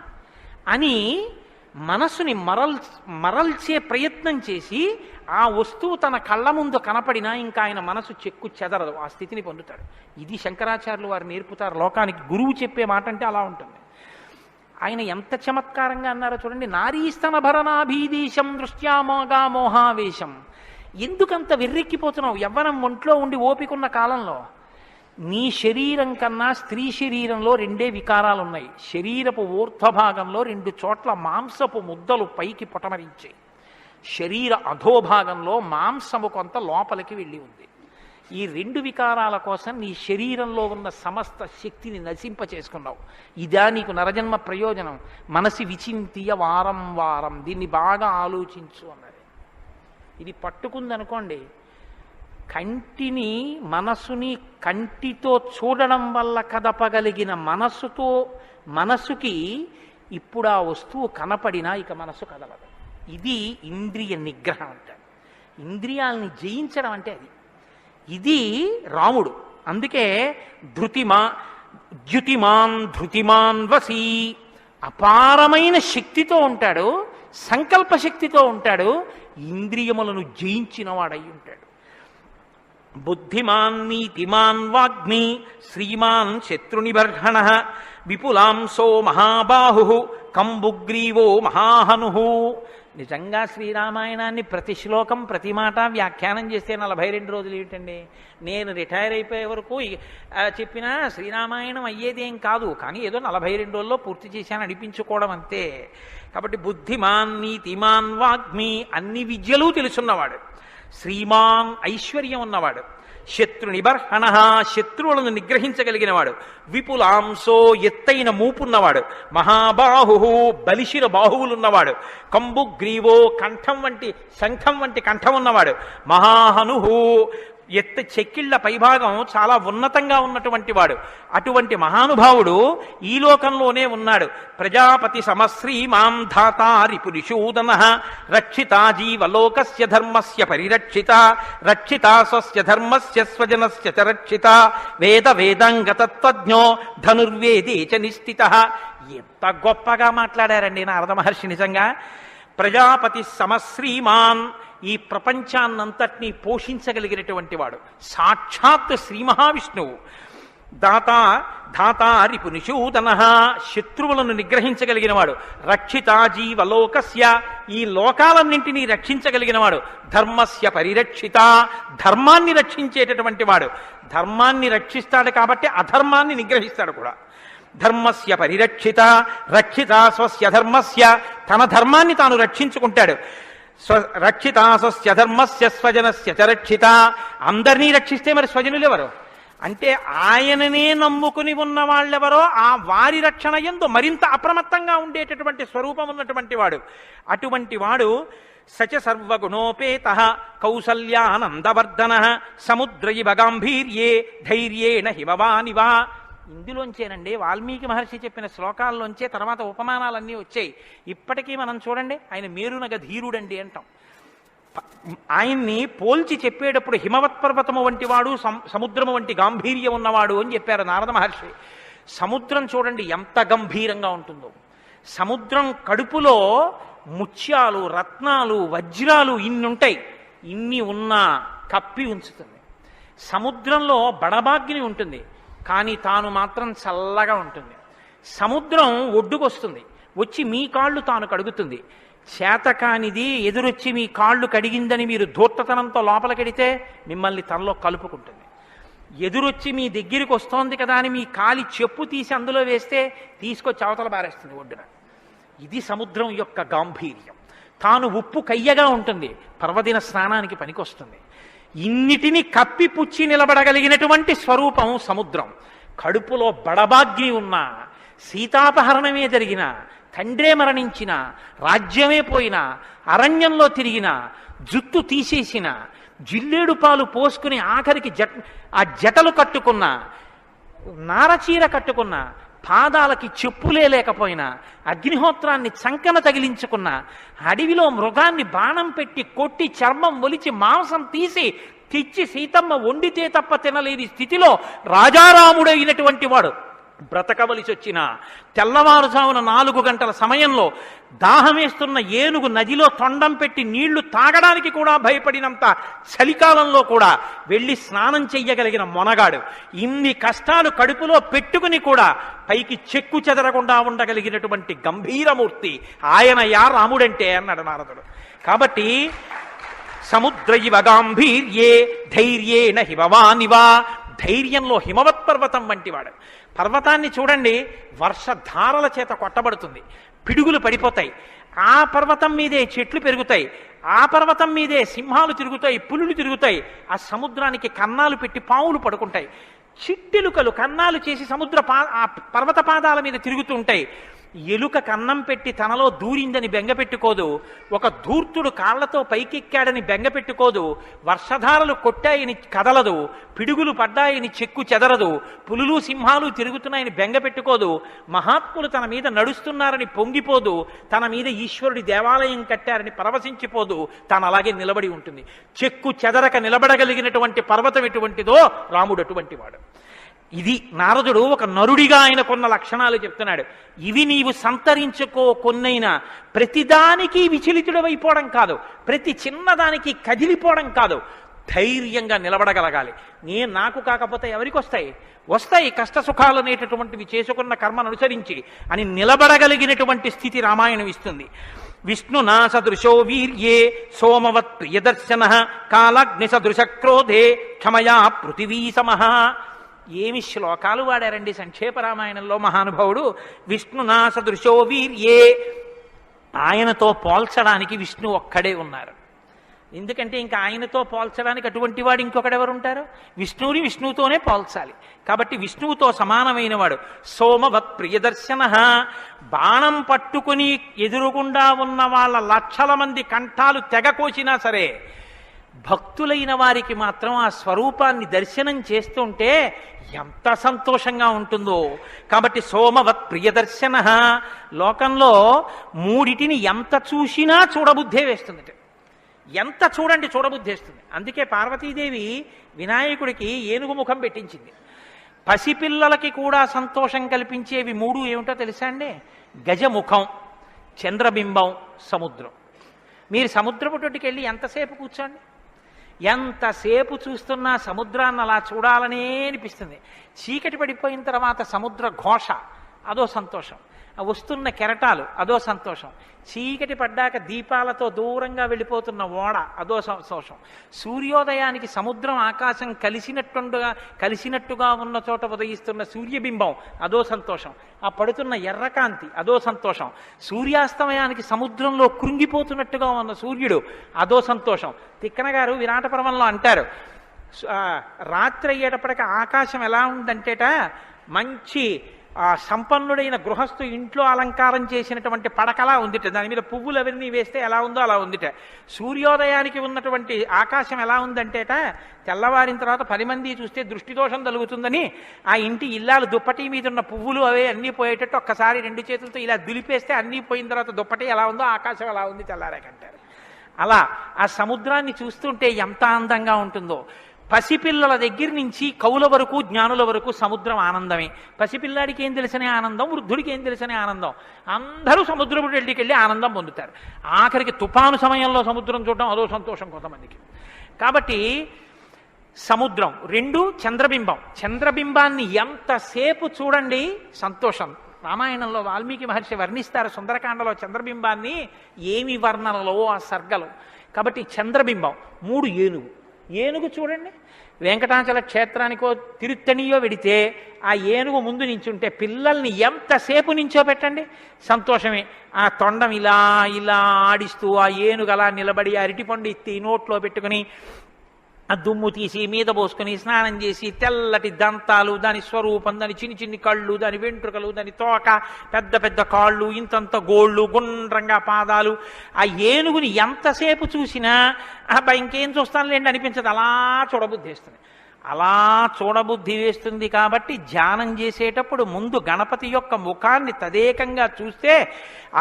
అని మనసుని మరల్చే ప్రయత్నం చేసి ఆ వస్తువు తన కళ్ళ ముందు కనపడినా ఇంకా ఆయన మనసు చెక్కు చెదరదు, ఆ స్థితిని పొందుతాడు. ఇది శంకరాచార్యులు వారు నేర్పుతారు లోకానికి. గురువు చెప్పే మాట అంటే అలా ఉంటుంది. ఆయన ఎంత చమత్కారంగా అన్నారో చూడండి. నారీస్తన భరణాభీదేశం దృష్ట్యామోగా మోహావేశం. ఎందుకంత వెర్రెక్కిపోతున్నావు? యవ్వనం ఒంట్లో ఉండి ఓపికన్న కాలంలో నీ శరీరం కన్నా స్త్రీ శరీరంలో 2 వికారాలు ఉన్నాయి. శరీరపు ఊర్ధ్వభాగంలో 2 చోట్ల మాంసపు ముద్దలు పైకి పొటమరించాయి. శరీర అధోభాగంలో మాంసము కొంత లోపలికి వెళ్ళి ఉంది. ఈ రెండు వికారాల కోసం నీ శరీరంలో ఉన్న సమస్త శక్తిని నశింపచేసుకున్నావు. ఇదా నీకు నరజన్మ ప్రయోజనం? మనసి విచింతియ వారం వారం, దీన్ని బాగా ఆలోచించు అన్నది. ఇది పట్టుకుందనుకోండి, కంటిని మనసుని కంటితో చూడడం వల్ల కదపగలిగిన మనసుకి ఇప్పుడు ఆ వస్తువు కనపడినా ఇక మనసు కదలదు. ఇది ఇంద్రియ నిగ్రహం అంటారు. ఇంద్రియాలని జయించడం అంటే అది. ఇది రాముడు. అందుకే ధృతిమాన్ వసీ, అపారమైన శక్తితో ఉంటాడు, సంకల్ప శక్తితో ఉంటాడు, ఇంద్రియములను జయించిన వాడై ఉంటాడు. బుద్ధిమాన్ నీతిమాన్ వాగ్మి శ్రీమాన్ శత్రునిబర్హణ విపులాంసో మహాబాహు కంబుగ్రీవో మహాహను. నిజంగా శ్రీరామాయణాన్ని ప్రతి శ్లోకం ప్రతి మాట వ్యాఖ్యానం చేస్తే 42 రోజులు ఏమిటండి? నేను రిటైర్ అయిపోయే వరకు చెప్పినా శ్రీరామాయణం అయ్యేదేం కాదు, కానీ ఏదో 42 రోజుల్లో పూర్తి చేశాను అనిపించుకోవడం అంతే. కాబట్టి బుద్ధిమాన్ నీతిమాన్ వాగ్మి, అన్ని విద్యలు తెలుసున్నవాడు, శ్రీమాన్ ఐశ్వర్యం ఉన్నవాడు, శత్రునిబర్హణ శత్రువులను నిగ్రహించగలిగినవాడు, విపులాంసో ఎత్తైన మూపున్నవాడు, మహాబాహు బలిశిర బాహువులున్నవాడు, కంబుగ్రీవో శంఖం వంటి కంఠం ఉన్నవాడు, మహాహనుహు చెక్కిళ్ల పైభాగం చాలా ఉన్నతంగా ఉన్నటువంటి వాడు. అటువంటి మహానుభావుడు ఈ లోకంలోనే ఉన్నాడు. ప్రజాపతి సమశ్రీమాం ధాతారిపురిషూదన రక్షితా జీవలోకస్య ధర్మస్య పరిరక్షిత రక్షితా స్వస్య ధర్మస్య స్వజనస్య చ రక్షిత వేదాంగతత్వజ్ఞో ధనుర్వేదే చ నిష్ఠితః. ఎంత గొప్పగా మాట్లాడారండి నారద మహర్షి. నిజంగా ప్రజాపతి సమశ్రీమాన్, ఈ ప్రపంచాన్నంతటినీ పోషించగలిగినటువంటి వాడు సాక్షాత్ శ్రీ మహావిష్ణువు. ధాతారిపునిషూదన శత్రువులను నిగ్రహించగలిగిన వాడు, రక్షితా జీవలోకస్య ఈ లోకాలన్నింటినీ రక్షించగలిగినవాడు, ధర్మస్య పరిరక్షిత ధర్మాన్ని రక్షించేటటువంటి వాడు. ధర్మాన్ని రక్షిస్తాడు కాబట్టి అధర్మాన్ని నిగ్రహిస్తాడు కూడా. ధర్మస్య పరిరక్షిత రక్షిత స్వస్య ధర్మస్య, తన ధర్మాన్ని తాను రక్షించుకుంటాడు. రక్షిత స్వస్య ధర్మస్య స్వజనస్య చ రక్షిత, అందరినీ రక్షిస్తే మరి స్వజనులు ఎవరు అంటే ఆయననే నమ్ముకుని ఉన్న వాళ్ళెవరో ఆ వారి రక్షణ యందు మరింత అప్రమత్తంగా ఉండేటటువంటి స్వరూపం ఉన్నటువంటి వాడు. అటువంటి వాడు సచ సర్వగుణోపేత కౌసల్యానందవర్ధన సముద్రయివ గాంభీర్యే ధైర్యేణ హిమవానివా. ఇందులోంచేనండి వాల్మీకి మహర్షి చెప్పిన శ్లోకాల్లోంచే తర్వాత ఉపమానాలన్నీ వచ్చాయి. ఇప్పటికీ మనం చూడండి, ఆయన మేరునగ ధీరుడండి అంటాం. ఆయన్ని పోల్చి చెప్పేటప్పుడు హిమవత్పర్వతము వంటి వాడు, సముద్రము వంటి గాంభీర్యం ఉన్నవాడు అని చెప్పారు నారద మహర్షి. సముద్రం చూడండి ఎంత గంభీరంగా ఉంటుందో. సముద్రం కడుపులో ముత్యాలు, రత్నాలు, వజ్రాలు ఇన్ని ఉంటాయి. ఇన్ని ఉన్నా కప్పి ఉంచుతుంది. సముద్రంలో బడబాగ్ని ఉంటుంది, కానీ తాను మాత్రం చల్లగా ఉంటుంది. సముద్రం ఒడ్డుకొస్తుంది, వచ్చి మీ కాళ్ళు తాను కడుగుతుంది. చేతకానిది ఎదురొచ్చి మీ కాళ్ళు కడిగిందని మీరు ధూర్తతనంతో లోపలికెడితే మిమ్మల్ని తనలో కలుపుకుంటుంది. ఎదురొచ్చి మీ దగ్గరికి వస్తోంది కదా అని మీ కాలి చెప్పు తీసి అందులో వేస్తే తీసుకొచ్చి అవతల బారేస్తుంది ఒడ్డున. ఇది సముద్రం యొక్క గాంభీర్యం. తాను ఉప్పు కయ్యగా ఉంటుంది, పర్వదిన స్నానానికి పనికొస్తుంది. ఇన్నిటిని కప్పిపుచ్చి నిలబడగలిగినటువంటి స్వరూపం సముద్రం. కడుపులో బడబాగ్ని ఉన్న, సీతాపహరణమే జరిగిన, తండ్రే మరణించిన, రాజ్యమే పోయిన, అరణ్యంలో తిరిగిన, జుట్టు తీసేసిన, జిల్లేడు పాలు పోసుకుని ఆఖరికి ఆ జటలు కట్టుకున్న, నారచీర కట్టుకున్న, పాదాలకి చెప్పులే లేకపోయినా, అగ్నిహోత్రాన్ని చంకన తగిలించుకున్న, అడవిలో మృగాన్ని బాణం పెట్టి కొట్టి చర్మం ఒలిచి మాంసం తీసి తెచ్చి సీతమ్మ వండితే తప్ప తినలేని స్థితిలో రాజారాముడైనటువంటి వాడు బ్రతకవలసి వచ్చిన తెల్లవారుజామున 4 గంటల సమయంలో దాహమేస్తున్న ఏనుగు నదిలో తొండం పెట్టి నీళ్లు తాగడానికి కూడా భయపడినంత చలికాలంలో కూడా వెళ్ళి స్నానం చెయ్యగలిగిన మొనగాడు. ఇన్ని కష్టాలు కడుపులో పెట్టుకుని కూడా పైకి చెక్కు చెదరకుండా ఉండగలిగినటువంటి గంభీరమూర్తి ఆయన యా రాముడంటే అన్నాడు నారదుడు. కాబట్టి సముద్రయివ గాంభీర్యే ధైర్యేణ హిమవానివా, ధైర్యంలో హిమవత్పర్వతం వంటివాడు. పర్వతాన్ని చూడండి, వర్షధారల చేత కొట్టబడుతుంది, పిడుగులు పడిపోతాయి. ఆ పర్వతం మీదే చెట్లు పెరుగుతాయి, ఆ పర్వతం మీదే సింహాలు తిరుగుతాయి, పులులు తిరుగుతాయి, ఆ సముద్రానికి కన్నాలు పెట్టి పావులు పడుకుంటాయి, చిట్టెలుకలు కన్నాలు చేసి ఆ పర్వత పాదాల మీద తిరుగుతూ ఉంటాయి. ఎలుక కన్నం పెట్టి తనలో దూరిందని బెంగపెట్టుకోదు, ఒక ధూర్తుడు కాళ్లతో పైకెక్కాడని బెంగపెట్టుకోదు, వర్షధారలు కొట్టాయని కదలదు, పిడుగులు పడ్డాయని చెక్కు చెదరదు, పులులు సింహాలు తిరుగుతున్నాయని బెంగపెట్టుకోదు, మహాత్ములు తన మీద నడుస్తున్నారని పొంగిపోదు, తన మీద ఈశ్వరుడి దేవాలయం కట్టారని పరవశించిపోదు, తాను అలాగే నిలబడి ఉంటుంది. చెక్కు చెదరక నిలబడగలిగినటువంటి పర్వతం ఎటువంటిదో రాముడు అటువంటి వాడు. ఇది నారదుడు ఒక నరుడిగా ఆయనకున్న లక్షణాలు చెప్తున్నాడు. ఇవి నీవు సంతరించుకో, కొన్నైనా ప్రతిదానికి విచలితుడవైపోవడం కాదు, ప్రతి చిన్నదానికి కదిలిపోవడం కాదు, ధైర్యంగా నిలబడగలగాలి. నాకు కాకపోతే ఎవరికి వస్తాయి? వస్తాయి కష్ట సుఖాలు అనేటటువంటివి చేసుకున్న కర్మను అనుసరించి అని నిలబడగలిగినటువంటి స్థితి రామాయణం ఇస్తుంది. విష్ణునా సదృశో వీర్యే సోమవత్ ప్రియదర్శన కాలాగ్ని సదృశ క్రోధే క్షమయా పృథివీ సమః. ఏమి శ్లోకాలు వాడారండి సంక్షేప రామాయణంలో మహానుభావుడు. విష్ణునా సదృశో వీర్యే, ఆయనతో పోల్చడానికి విష్ణు ఒక్కడే ఉన్నారు. ఎందుకంటే ఇంకా ఆయనతో పోల్చడానికి అటువంటి వాడు ఇంకొకడెవరు ఉంటారు? విష్ణువుని విష్ణువుతోనే పోల్చాలి. కాబట్టి విష్ణువుతో సమానమైన వాడు. సోమవత్ ప్రియదర్శన, బాణం పట్టుకుని ఎదురుగుండా ఉన్న వాళ్ళ లక్షల మంది కంఠాలు తెగ కోసినా సరే భక్తులైన వారికి మాత్రం ఆ స్వరూపాన్ని దర్శనం చేస్తుంటే ఎంత సంతోషంగా ఉంటుందో. కాబట్టి సోమవత్ ప్రియదర్శన. లోకంలో మూడిటిని ఎంత చూసినా చూడబుద్ధే వేస్తుంది, ఎంత చూడండి చూడబుద్ధేస్తుంది. అందుకే పార్వతీదేవి వినాయకుడికి ఏనుగు ముఖం పెట్టించింది. పసిపిల్లలకి కూడా సంతోషం కల్పించేవి మూడు ఏమిటో తెలుసా అండి? గజముఖం, చంద్రబింబం, సముద్రం. మీరు సముద్రపు తోటికి వెళ్ళి ఎంతసేపు కూర్చోండి, ఎంతసేపు చూస్తున్నా సముద్రాన్ని అలా చూడాలనే అనిపిస్తుంది. చీకటి పడిపోయిన తర్వాత సముద్ర ఘోష అదో సంతోషం, వస్తున్న కెరటాలు అదో సంతోషం, చీకటి పడ్డాక దీపాలతో దూరంగా వెళ్ళిపోతున్న ఓడ అదో సంతోషం, సూర్యోదయానికి సముద్రం ఆకాశం కలిసినట్టుగా ఉన్న చోట ఉదయిస్తున్న సూర్యబింబం అదో సంతోషం, ఆ పడుతున్న ఎర్రకాంతి అదో సంతోషం, సూర్యాస్తమయానికి సముద్రంలో కృంగిపోతున్నట్టుగా ఉన్న సూర్యుడు అదో సంతోషం. తిక్కన గారు విరాట పర్వంలో అంటారు, రాత్రి అయ్యేటప్పటికి ఆకాశం ఎలా ఉందంటేట మంచి సంపన్నుడైన గృహస్థు ఇంట్లో అలంకారం చేసినటువంటి పడకలా ఉందిట, దాని మీద పువ్వులు అవన్నీ వేస్తే ఎలా ఉందో అలా ఉందిట. సూర్యోదయానికి ఉన్నటువంటి ఆకాశం ఎలా ఉందంటేట తెల్లవారిన తర్వాత 10 మంది చూస్తే దృష్టిదోషం కలుగుతుందని ఆ ఇంటి ఇల్లాలు దుప్పటి మీద ఉన్న పువ్వులు అవే అన్నీ పోయేటట్టు ఒక్కసారి 2 చేతులతో ఇలా దులిపేస్తే అన్నీ పోయిన తర్వాత దుప్పటి ఎలా ఉందో ఆకాశం ఎలా ఉంది తెల్లారాకంటారు. అలా ఆ సముద్రాన్ని చూస్తుంటే ఎంత అందంగా ఉంటుందో. పసిపిల్లల దగ్గర నుంచి కవుల వరకు జ్ఞానుల వరకు సముద్రం ఆనందమే. పసిపిల్లాడికి ఏం తెలిసనే ఆనందం, వృద్ధుడికి ఏం తెలిసనే ఆనందం. అందరూ సముద్రపు వెళ్ళికి వెళ్ళి ఆనందం పొందుతారు. ఆఖరికి తుఫాను సమయంలో సముద్రం చూడడం అదో సంతోషం కొంతమందికి. కాబట్టి సముద్రం. 2 చంద్రబింబం. చంద్రబింబాన్ని ఎంతసేపు చూడండి సంతోషం. రామాయణంలో వాల్మీకి మహర్షి వర్ణిస్తారు సుందరకాండలో చంద్రబింబాన్ని, ఏమి వర్ణనలో ఆ సర్గలు. కాబట్టి చంద్రబింబం. 3 ఏనుగు. ఏనుగు చూడండి, వెంకటాచల క్షేత్రానికో తిరుత్తణియో వెడితే ఆ ఏనుగు ముందు నించుంటే పిల్లల్ని ఎంతసేపు నించో పెట్టండి సంతోషమే. ఆ తొండం ఇలా ఇలా ఆడిస్తూ ఆ ఏనుగు అలా నిలబడి అరటిపండు ఎత్తి నోట్లో పెట్టుకుని ఆ దుమ్ము తీసి మీద పోసుకుని స్నానం చేసి తెల్లటి దంతాలు, దాని స్వరూపం, దాని చిన్ని కళ్ళు, దాని వెంట్రుకలు, దాని తోక, పెద్ద పెద్ద కాళ్ళు, ఇంతంత గోళ్ళు, గుండ్రంగా పాదాలు. ఆ ఏనుగుని ఎంతసేపు చూసినా అబ్బాయి ఇంకేం చూస్తానులేండి అనిపించదు, అలా చూడబుద్ధి వేస్తుంది. అలా చూడబుద్ధి వేస్తుంది కాబట్టి ధ్యానం చేసేటప్పుడు ముందు గణపతి యొక్క ముఖాన్ని తదేకంగా చూస్తే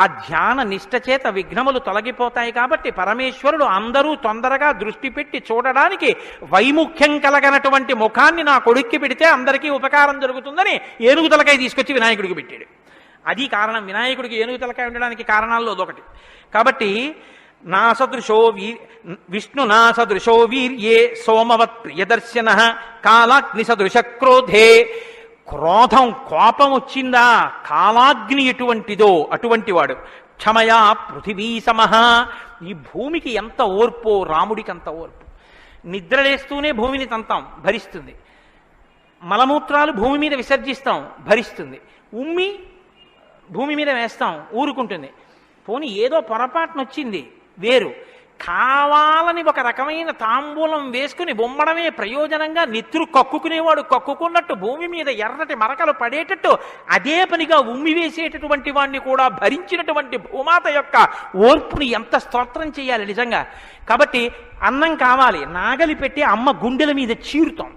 ఆ ధ్యాన నిష్ట చేత విఘ్నములు తొలగిపోతాయి. కాబట్టి పరమేశ్వరుడు అందరూ తొందరగా దృష్టి పెట్టి చూడడానికి వైముఖ్యం కలగనటువంటి ముఖాన్ని నా కొడుక్కి పెడితే అందరికీ ఉపకారం జరుగుతుందని ఏనుగు తలకాయ తీసుకొచ్చి వినాయకుడికి పెట్టాడు. అది కారణం. వినాయకుడికి ఏనుగు తలకాయ ఉండడానికి కారణాల్లో అదొకటి. కాబట్టి విష్ణునా సదృశో వీర్యే సోమవత్ ప్రియదర్శన కాలాగ్ని సదృశ క్రోధే. క్రోధం, కోపం వచ్చిందా కాలాగ్ని ఎటువంటిదో అటువంటి వాడు. క్షమయా పృథివీ సమః. ఈ భూమికి ఎంత ఓర్పో రాముడికి అంత ఓర్పు. నిద్రలేస్తూనే భూమిని తంతాం, భరిస్తుంది. మలమూత్రాలు భూమి మీద విసర్జిస్తాం, భరిస్తుంది. ఉమ్మి భూమి మీద వేస్తాం, ఊరుకుంటుంది. పోనీ ఏదో పొరపాటున వచ్చింది వేరు, కావాలని ఒక రకమైన తాంబూలం వేసుకుని బొమ్మడమే ప్రయోజనంగా నెత్తురు కక్కుకునేవాడు కక్కుకున్నట్టు భూమి మీద ఎర్రటి మరకలు పడేటట్టు అదే పనిగా ఉమ్మి వేసేటటువంటి వాడిని కూడా భరించినటువంటి భూమాత యొక్క ఓర్పుని ఎంత స్తోత్రం చేయాలి నిజంగా. కాబట్టి అన్నం కావాలి, నాగలి పెట్టి అమ్మ గుండెల మీద చీరుతాం.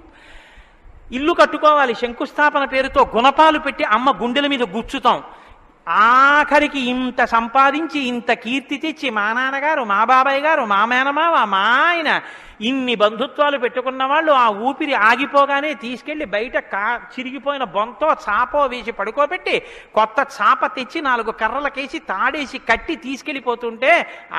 ఇల్లు కట్టుకోవాలి, శంకుస్థాపన పేరుతో గుణపాలు పెట్టి అమ్మ గుండెల మీద గుచ్చుతాం. ఆఖరికి ఇంత సంపాదించి ఇంత కీర్తి తెచ్చి మా నాన్నగారు, మా బాబాయ్ గారు, మా మేనమావ, మా ఆయన ఇన్ని బంధుత్వాలు పెట్టుకున్న వాళ్ళు ఆ ఊపిరి ఆగిపోగానే తీసుకెళ్లి బయట చిరిగిపోయిన బొంతో చాపో వేసి పడుకోబెట్టి కొత్త చాప తెచ్చి 4 కర్రలకేసి తాడేసి కట్టి తీసుకెళ్లిపోతుంటే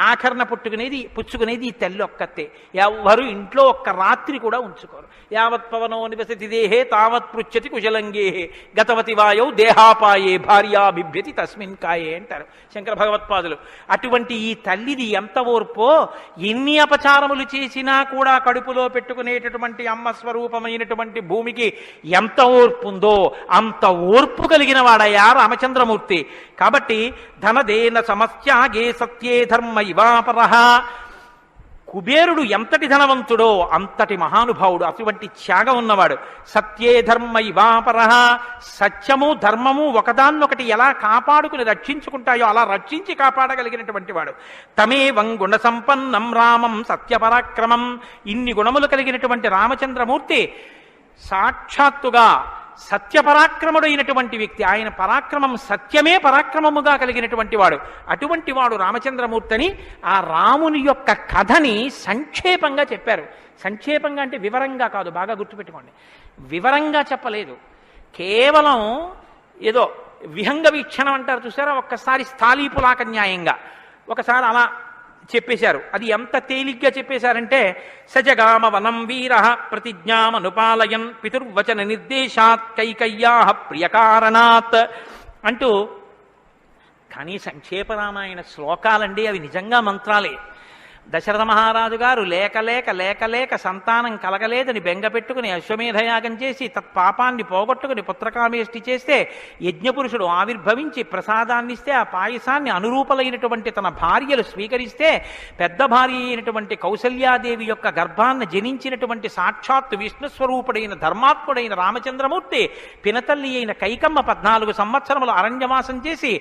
ఆఖరణ పుచ్చుకునేది ఈ తల్లి ఒక్కతే. ఎవ్వరు ఇంట్లో ఒక్క రాత్రి కూడా ఉంచుకోరు. యావత్ పవనో నివసతి దేహే తావత్ పృచ్చతి కుశలంగేహే గతవతి వాయౌ దేహాపాయే భార్యా బిభ్యతి తస్మిన్ కాయే అంటారు శంకర భగవత్పాదులు. అటువంటి ఈ తల్లిది ఎంత ఓర్పో, ఎన్ని అపచారములు చేసినా కూడా కడుపులో పెట్టుకునేటటువంటి అమ్మ స్వరూపమైనటువంటి భూమికి ఎంత ఓర్పు ఉందో అంత ఓర్పు కలిగిన వాడయ్యా రామచంద్రమూర్తి. కాబట్టి ధనదేన సమస్యాగే సత్యే ధర్మ ఇవాపరః. కుబేరుడు ఎంతటి ధనవంతుడో అంతటి మహానుభావుడు, అటువంటి త్యాగం ఉన్నవాడు. సత్యే ధర్మ ఇవాపరః. సత్యము ధర్మము ఒకదాన్నొకటి ఎలా కాపాడుకుని రక్షించుకుంటాయో అలా రక్షించి కాపాడగలిగినటువంటి వాడు. తమేవం గుణ సంపన్నం రామం సత్యపరాక్రమం. ఇన్ని గుణములు కలిగినటువంటి రామచంద్రమూర్తి సాక్షాత్తుగా సత్యపరాక్రముడైనటువంటి వ్యక్తి. ఆయన పరాక్రమం సత్యమే పరాక్రమముగా కలిగినటువంటి వాడు. అటువంటి వాడు రామచంద్రమూర్తిని ఆ రాముని యొక్క కథని సంక్షేపంగా చెప్పారు. సంక్షేపంగా అంటే వివరంగా కాదు, బాగా గుర్తుపెట్టుకోండి. వివరంగా చెప్పలేదు, కేవలం ఏదో విహంగ వీక్షణం అంటారు చూసారా, ఒక్కసారి స్థాళీపులాక న్యాయంగా ఒకసారి అలా చెప్పేశారు. అది ఎంత తేలిగ్గా చెప్పేశారంటే సజగామ వనం వీర ప్రతిజ్ఞామనుపాలయన్ పితుర్వచన నిర్దేశాత్ కైకయ్యా ప్రియకారణాత్ అంటూ. కానీ సంక్షేపరామాయణ శ్లోకాలండి, అవి నిజంగా మంత్రాలే. దశరథ మహారాజు గారు లేక లేక లేక లేక సంతానం కలగలేదని బెంగ పెట్టుకుని అశ్వమేధయాగం చేసి తత్పాపాన్ని పోగొట్టుకుని పుత్రకామేష్టి చేస్తే యజ్ఞపురుషుడు ఆవిర్భవించి ప్రసాదాన్నిస్తే ఆ పాయసాన్ని అనురూపలైనటువంటి తన భార్యలు స్వీకరిస్తే పెద్ద భార్య అయినటువంటి కౌసల్యాదేవి యొక్క గర్భాన్ని జనించినటువంటి సాక్షాత్తు విష్ణుస్వరూపుడైన ధర్మాత్ముడైన రామచంద్రమూర్తి పినతల్లి అయిన కైకమ్మ 14 సంవత్సరములు అరణ్యవాసం చేసి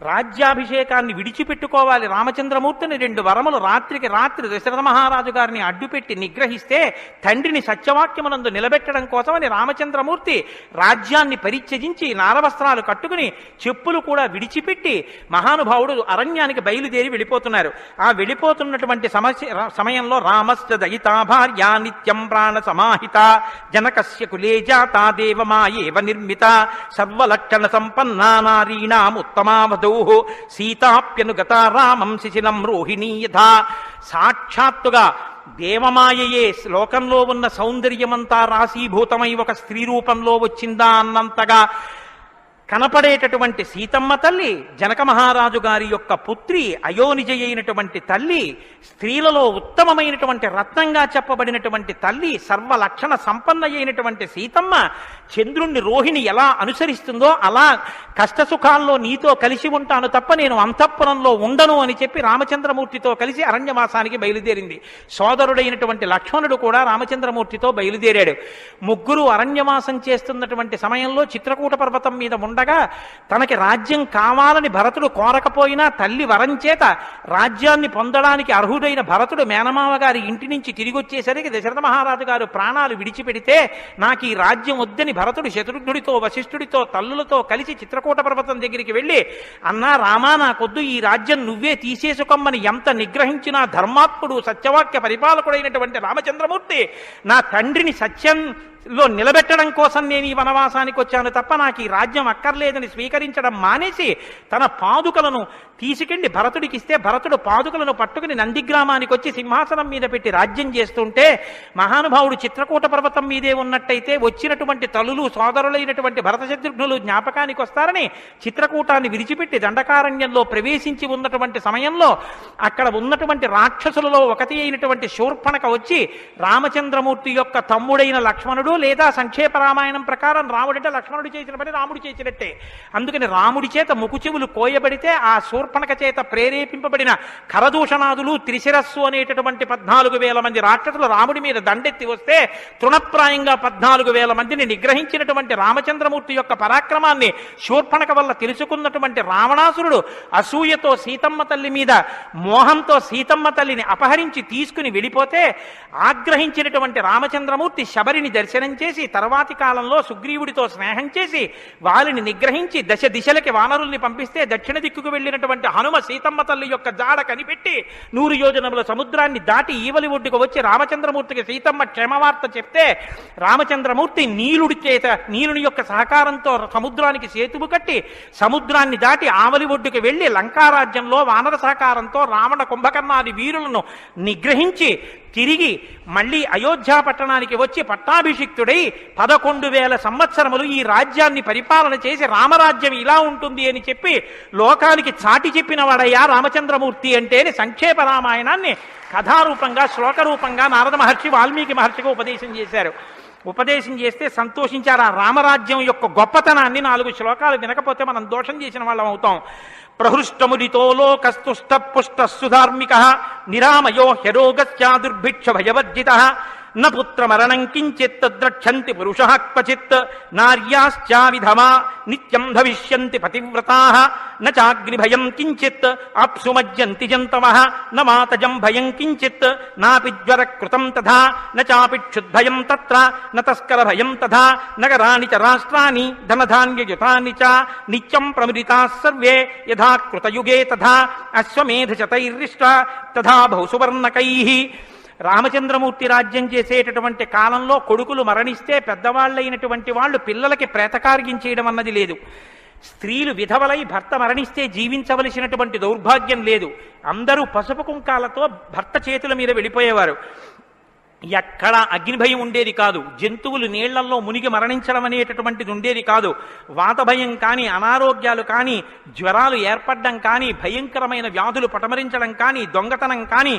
రాజ్యాభిషేకాన్ని విడిచిపెట్టుకోవాలి రామచంద్రమూర్తిని 2 వరములు రాత్రికి రాత్రి దశరథ మహారాజు గారిని అడ్డుపెట్టి నిగ్రహిస్తే తండ్రిని సత్యవాక్యమునందు నిలబెట్టడం కోసమని రామచంద్రమూర్తి రాజ్యాన్ని పరిత్యజించి నారవస్త్రాలు కట్టుకుని చెప్పులు కూడా విడిచిపెట్టి మహానుభావుడు అరణ్యానికి బయలుదేరి వెళ్ళిపోతున్నారు. ఆ వెళ్ళిపోతున్నటువంటి సమయంలో రామస్య దయితా భార్య నిత్యం ప్రాణ సమాహిత జనకస్య కులే జాతా దేవమాయేవ నిర్మిత సర్వలక్షణ సంపన్నా నారీణాం ఉత్తమావధూ సీతాప్యనుగత రామం శిశిలం రోహిణీ యథా. సాక్షాత్తుగా దేవమాయయే లోకంలో ఉన్న సౌందర్యమంతా రాశీభూతమై ఒక స్త్రీ రూపంలో వచ్చిందా అన్నంతగా కనపడేటటువంటి సీతమ్మ తల్లి, జనక మహారాజు గారి యొక్క పుత్రి, అయోనిజ అయినటువంటి తల్లి, స్త్రీలలో ఉత్తమమైనటువంటి రత్నంగా చెప్పబడినటువంటి తల్లి, సర్వలక్షణ సంపన్న అయినటువంటి సీతమ్మ చంద్రుణ్ణి రోహిణి ఎలా అనుసరిస్తుందో అలా కష్టసుఖాల్లో నీతో కలిసి ఉంటాను తప్ప నేను అంతఃపురంలో ఉండను అని చెప్పి రామచంద్రమూర్తితో కలిసి అరణ్యవాసానికి బయలుదేరింది. సోదరుడైనటువంటి లక్ష్మణుడు కూడా రామచంద్రమూర్తితో బయలుదేరాడు. ముగ్గురు అరణ్యవాసం చేస్తున్నటువంటి సమయంలో చిత్రకూట పర్వతం మీద ఉండగా తనకి రాజ్యం కావాలని భరతుడు కోరకపోయినా తల్లి వరం చేత రాజ్యాన్ని పొందడానికి అర్హుడైన భరతుడు మేనమావ గారి ఇంటి నుంచి తిరిగి వచ్చేసరికి దశరథ మహారాజు గారు ప్రాణాలు విడిచిపెడితే నాకు ఈ రాజ్యం వద్దని భరతుడు శత్రుఘ్నుడితో వశిష్ఠుడితో తల్లులతో కలిసి చిత్రకూట పర్వతం దగ్గరికి వెళ్ళి అన్నా రామా నాకొద్దు, ఈ రాజ్యం నువ్వే తీసేసుకోమని ఎంత నిగ్రహించినా ధర్మాత్ముడు సత్యవాక్య పరిపాలకుడైనటువంటి రామచంద్రమూర్తి నా తండ్రిని సత్యంలో నిలబెట్టడం కోసం నేను ఈ వనవాసానికి వచ్చాను తప్ప నాకు ఈ రాజ్యం అక్కర్లేదని స్వీకరించడం మానేసి తన పాదుకలను తీసుకెళ్లి భరతుడికి ఇస్తే భరతుడు పాదుకలను పట్టుకుని నందిగ్రామానికి వచ్చి సింహాసనం మీద పెట్టి రాజ్యం చేస్తుంటే మహానుభావుడు చిత్రకూట పర్వతం మీదే ఉన్నట్టయితే వచ్చినటువంటి తల్లులు సోదరులైనటువంటి భరత శత్రుఘ్నులు జ్ఞాపకానికి వస్తారని చిత్రకూటాన్ని విడిచిపెట్టి దండకారణ్యంలో ప్రవేశించి ఉన్నటువంటి సమయంలో అక్కడ ఉన్నటువంటి రాక్షసులలో ఒకటి అయినటువంటి శూర్పణక వచ్చి రామచంద్రమూర్తి యొక్క తమ్ముడైన లక్ష్మణుడు ఎలాగో లేదా సంక్షేప రామాయణం ప్రకారం రాముడంటే లక్ష్మణుడు చేసిన పని రాముడు చేసినట్టే. అందుకని రాముడి చేత ముకుచెవులు కోయబడితే ఆ శూర్పణఖ చేత ప్రేరేపింపబడిన ఖరదూషణాదులు త్రిశిరస్సు అనేటటువంటి 14,000 మంది రాక్షసులు రాముడి మీద దండెత్తి వస్తే తృణప్రాయంగా 14,000 మందిని నిగ్రహించినటువంటి రామచంద్రమూర్తి యొక్క పరాక్రమాన్ని శూర్పణఖ వల్ల తెలుసుకున్నటువంటి రావణాసురుడు అసూయతో సీతమ్మ తల్లి మీద మోహంతో సీతమ్మ తల్లిని అపహరించి తీసుకుని వెళ్ళిపోతే ఆగ్రహించినటువంటి రామచంద్రమూర్తి శబరిని దర్శనం చేసి తర్వాతి కాలంలో సుగ్రీవుడితో స్నేహం చేసి వారిని నిగ్రహించి దశ దిశలకి వానరుల్ని పంపిస్తే దక్షిణ దిక్కుకు వెళ్ళినటువంటి హనుమ సీతమ్మ తల్లి యొక్క జాడ కనిపెట్టి 100 యోజనముల సముద్రాన్ని దాటి ఈవలి ఒడ్డుకు వచ్చి రామచంద్రమూర్తికి సీతమ్మ క్షేమవార్త చెప్తే రామచంద్రమూర్తి నీలుని యొక్క సహకారంతో సముద్రానికి సేతువు కట్టి సముద్రాన్ని దాటి ఆవలి ఒడ్డుకు వెళ్లి లంకారాజ్యంలో వానర సహకారంతో రావణ కుంభకర్ణాది వీరులను నిగ్రహించి తిరిగి మళ్ళీ అయోధ్యా పట్టణానికి వచ్చి పట్టాభిషిక్తుడై 11,000 సంవత్సరములు ఈ రాజ్యాన్ని పరిపాలన చేసి రామరాజ్యం ఇలా ఉంటుంది అని చెప్పి లోకానికి చాటి చెప్పిన వాడయ్యా రామచంద్రమూర్తి అంటేనే సంక్షేప రామాయణాన్ని కథారూపంగా శ్లోకరూపంగా నారద మహర్షి వాల్మీకి మహర్షిగా ఉపదేశం చేశారు. ఉపదేశం చేస్తే సంతోషించారు. ఆ రామరాజ్యం యొక్క గొప్పతనాన్ని 4 శ్లోకాలు వినకపోతే మనం దోషం చేసిన వాళ్ళం అవుతాం. ప్రహృష్టముదితో లోకస్తుష్ట పుష్ట సుధార్మిక నిరామయో హ్యరోగస్యా దుర్భిక్ష భయవర్జిత న పుత్రమరణం కించిత్ ద్రక్షంతి పురుషః క్వచిత్ నార్యాశ్చా విధమా నిత్యం భవిష్యంతి పతివ్రతాః న చాగ్నిభయం కించిత్ ఆప్సుమజ్జంతి జంతవః న మాతజం భయం కించిత్ నాపి జ్వరకృతం తథా న చాపి క్షుద్భయం తత్ర న తస్కర భయం తథా నగరాణి చ రాష్ట్రాణి ధనధాన్యయుతాని చ నిత్యం ప్రముదితాః సర్వే యథా కృతయుగే తథా అశ్వమేధశతైర్రిష్ట తథా బహుసువర్ణకైః. రామచంద్రమూర్తి రాజ్యం చేసేటటువంటి కాలంలో కొడుకులు మరణిస్తే పెద్దవాళ్ళైనటువంటి వాళ్ళు పిల్లలకి ప్రేతకార్యం చేయడం అన్నది లేదు. స్త్రీలు విధవలై భర్త మరణిస్తే జీవించవలసినటువంటి దౌర్భాగ్యం లేదు. అందరూ పసుపు కుంకాలతో భర్త చేతుల మీద వెళ్ళిపోయేవారు. ఎక్కడ అగ్నిభయం ఉండేది కాదు. జంతువులు నీళ్లలో మునిగి మరణించడం అనేటటువంటిది ఉండేది కాదు. వాతభయం కానీ అనారోగ్యాలు కానీ జ్వరాలు ఏర్పడడం కానీ భయంకరమైన వ్యాధులు పటమరించడం కానీ దొంగతనం కానీ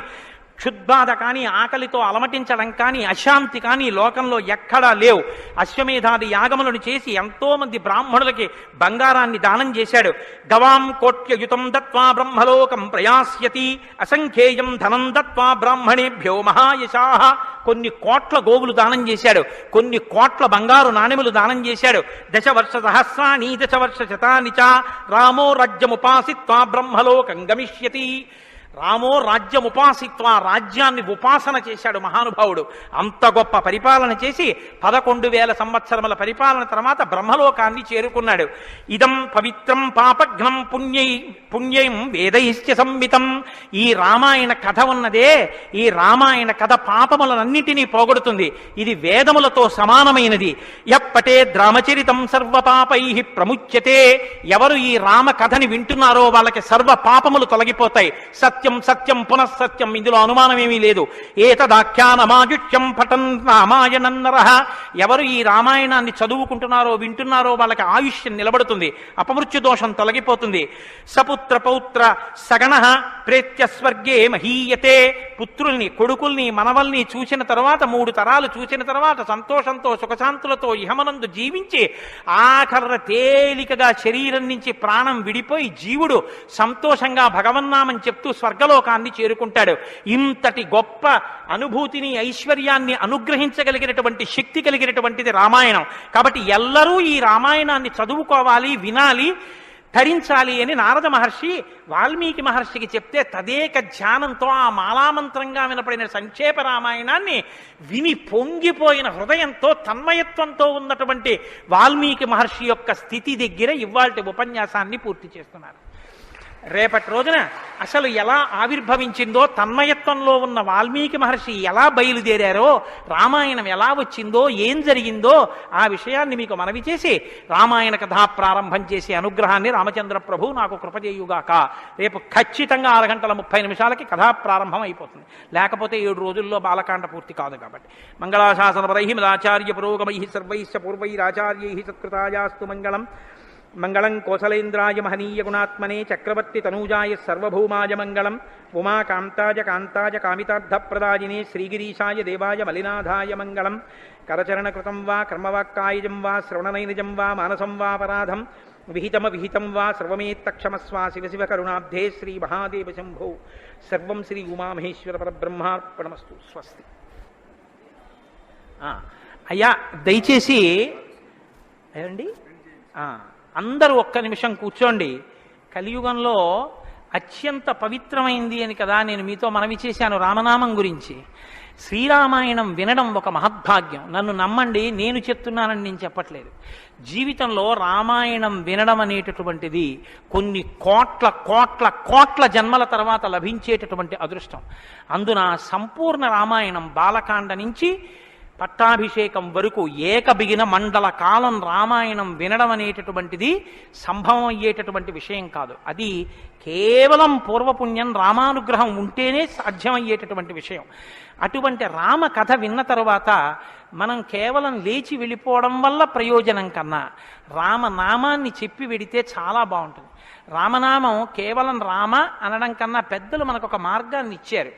క్షుద్బాధ కానీ ఆకలితో అలమటించడం కానీ అశాంతి కానీ లోకంలో ఎక్కడా లేవు. అశ్వమేధాది యాగములను చేసి ఎంతో మంది బ్రాహ్మణులకి బంగారాన్ని దానం చేశాడు. గవాం కోట్యయుతం దత్వా బ్రహ్మలోకం ప్రయాస్యతి అసంఖ్యేయం ధనం దత్వా బ్రాహ్మణేభ్యో మహాయశాః. కొన్ని కోట్ల గోవులు దానం చేశాడు. కొన్ని కోట్ల బంగారు నాణెములు దానం చేశాడు. 10 వర్ష సహస్రాణి 10 వర్ష శతాని చ రామో రాజ్యముపాసిత్వా బ్రహ్మలోకం గమిష్యతి. రామో రాజ్యముపాసిత్వ రాజ్యాన్ని ఉపాసన చేశాడు మహానుభావుడు. అంత గొప్ప పరిపాలన చేసి 11,000 సంవత్సరముల పరిపాలన తర్వాత బ్రహ్మలోకాన్ని చేరుకున్నాడు. ఇదం పవిత్రం పాపఘ్నం పుణ్యం వేదైశ్చ సంహితం. ఈ రామాయణ కథ ఉన్నదే, ఈ రామాయణ కథ పాపములన్నింటినీ పోగొడుతుంది. ఇది వేదములతో సమానమైనది. యప్పటే రామచరితం సర్వపాపై ప్రముచ్యతే. ఎవరు ఈ రామ కథని వింటున్నారో వాళ్ళకి సర్వ పాపములు తొలగిపోతాయి. సత్యం సత్యం పునఃసత్యం, ఇందులో అనుమానమేమీ లేదు. ఏతదాఖ్యానమాజుష్యం పఠన్ రామాయణం నరః. ఎవరు ఈ రామాయణాన్ని చదువుకుంటున్నారో వింటున్నారో వాళ్ళకి ఆయుష్యం నిలబడుతుంది, అపమృత్యు దోషం తొలగిపోతుంది. సపుత్ర పౌత్ర సగణ ప్రేత్య స్వర్గే మహీయతే. పుత్రుల్ని కొడుకుల్ని మనవల్ని చూసిన తర్వాత 3 తరాలు చూసిన తర్వాత సంతోషంతో సుఖశాంతులతో ఇహమనందు జీవించి ఆఖర తేలికగా శరీరం నుంచి ప్రాణం విడిపోయి జీవుడు సంతోషంగా భగవన్నామం చెప్తూ స్వర్గలోకాన్ని చేరుకుంటాడు. ఇంతటి గొప్ప అనుభూతిని ఐశ్వర్యాన్ని అనుగ్రహించగలిగినటువంటి శక్తి కలిగినటువంటిది రామాయణం. కాబట్టి ఎల్లరూ ఈ రామాయణాన్ని చదువుకోవాలి, వినాలి, ధరించాలి అని నారద మహర్షి వాల్మీకి మహర్షికి చెప్తే తదేక ధ్యానంతో ఆ మాలామంత్రంగా వినపడిన సంక్షేప రామాయణాన్ని విని పొంగిపోయిన హృదయంతో తన్మయత్వంతో ఉన్నటువంటి వాల్మీకి మహర్షి యొక్క స్థితి దగ్గర ఇవాల్టి ఉపన్యాసాన్ని పూర్తి చేస్తున్నారు. రేపటి రోజున అసలు ఎలా ఆవిర్భవించిందో, తన్మయత్వంలో ఉన్న వాల్మీకి మహర్షి ఎలా బయలుదేరారో, రామాయణం ఎలా వచ్చిందో, ఏం జరిగిందో ఆ విషయాన్ని మీకు మనవి చేసి రామాయణ కథా ప్రారంభం చేసే అనుగ్రహాన్ని రామచంద్ర ప్రభు నాకు కృపచేయుగాక. రేపు ఖచ్చితంగా 6:30 కథా ప్రారంభం అయిపోతుంది. లేకపోతే 7 రోజుల్లో బాలకాండ పూర్తి కాదు. కాబట్టి మంగళాశాసనపరై మదాచార్య పురోగమై సర్వైశ్చ పూర్వైరాచార్యై సత్కృతాయాస్తు మంగళం. మంగళం కోసలేంద్రాయ మహనీయ గుణాత్మనే చక్రవర్తి తనూజాయ సర్వభౌమాయ మంగళం ఉమాకాంతాయ కాంతాయ కామితార్థప్రదాయినే శ్రీగిరీశాయ దేవాయ మలినాథాయ మంగళం కరచరణకృతం వా కర్మవాక్కాయజం వా శ్రవణనైనజం వా మానసం వా పరాధం విహితం వా సర్వమేత్తక్షమస్వ శివ శివ కరుణాబ్ధే శ్రీ మహాదేవ శంభో సర్వం శ్రీ ఉమామహేశ్వర పరబ్రహ్మార్పణమస్తు. స్వస్తి. అయ్యా దయచేసి ఏమండి అందరూ ఒక్క నిమిషం కూర్చోండి. కలియుగంలో అత్యంత పవిత్రమైంది అని కదా నేను మీతో మనవి చేశాను రామనామం గురించి. శ్రీరామాయణం వినడం ఒక మహద్భాగ్యం. నన్ను నమ్మండి, నేను చెప్తున్నానని నేను చెప్పట్లేదు. జీవితంలో రామాయణం వినడం అనేటటువంటిది కొన్ని కోట్ల కోట్ల కోట్ల జన్మల తర్వాత లభించేటటువంటి అదృష్టం. అందున సంపూర్ణ రామాయణం బాలకాండ నుంచి పట్టాభిషేకం వరకు ఏకబిగిన మండల కాలం రామాయణం వినడం అనేటటువంటిది సంభవం అయ్యేటటువంటి విషయం కాదు. అది కేవలం పూర్వపుణ్యం రామానుగ్రహం ఉంటేనే సాధ్యమయ్యేటటువంటి విషయం. అటువంటి రామ కథ విన్న తరువాత మనం కేవలం లేచి వెళ్ళిపోవడం వల్ల ప్రయోజనం కన్నా రామనామాన్ని చెప్పి వెడితే చాలా బాగుంటుంది. రామనామం కేవలం రామ అనడం కన్నా పెద్దలు మనకు ఒక మార్గాన్ని ఇచ్చారు.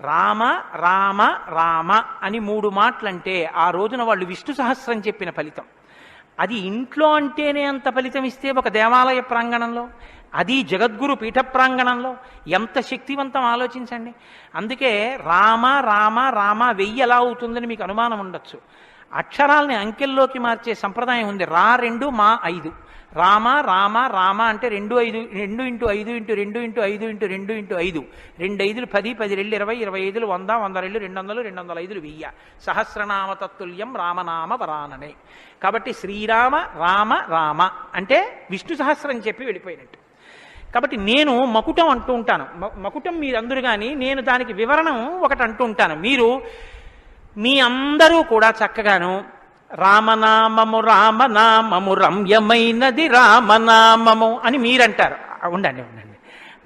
రామ రామ రామ అని 3 మాటలంటే ఆ రోజున వాళ్ళు విష్ణు సహస్రం చెప్పిన ఫలితం. అది ఇంట్లో అంటేనే అంత ఫలితం ఇస్తే ఒక దేవాలయ ప్రాంగణంలో, అది జగద్గురు పీఠ ప్రాంగణంలో ఎంత శక్తివంతం ఆలోచించండి. అందుకే రామ రామ రామ 1000 ఎలా అవుతుందని మీకు అనుమానం ఉండొచ్చు. అక్షరాల్ని అంకెల్లోకి మార్చే సంప్రదాయం ఉంది. 2 మా 5 రామ రామ రామ అంటే 2 5 2 × 5 × 2 × 5 × 2 × 5 2 5 10 10 2 20 25 100 100 200 205 1000 సహస్రనామ తత్తుల్యం రామనామ వరాననే. కాబట్టి శ్రీరామ రామ రామ అంటే విష్ణు సహస్రం చెప్పి వెళ్ళిపోయినట్టు. కాబట్టి నేను మకుటం అంటూ ఉంటాను. మకుటం మీరందరూ కానీ నేను దానికి వివరణం ఒకటి అంటూ ఉంటాను. మీరు మీ అందరూ కూడా చక్కగాను రామనామము రామనామము రమ్యమైనది రామనామము అని మీరంటారు. ఉండండి ఉండండి,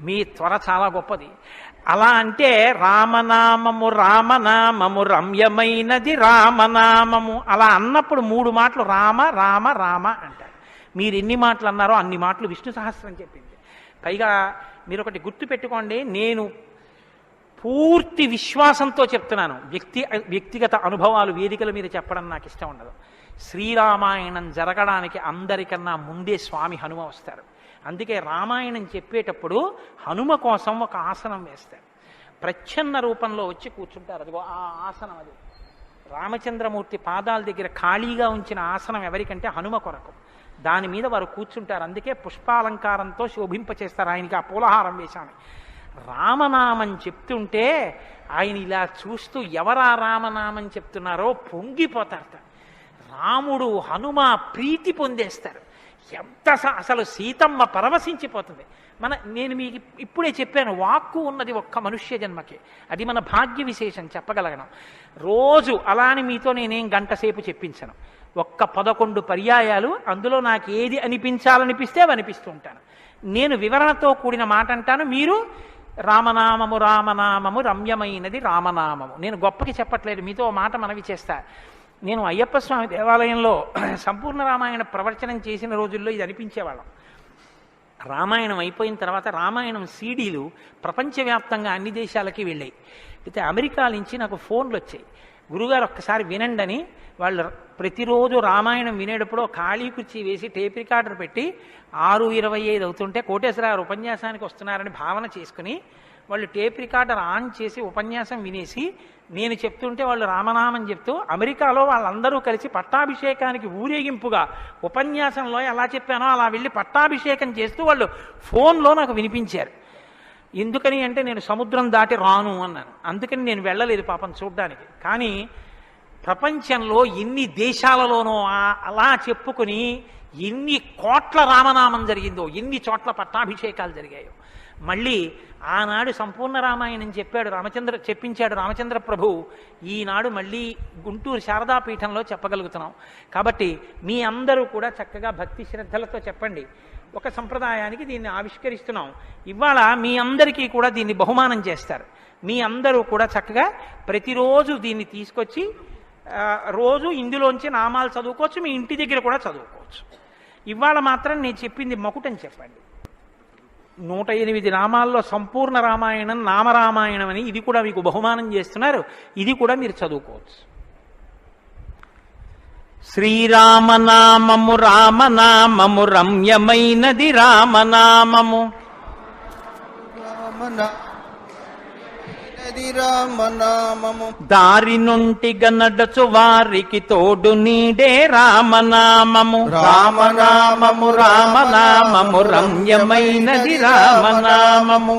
మీ త్వర చాలా గొప్పది. అలా అంటే రామనామము రామనామము రమ్యమైనది రామనామము అలా అన్నప్పుడు 3 మాటలు రామ రామ రామ అంటారు. మీరు ఎన్ని మాటలు అన్నారో అన్ని మాటలు విష్ణు సహస్రం చెప్పింది. పైగా మీరు ఒకటి గుర్తు పెట్టుకోండి, నేను పూర్తి విశ్వాసంతో చెప్తున్నాను. వ్యక్తిగత అనుభవాలు వేదికల మీద చెప్పడం నాకు ఇష్టం ఉండదు. శ్రీరామాయణం జరగడానికి అందరికన్నా ముందే స్వామి హనుమ వస్తారు. అందుకే రామాయణం చెప్పేటప్పుడు హనుమ కోసం ఒక ఆసనం వేస్తారు. ప్రచ్ఛన్న రూపంలో వచ్చి కూర్చుంటారు. అదిగో ఆ ఆసనం, అది రామచంద్రమూర్తి పాదాల దగ్గర ఖాళీగా ఉంచిన ఆసనం ఎవరికంటే హనుమ కొరకు. దాని మీద వారు కూర్చుంటారు. అందుకే పుష్పాలంకారంతో శోభింపచేస్తారు. ఆయనకి ఆ పూలహారం వేశాను. రామనామం చెప్తుంటే ఆయన ఇలా చూస్తూ ఎవరా రామనామం చెప్తున్నారో పొంగిపోతారట. రాముడు హనుమ ప్రీతి పొందేస్తారు. ఎంత అసలు సీతమ్మ పరవశించిపోతుంది. నేను మీకు ఇప్పుడే చెప్పాను, వాక్కు ఉన్నది ఒక్క మనుష్య జన్మకే. అది మన భాగ్య విశేషం చెప్పగలగడం. రోజు అలాని మీతో నేనేం గంట సేపు చెప్పించను. ఒక్క 11 పర్యాయాలు అందులో నాకు ఏది అనిపించాలనిపిస్తే అవి అనిపిస్తూ ఉంటాను. నేను వివరణతో కూడిన మాట అంటాను, మీరు రామనామము రామనామము రమ్యమైనది రామనామము. నేను గొప్పకి చెప్పట్లేదు, మీతో మాట మనవి చేస్తా. నేను అయ్యప్ప స్వామి దేవాలయంలో సంపూర్ణ రామాయణ ప్రవచనం చేసిన రోజుల్లో ఇది అనిపించేవాళ్ళం. రామాయణం అయిపోయిన తర్వాత రామాయణం సీడీలు ప్రపంచవ్యాప్తంగా అన్ని దేశాలకి వెళ్ళాయి. అయితే అమెరికా నుంచి నాకు ఫోన్లు వచ్చాయి, గురుగారు ఒక్కసారి వినండి అని. వాళ్ళు ప్రతిరోజు రామాయణం వినేటప్పుడు ఖాళీ కుర్చీ వేసి టేప్ రికార్డర్ పెట్టి 6:25 అవుతుంటే కోటేశ్వరరావు ఉపన్యాసానికి వస్తున్నారని భావన చేసుకుని వాళ్ళు టేప్ రికార్డర్ ఆన్ చేసి ఉపన్యాసం వినేసి నేను చెప్తుంటే వాళ్ళు రామనామం చెప్తూ అమెరికాలో వాళ్ళందరూ కలిసి పట్టాభిషేకానికి ఊరేగింపుగా ఉపన్యాసంలో ఎలా చెప్పానో అలా వెళ్ళి పట్టాభిషేకం చేస్తూ వాళ్ళు ఫోన్లో నాకు వినిపించారు. ఎందుకని అంటే నేను సముద్రం దాటి రాను అన్నాను. అందుకని నేను వెళ్ళలేదు పాపం చూడ్డానికి. కానీ ప్రపంచంలో ఎన్ని దేశాలలోనో అలా చెప్పుకుని ఎన్ని కోట్ల రామనామం జరిగిందో, ఎన్ని చోట్ల పట్టాభిషేకాలు జరిగాయో. మళ్ళీ ఆనాడు సంపూర్ణ రామాయణం చెప్పించాడు రామచంద్ర ప్రభు. ఈనాడు మళ్ళీ గుంటూరు శారదాపీఠంలో చెప్పగలుగుతున్నాం. కాబట్టి మీ అందరూ కూడా చక్కగా భక్తి శ్రద్ధలతో చెప్పండి. ఒక సంప్రదాయానికి దీన్ని ఆవిష్కరిస్తున్నాం. ఇవాళ మీ అందరికీ కూడా దీన్ని బహుమానం చేస్తారు. మీ అందరూ కూడా చక్కగా ప్రతిరోజు దీన్ని తీసుకొచ్చి రోజు ఇందులోంచి నామాలు చదువుకోవచ్చు. మీ ఇంటి దగ్గర కూడా చదువుకోవచ్చు. ఇవాళ మాత్రం నేను చెప్పింది మకుటని చెప్పండి. 108 నామాల్లో సంపూర్ణ రామాయణం నామరామాయణం అని ఇది కూడా మీకు బహుమానం చేస్తున్నారు. ఇది కూడా మీరు చదువుకోవచ్చు. శ్రీరామనామము రామనామము రమ్యమైనది రామనామము రామనామము దారి నుండి గనడచు వారికి తోడు నీడే రామనామము రామనామము రామనామము రమ్యమైనది రామనామము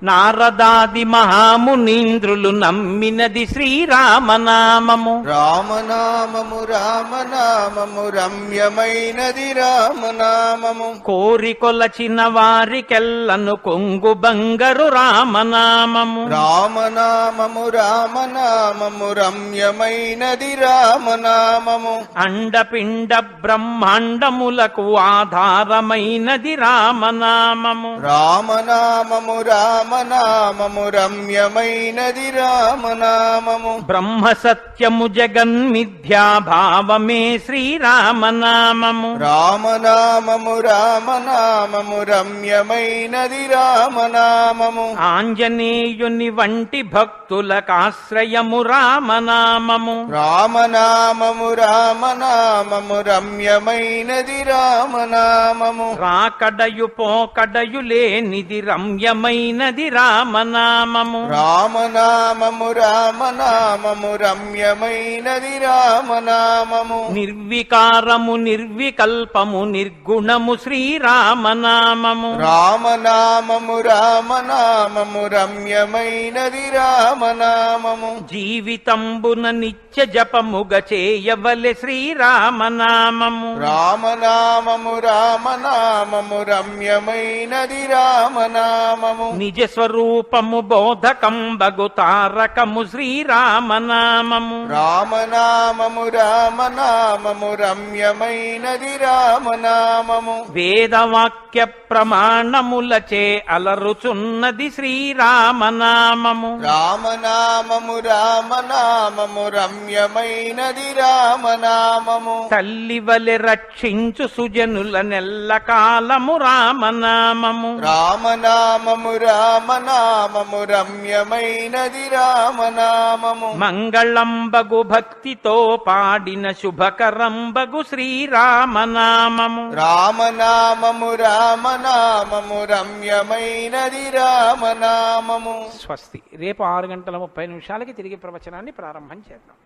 నారదాది మహామునీంద్రులు నమ్మినది శ్రీరామనామము రామనామము రామనామము రమ్యమైనది రామనామము కోరి కొలచిన వారికెల్లను కొంగు బంగరు రామనామము రామనామము రామనామము రమ్యమైనది రామనామము అండపిండ బ్రహ్మాండములకు ఆధారమైనది రామనామము రామనామము రామనామము రమ్యమైనది రామనామము బ్రహ్మ సత్యము జగన్మిథ్యా భావమే శ్రీరామనామము రామనామము రామనామము రమ్యమైనది రామనామము ఆంజనేయుని వంటి భక్తులకాశ్రయము రామనామము రామనామము రామనామము రమ్యమైనది రామనామము రాకడయు పోకడయు లేనిది రమ్యమైనది రామనామము రామనామము రామనామము రమ్యమైనది రామనామము నిర్వికారము నిర్వికల్పము నిర్గుణము శ్రీరామనామము రామనామము రామనామము రమ్యమైనది రామనామము జీవితంబున నిత్య జపముగ చేయవలె శ్రీరామనామము రామనామము రామనామము రమ్యమైనది రామనామము నిజ స్వరూపము బోధకంబగు తారకము శ్రీరామనామము రామనామము రామనామము రమ్యమైనది రామనామము వేదవాక్య ప్రమాణములచే అలరుచున్నది శ్రీరామనామము రామనామము రామనామము రమ్యమైనది రామనామము తల్లివలె రక్షించు సుజనుల నెల్ల కాలము రామనామము రామనామము రామనామము రమ్యమైనది రామనామము మంగళంబగు భక్తితో పాడిన శుభకరంబగు శ్రీరామనామము రామనామము రామనామము రమ్యమైనది రామనామము. స్వస్తి. రేపు 6:30 తిరిగి ప్రవచనాన్ని ప్రారంభం చేద్దాం.